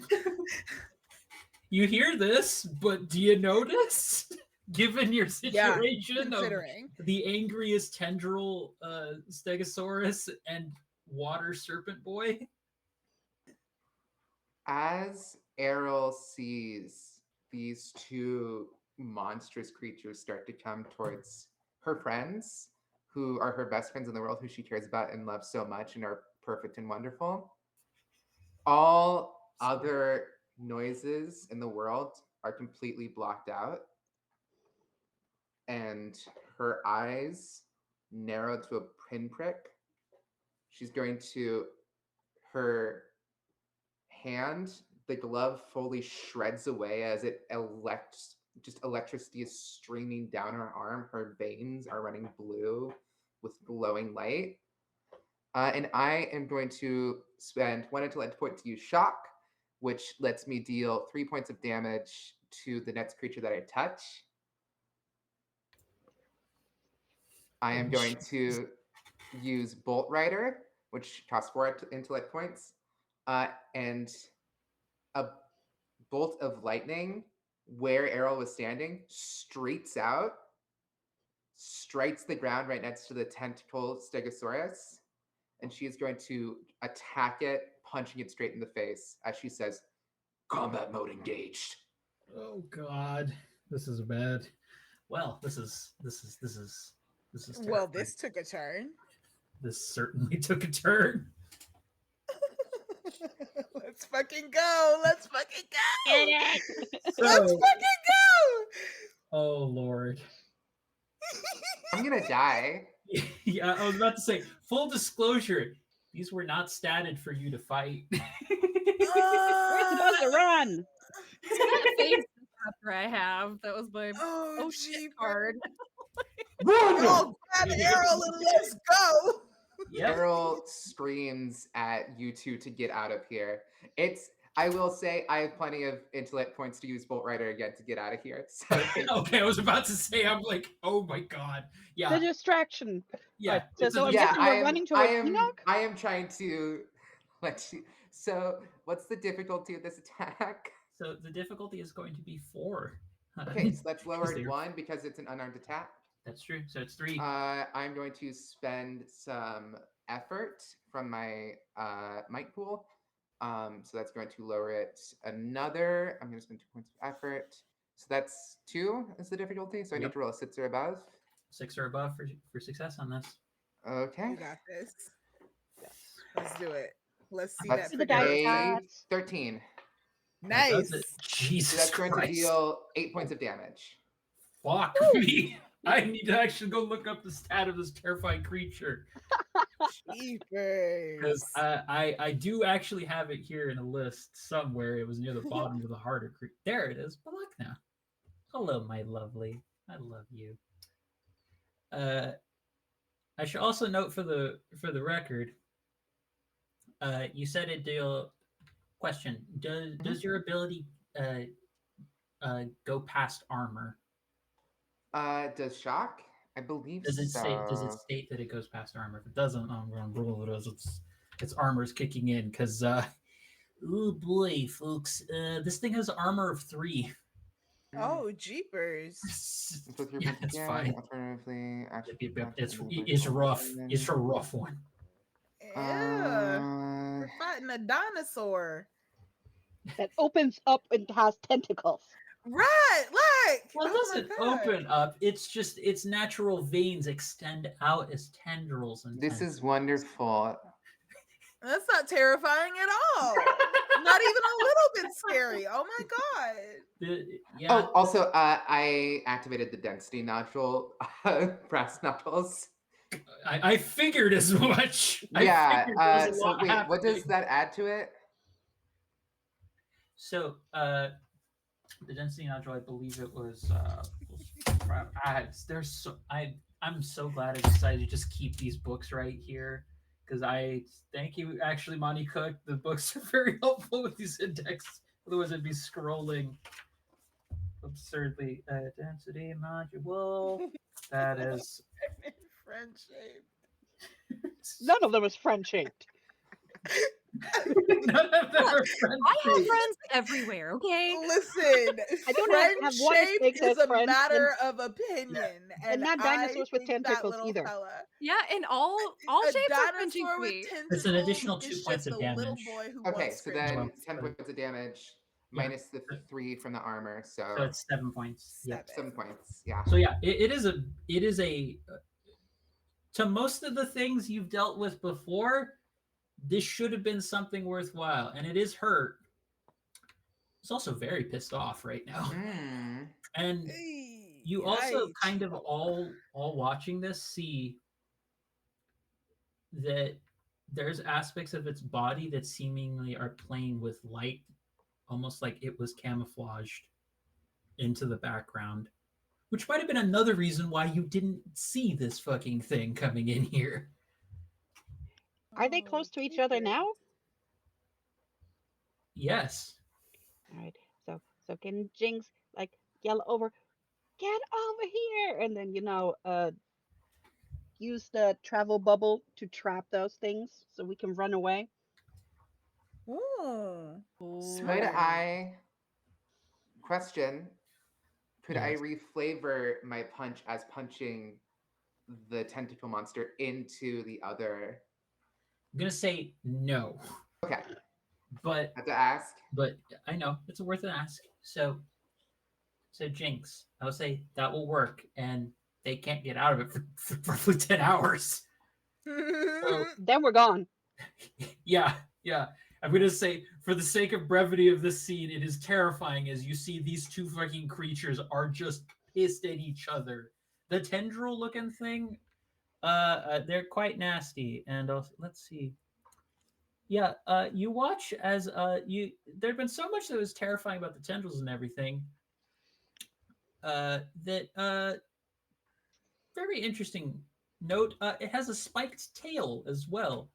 You hear this, but do you notice? Given your situation of considering. the angriest tendril stegosaurus and water serpent boy. As Errol sees these two monstrous creatures start to come towards her friends, who are her best friends in the world, who she cares about and loves so much and are perfect and wonderful, all other noises in the world are completely blocked out. And her eyes narrow to a pinprick. She's going to, her hand, the glove fully shreds away as it electricity is streaming down her arm. Her veins are running blue with glowing light. And I am going to spend 1 intellect point to use shock, which lets me deal 3 points of damage to the next creature that I touch. I am going to use Bolt Rider, which costs 4 intellect points, and a bolt of lightning where Errol was standing streaks out, strikes the ground right next to the tentacle Stegosaurus, and she is going to attack it, punching it straight in the face as she says, "Combat mode engaged." Oh God, this is bad. Well, this is Well, terrifying. this took a turn. This certainly took a turn. Let's fucking go. Let's fucking go. Get it? Let's fucking go. Oh Lord. I'm gonna die. Yeah, I was about to say, full disclosure, these were not statted for you to fight. We're supposed to run. That face after I have. That was my Oh, shit card. Run! Oh, grab Errol and let's go. Yep. Errol screams at you two to get out of here. I will say I have plenty of intellect points to use Bolt Rider again to get out of here. So Okay, I was about to say, I'm like, oh my God. The Yeah. distraction. Yeah. So I'm yeah, guessing we're running towards Enoch? I am trying to let you. So what's the difficulty of this attack? So the difficulty is going to be 4. Okay, so that's lowered they're- 1 because it's an unarmed attack. That's true. So it's 3. I'm going to spend some effort from my might pool. So that's going to lower it another. I'm going to spend 2 points of effort. So that's 2 is the difficulty. So I need to roll a 6 or above. 6 or above for success on this. Okay. You got this. Let's do it. Let's see That's that. the dice freaking- gods. 13. That does Nice. it. Jesus So that's going to Christ. deal 8 points of damage. Fuck me. I need to actually go look up the stat of this terrifying creature. Jeepers. Because I do actually have it here in a list somewhere. It was near the bottom of the harder creature. There it is. But look now. Hello, my lovely. I love you. I should also note for the record, you said it deal. Question: Does your ability go past armor? Does shock? I believe Does it so. state that it goes past armor? If it doesn't, I'm going to rule it as its armor's kicking in because oh boy, folks, this thing has armor of 3. Oh, jeepers. Yeah, it's fine. Alternatively, It's rough. It's a rough one. Yeah. We're fighting a dinosaur. That opens up and has tentacles. Right, like. Well, it oh my doesn't God. open up. It's just its natural veins extend out as tendrils. And This is wonderful. That's not terrifying at all. Not even a little bit scary. Oh my God. Yeah. Oh, also, I activated the density nodule, brass knuckles. I figured as much. Yeah. I figured there was a So lot wait, what does happening. that add to it? So, the density nodule, I believe it was. I'm so glad I decided to just keep these books right here because I thank you. Actually, Monty Cook, the books are very helpful with these index. Otherwise, I'd be scrolling absurdly. Density module. That is Friend shape. None of them is friend shaped. none of them are friend I have shaped. friends everywhere, okay? Listen, I don't have water friend shape snakes is as a friends, matter of opinion, and not I dinosaurs with think that tentacles little either. fella, Yeah, and all a shapes are friend shaped dinosaur to with me. tentacles, It's an additional 2 is points just of a little damage. boy who Okay, wants so friendship. then So- 10 points of damage Yeah. minus the 3 from the armor. So So it's 7 points. Yep. 7 points. Yeah. So yeah, it is a to most of the things you've dealt with before, this should have been something worthwhile, and it is hurt. It's also very pissed off right now, Mm. and Hey, you also yikes. kind of all watching this see that there's aspects of its body that seemingly are playing with light, almost like it was camouflaged into the background, which might have been another reason why you didn't see this fucking thing coming in here. Are they close to each other now? Yes. All right. So can Jinx like yell over, "Get over here!" and then use the travel bubble to trap those things so we can run away? Ooh. Could I question? Could I Yes. reflavor my punch as punching the tentacle monster into the other? I'm gonna say no, Okay, but have to ask. I know it's worth an ask. So Jinx, I would say that will work, and they can't get out of it for roughly 10 hours. So, Then we're gone. yeah. I'm gonna say, for the sake of brevity of this scene, it is terrifying as you see these two fucking creatures are just pissed at each other. The tendril-looking thing, they're quite nasty. And also, let's see. Yeah, you watch as there'd been so much that was terrifying about the tendrils and everything. That very interesting note. It has a spiked tail as well.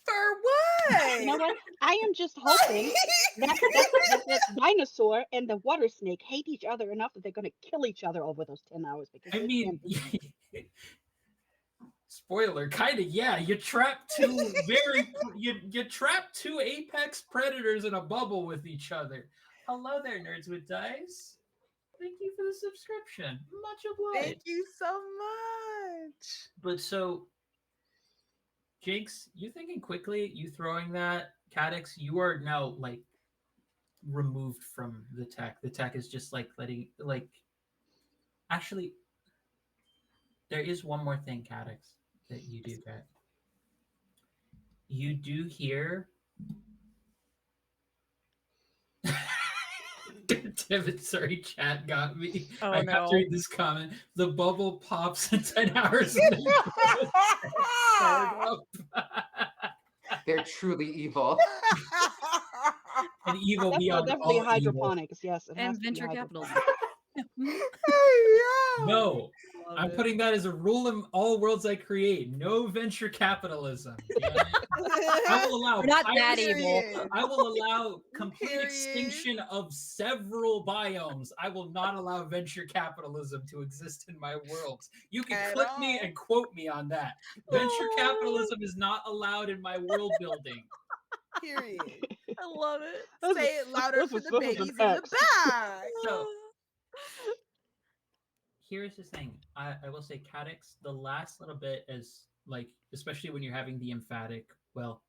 For what? You know what? I am just hoping that dinosaur and the water snake hate each other enough that they're going to kill each other over those 10 hours because I this mean, can't be. spoiler, kind of, yeah. You trap two you trap two apex predators in a bubble with each other. Hello there, nerds with dice. Thank you for the subscription. Much obliged. Thank you so much. But so, Jinx, you thinking quickly, you throwing that, Cadix, you are now like removed from the tech. The tech is just like letting actually there is one more thing, Cadix, that you do get. You do hear Damn it, sorry, chat got me. Oh, I have no. to read this comment. The bubble pops in 10 hours and then start up. They're truly evil. And evil That's beyond definitely all evil. hydroponics. Yes, it has And to be venture capitalism. hydroponics. Hey, yo. No, Love I'm it. putting that as a rule in all worlds I create. No venture capitalism. Damn it. I will allow We're not that piracy. evil. Period. I will allow complete Period. extinction of several biomes. I will not allow venture capitalism to exist in my worlds. You can At clip me all. and quote me on that. Venture capitalism is not allowed in my world building. Period. I love it. Those Say are- it louder those for are the swivels babies and in the X. back. So here's the thing. I will say, Cadix, the last little bit is like, especially when you're having the emphatic, well,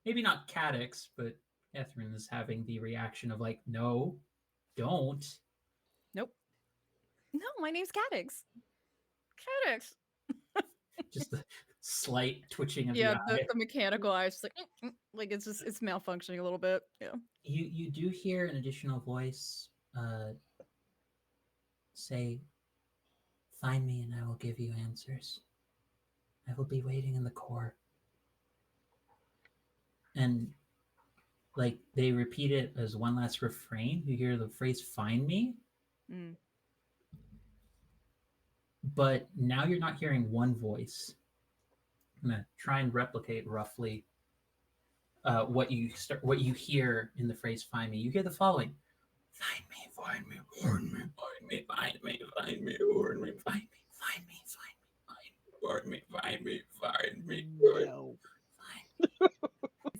maybe not Cadix, but Catherine is having the reaction of like, no, don't. Nope. No, my name's Cadix. Cadix. Just the slight twitching of Yeah, the eye. the mechanical eye is just like it's just it's malfunctioning a little bit. Yeah. You do hear an additional voice say, "Find me, and I will give you answers. I will be waiting in the core." And like they repeat it as one last refrain. You hear the phrase "Find me," Mm. but now you're not hearing one voice. I'm gonna try and replicate roughly what you hear in the phrase "Find me." You hear the following: find me, find me, find me, find me, find me, find me, find me, find me, find me, find me, find me, find me, No. I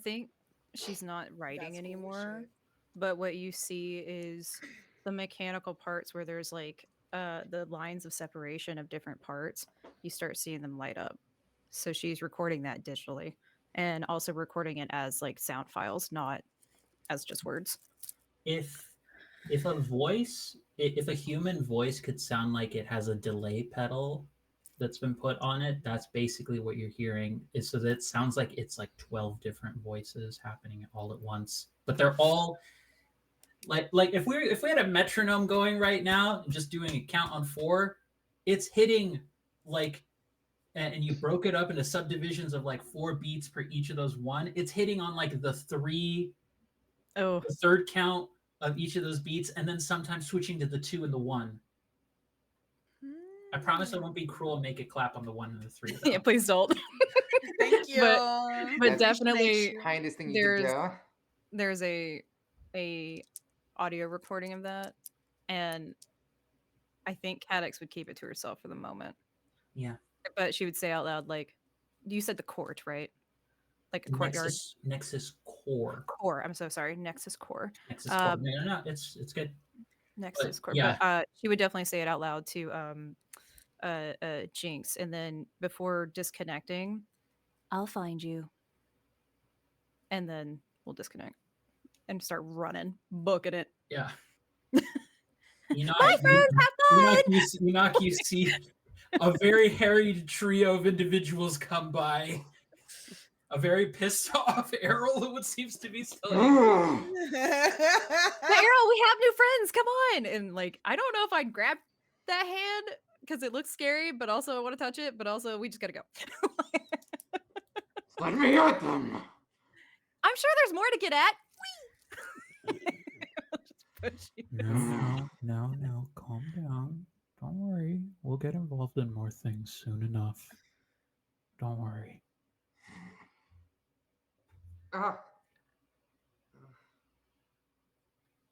think she's not writing That's holy anymore, shit. but what you see is the mechanical parts where there's like the lines of separation of different parts. You start seeing them light up. So she's recording that digitally and also recording it as like sound files, not as just words. if if a human voice could sound like it has a delay pedal that's been put on it, that's basically what you're hearing. Is so that it sounds like it's like 12 different voices happening all at once, but they're all like if we had a metronome going right now and just doing a count on 4, it's hitting like, and you broke it up into subdivisions of like 4 beats per each of those one, it's hitting on like the third count of each of those beats, and then sometimes switching to the 2 and the 1. I promise I won't be cruel and make it clap on the 1 and the 3. Yeah, please don't. Thank you. But That's definitely Kindest thing you could do. there's a audio recording of that, and I think Cadix would keep it to herself for the moment. Yeah. But she would say out loud, like, you said the court, right? Like a courtyard. Nexus core. Core. I'm so sorry. Nexus core. Nexus core. No, it's good. Nexus core. yeah. But she would definitely say it out loud to Jinx, and then before disconnecting, I'll find you, and then we'll disconnect and start running, booking it. Yeah. My friends, have fun! You see a very harried trio of individuals come by. A very pissed off Errol, who seems to be still. But Errol, we have new friends. Come on! And like, I don't know if I'd grab that hand because it looks scary, but also I want to touch it. But also, we just gotta go. Let me at them. I'm sure there's more to get at. Just push you. No. Calm down. Don't worry. We'll get involved in more things soon enough. Don't worry.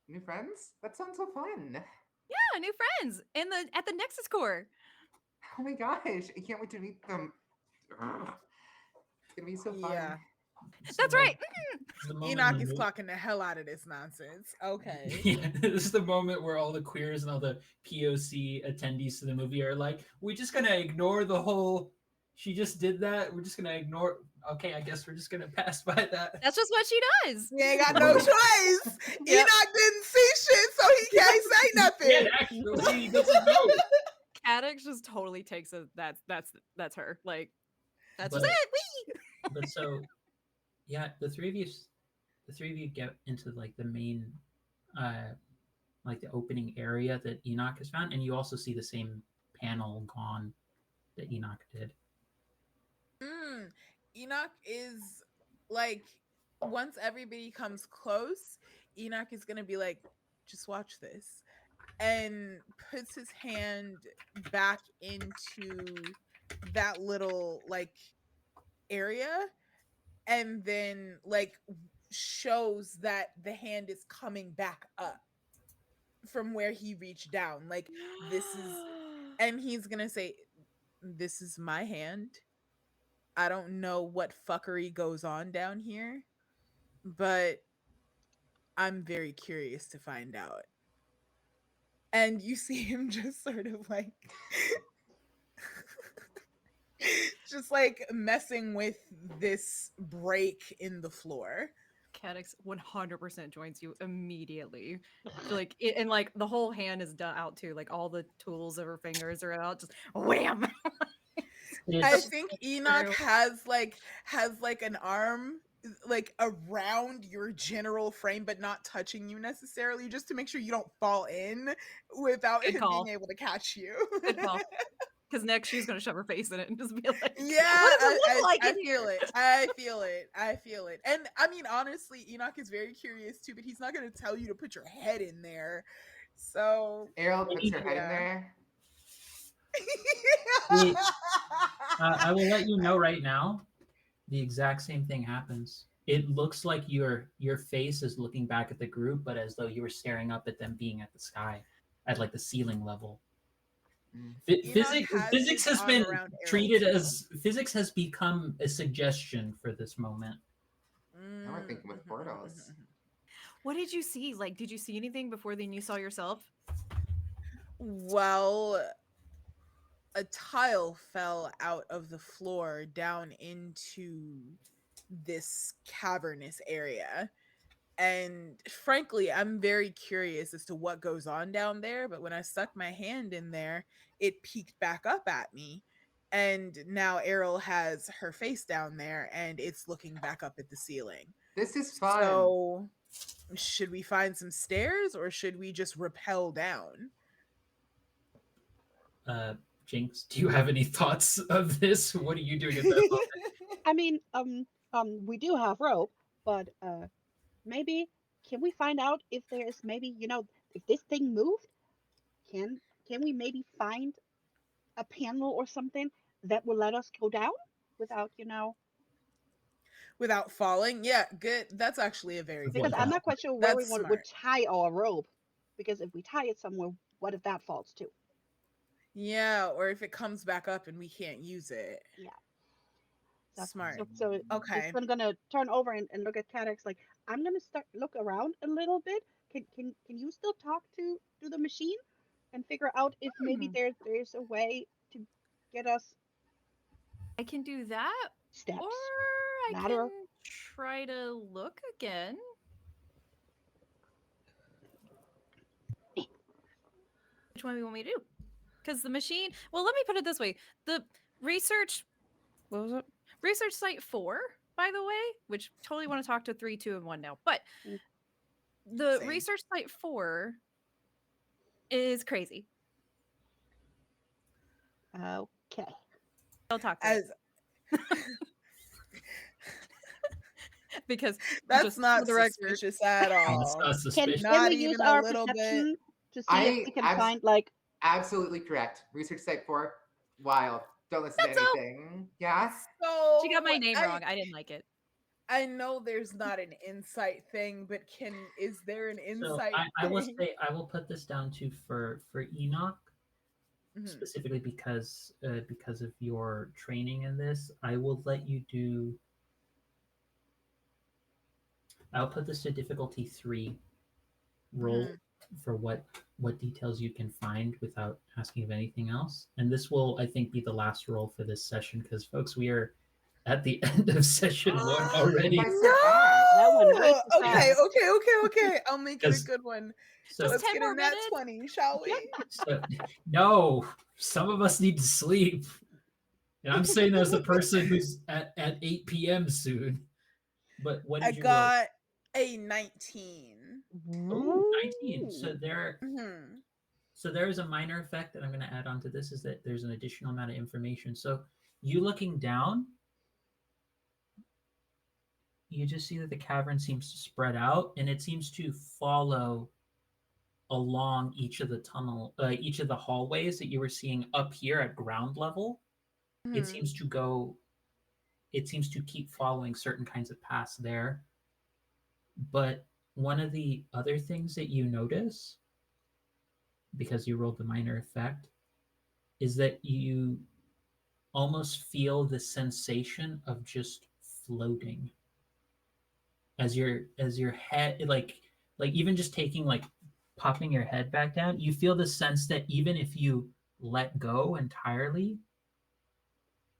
New friends? That sounds so fun. Yeah, new friends at the Nexus core. Oh my gosh, I can't wait to meet them. It's gonna be so fun. Yeah. That's right. Enoch is clocking the hell out of this nonsense. Okay. Yeah, this is the moment where all the queers and all the POC attendees to the movie are like, we're just gonna ignore the whole. She just did that. We're just gonna ignore. Okay, I guess we're just gonna pass by that. That's just what she does. We ain't got no choice. Yep. Enoch didn't see shit, so he can't say nothing. Yeah, actually, he doesn't know. Cadix just totally takes a that's her. Like that's But- it. Wee! But so, yeah, the three of you get into like the main, like the opening area that Enoch has found, and you also see the same panel gone that Enoch did. Enoch is like, once everybody comes close, Enoch is gonna be like, just watch this, and puts his hand back into that little like area, and then like shows that the hand is coming back up from where he reached down. Like, this is, and he's gonna say, this is my hand. I don't know what fuckery goes on down here, but I'm very curious to find out. And you see him just sort of like just like messing with this break in the floor. Cadix 100% joins you immediately. Like and like the whole hand is done out too. Like all the tools of her fingers are out. Just wham. I think Enoch has like an arm like around your general frame, but not touching you necessarily, just to make sure you don't fall in without Good him call. being able to catch you. Good call. Because next she's gonna shove her face in it and just be like, Yeah, what does it look like I in feel here? it. I feel it. And I mean, honestly, Enoch is very curious too, but he's not going to tell you to put your head in there. So Errol puts her head in Yeah. there. I will let you know right now, the exact same thing happens. it looks like your face is looking back at the group, but as though you were staring up at them being at the sky, at like the ceiling level. Mm. Enoch has Physics his has arm been around Errol, treated too. as physics has become a suggestion for this moment. Now we're thinking with portals. What did you see? Like, did you see anything before then you saw yourself? Well, a tile fell out of the floor down into this cavernous area. And frankly, I'm very curious as to what goes on down there. But when I stuck my hand in there, it peeked back up at me. And now Errol has her face down there and it's looking back up at the ceiling. This is fun. So, should we find some stairs or should we just rappel down? Jinx, do you have any thoughts of this? What are you doing at that moment? I mean, we do have rope, but maybe can we find out if there's maybe if this thing moved, can we maybe find a panel or something that will let us go down without Without falling? Yeah, good. That's actually a very because good I'm thought. not quite sure where we That's would smart. tie our rope, because if we tie it somewhere, what if that falls too? Yeah, or if it comes back up and we can't use it. Yeah. Smart. So Okay. I'm gonna turn over and look at Cadex. Like, I'm gonna start look around a little bit. Can you still talk to the machine and figure out if maybe there's a way to get us I can do that, steps, or I ladder? can try to look again. Which one do you want me to do? Because the machine. Well, let me put it this way: the research. What was it? Research Site 4, by the way, which totally want to talk to 3, 2, and 1 now. But the Same. Research Site 4 is crazy. Okay. I'll talk to As because that's just not for the record, suspicious at It's all. not Can suspicious. Not we use even a our little bit. perception to see if we can find like Absolutely correct. Research Site 4, wild. Don't listen to That's all. anything. Yeah? So she got my name wrong. I didn't like it. I know there's not an insight thing, but is there an So insight I will thing? say I will put this down to for Enoch Mhm. specifically because of your training in this. I will let you do. I'll put this to difficulty 3. Roll for what details you can find without asking of anything else. And this will, I think, be the last roll for this session because, folks, we are at the end of session 1 already. By so No! fast. that one way too Okay, fast. okay. I'll make it a Because- good one. So, Just Let's 10 get more in that minutes? 20, shall we? so no, some of us need to sleep. And I'm saying that as the person who's at 8 p.m. soon. But what I did you roll? got a 19. Oh, 19. So Mhm. there is a minor effect that I'm going to add on to this is that there's an additional amount of information. So you looking down, you just see that the cavern seems to spread out and it seems to follow along each of the hallways that you were seeing up here at ground level. It Mhm. seems to keep following certain kinds of paths there. But one of the other things that you notice, because you rolled the minor effect, is that you almost feel the sensation of just floating as your head like even just taking like popping your head back down, you feel the sense that even if you let go entirely,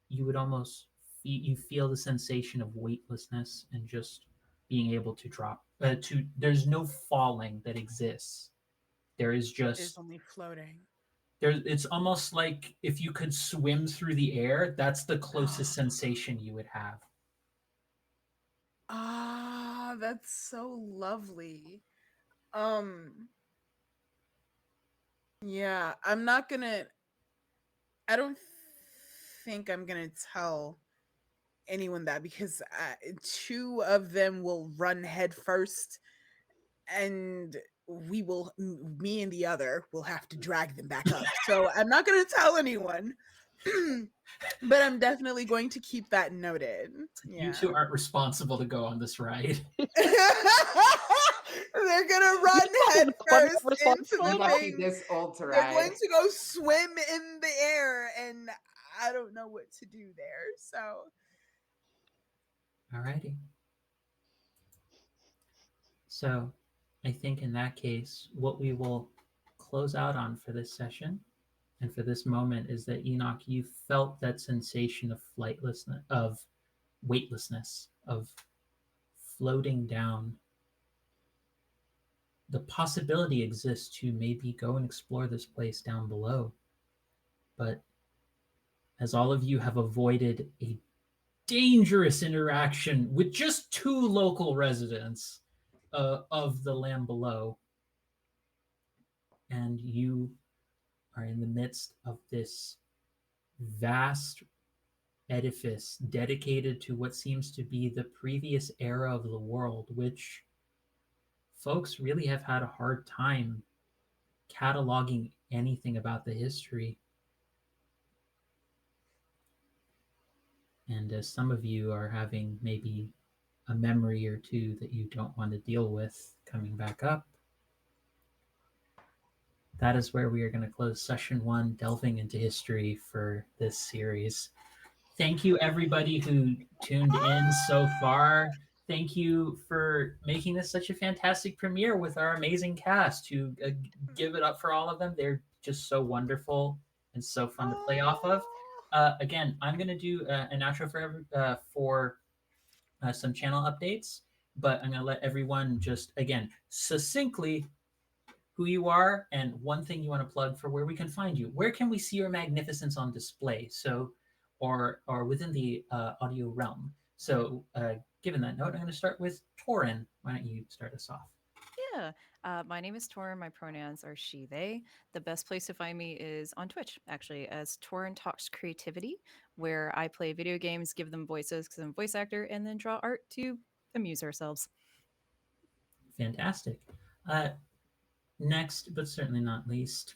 you would almost you feel the sensation of weightlessness and just being able to drop to there's no falling that exists. There is It's just only floating. it's almost like if you could swim through the air, that's the closest sensation you would have. Ah, that's so lovely. Yeah, I don't think I'm gonna tell anyone that because 2 of them will run head first and me and the other will have to drag them back up. So I'm not gonna tell anyone But I'm definitely going to keep that noted. You Yeah. two aren't responsible to go on this ride. They're gonna run head What first into I'm the not thing. this old to They're ride. going to go swim in the air, and I don't know what to do there. So Alrighty. So, I think in that case, what we will close out on for this session and for this moment is that Enoch, you felt that sensation of flightlessness, of weightlessness, of floating down. The possibility exists to maybe go and explore this place down below. But as all of you have avoided a dangerous interaction with just 2 local residents of the land below, and you are in the midst of this vast edifice dedicated to what seems to be the previous era of the world, which folks really have had a hard time cataloging anything about the history. And as some of you are having maybe a memory or two that you don't want to deal with coming back up, that is where we are going to close session 1, delving into history for this series. Thank you, everybody who tuned in so far. Thank you for making this such a fantastic premiere with our amazing cast. To give it up for all of them. They're just so wonderful and so fun to play off of. Again, I'm going to do an outro for some channel updates, but I'm going to let everyone just, again, succinctly who you are and one thing you want to plug for where we can find you. Where can we see your magnificence on display? So, or within the audio realm. So, given that note, I'm going to start with Torin. Why don't you start us off? Yeah. My name is Torin. My pronouns are she, they. The best place to find me is on Twitch, actually, as Torin Talks Creativity, where I play video games, give them voices because I'm a voice actor, and then draw art to amuse ourselves. Fantastic. Next, but certainly not least,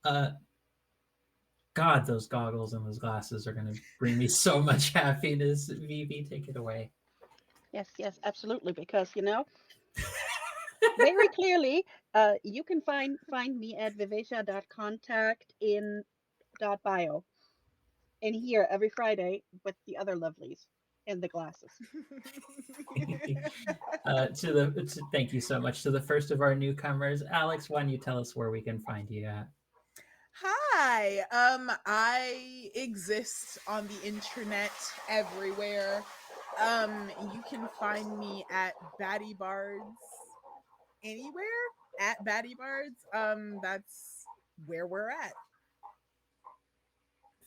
God, those goggles and those glasses are going to bring me so much happiness. Vivi, take it away. Yes, absolutely. Because very clearly, you can find me at vivacia.contact in .bio, and here every Friday with the other lovelies and the glasses. Thank you so much to the first of our newcomers, Alex. Why don't you tell us where we can find you at? Hi. I exist on the internet everywhere. You can find me at Batty Bards anywhere at Batty Bards. That's where we're at.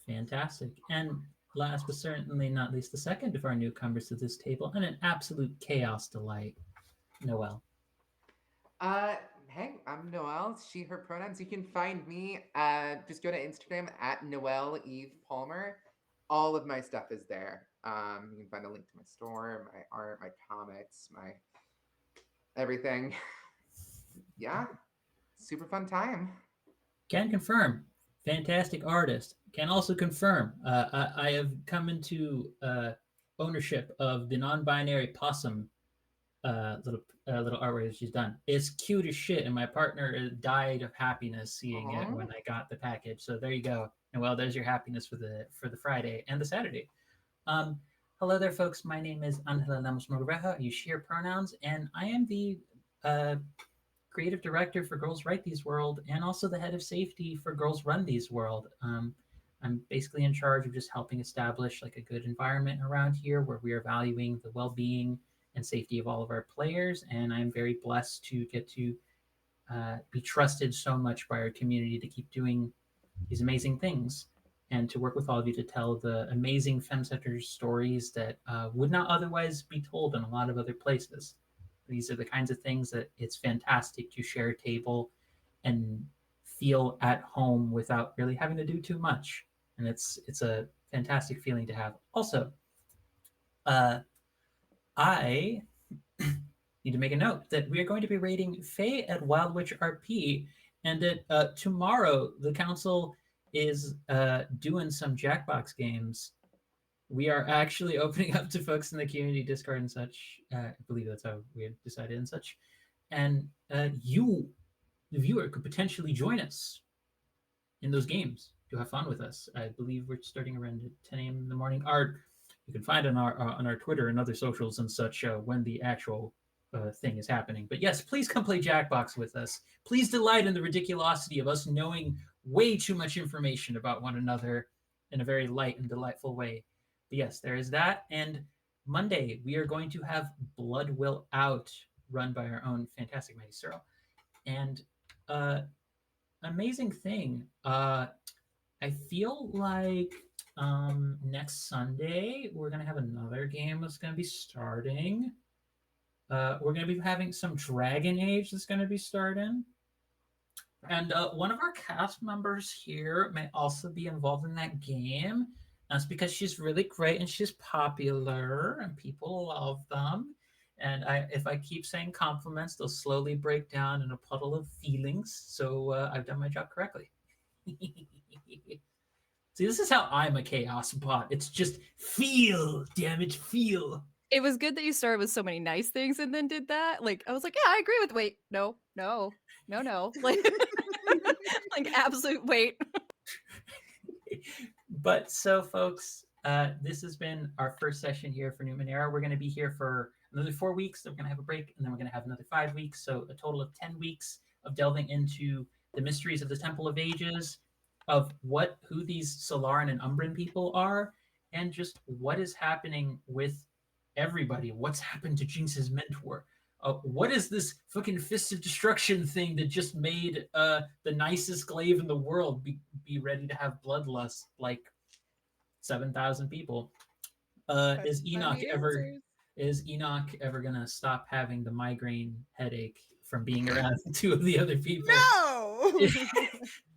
Fantastic. And last but certainly not least, the second of our newcomers to this table, and an absolute chaos delight, Noelle. Hey, I'm Noelle. She, her pronouns. You can find me. Just go to Instagram at Noelle Eve Palmer. All of my stuff is there. You can find a link to my store, my art, my comics, my everything. Yeah, super fun time. Can confirm, fantastic artist. Can also confirm, I have come into ownership of the non-binary possum little artwork she's done. It's cute as shit, and my partner died of happiness seeing it when I got the package. So there you go. And well, there's your happiness for the Friday and the Saturday. Hello there, folks. My name is Angela Lemos Moreja. I use she, her pronouns, and I am the creative director for Girls Write These World, and also the head of safety for Girls Run These World. I'm basically in charge of just helping establish like a good environment around here where we are valuing the well-being and safety of all of our players. And I'm very blessed to get to be trusted so much by our community to keep doing these amazing things and to work with all of you to tell the amazing femme-centered stories that would not otherwise be told in a lot of other places. These are the kinds of things that it's fantastic to share a table and feel at home without really having to do too much. And it's a fantastic feeling to have. Also, I need to make a note that we are going to be rating Fae at Wild Witch RP, and that tomorrow the council is doing some Jackbox games. We are actually opening up to folks in the community Discord and such. I believe that's how we had decided and such. And you, the viewer, could potentially join us in those games to have fun with us. I believe we're starting around 10 a.m. in the morning. You can find on our Twitter and other socials and such when the actual thing is happening. But yes, please come play Jackbox with us. Please delight in the ridiculosity of us knowing way too much information about one another in a very light and delightful way. But yes, there is that. And Monday, we are going to have Blood Will Out, run by our own fantastic Mighty Cyril. And amazing thing. I feel like next Sunday we're gonna have another game that's gonna be starting. We're gonna be having some Dragon Age that's gonna be starting, and one of our cast members here may also be involved in that game. That's because she's really great and she's popular and people love them. And if I keep saying compliments, they'll slowly break down in a puddle of feelings. So I've done my job correctly. See, this is how I'm a chaos bot. It's just feel, damn it, feel. It was good that you started with so many nice things and then did that. Like I was like, yeah, I agree with. Wait, no, like absolute wait. But so, folks, this has been our first session here for Numenera. We're going to be here for another 4 weeks. Then we're going to have a break, and then we're going to have another 5 weeks. So a total of 10 weeks of delving into the mysteries of the Temple of Ages, of who these Solaran and Umbran people are, and just what is happening with everybody. What's happened to Jinx's mentor? What is this fucking Fist of Destruction thing that just made the nicest glaive in the world be ready to have bloodlust like 7,000 people? Is Enoch ever gonna stop having the migraine headache from being around two of the other people? No.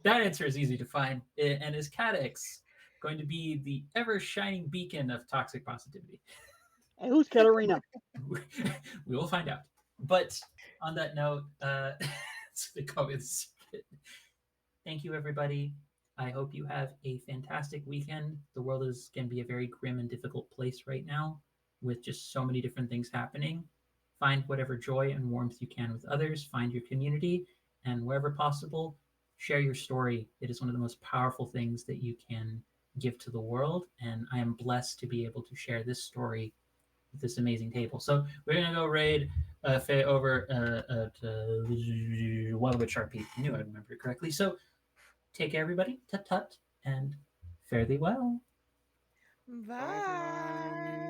That answer is easy to find. And is Cadix going to be the ever shining beacon of toxic positivity? And who's Katarina? We will find out. But on that note, the comments. Thank you, everybody. I hope you have a fantastic weekend. The world can be a very grim and difficult place right now with just so many different things happening. Find whatever joy and warmth you can with others. Find your community, and wherever possible, share your story. It is one of the most powerful things that you can give to the world, and I am blessed to be able to share this story with this amazing table. So we're gonna go raid Faye over to Wild Witch RP. I knew I remembered correctly. So take care, everybody. Tut tut, and fare thee well. Bye. Bye, everyone.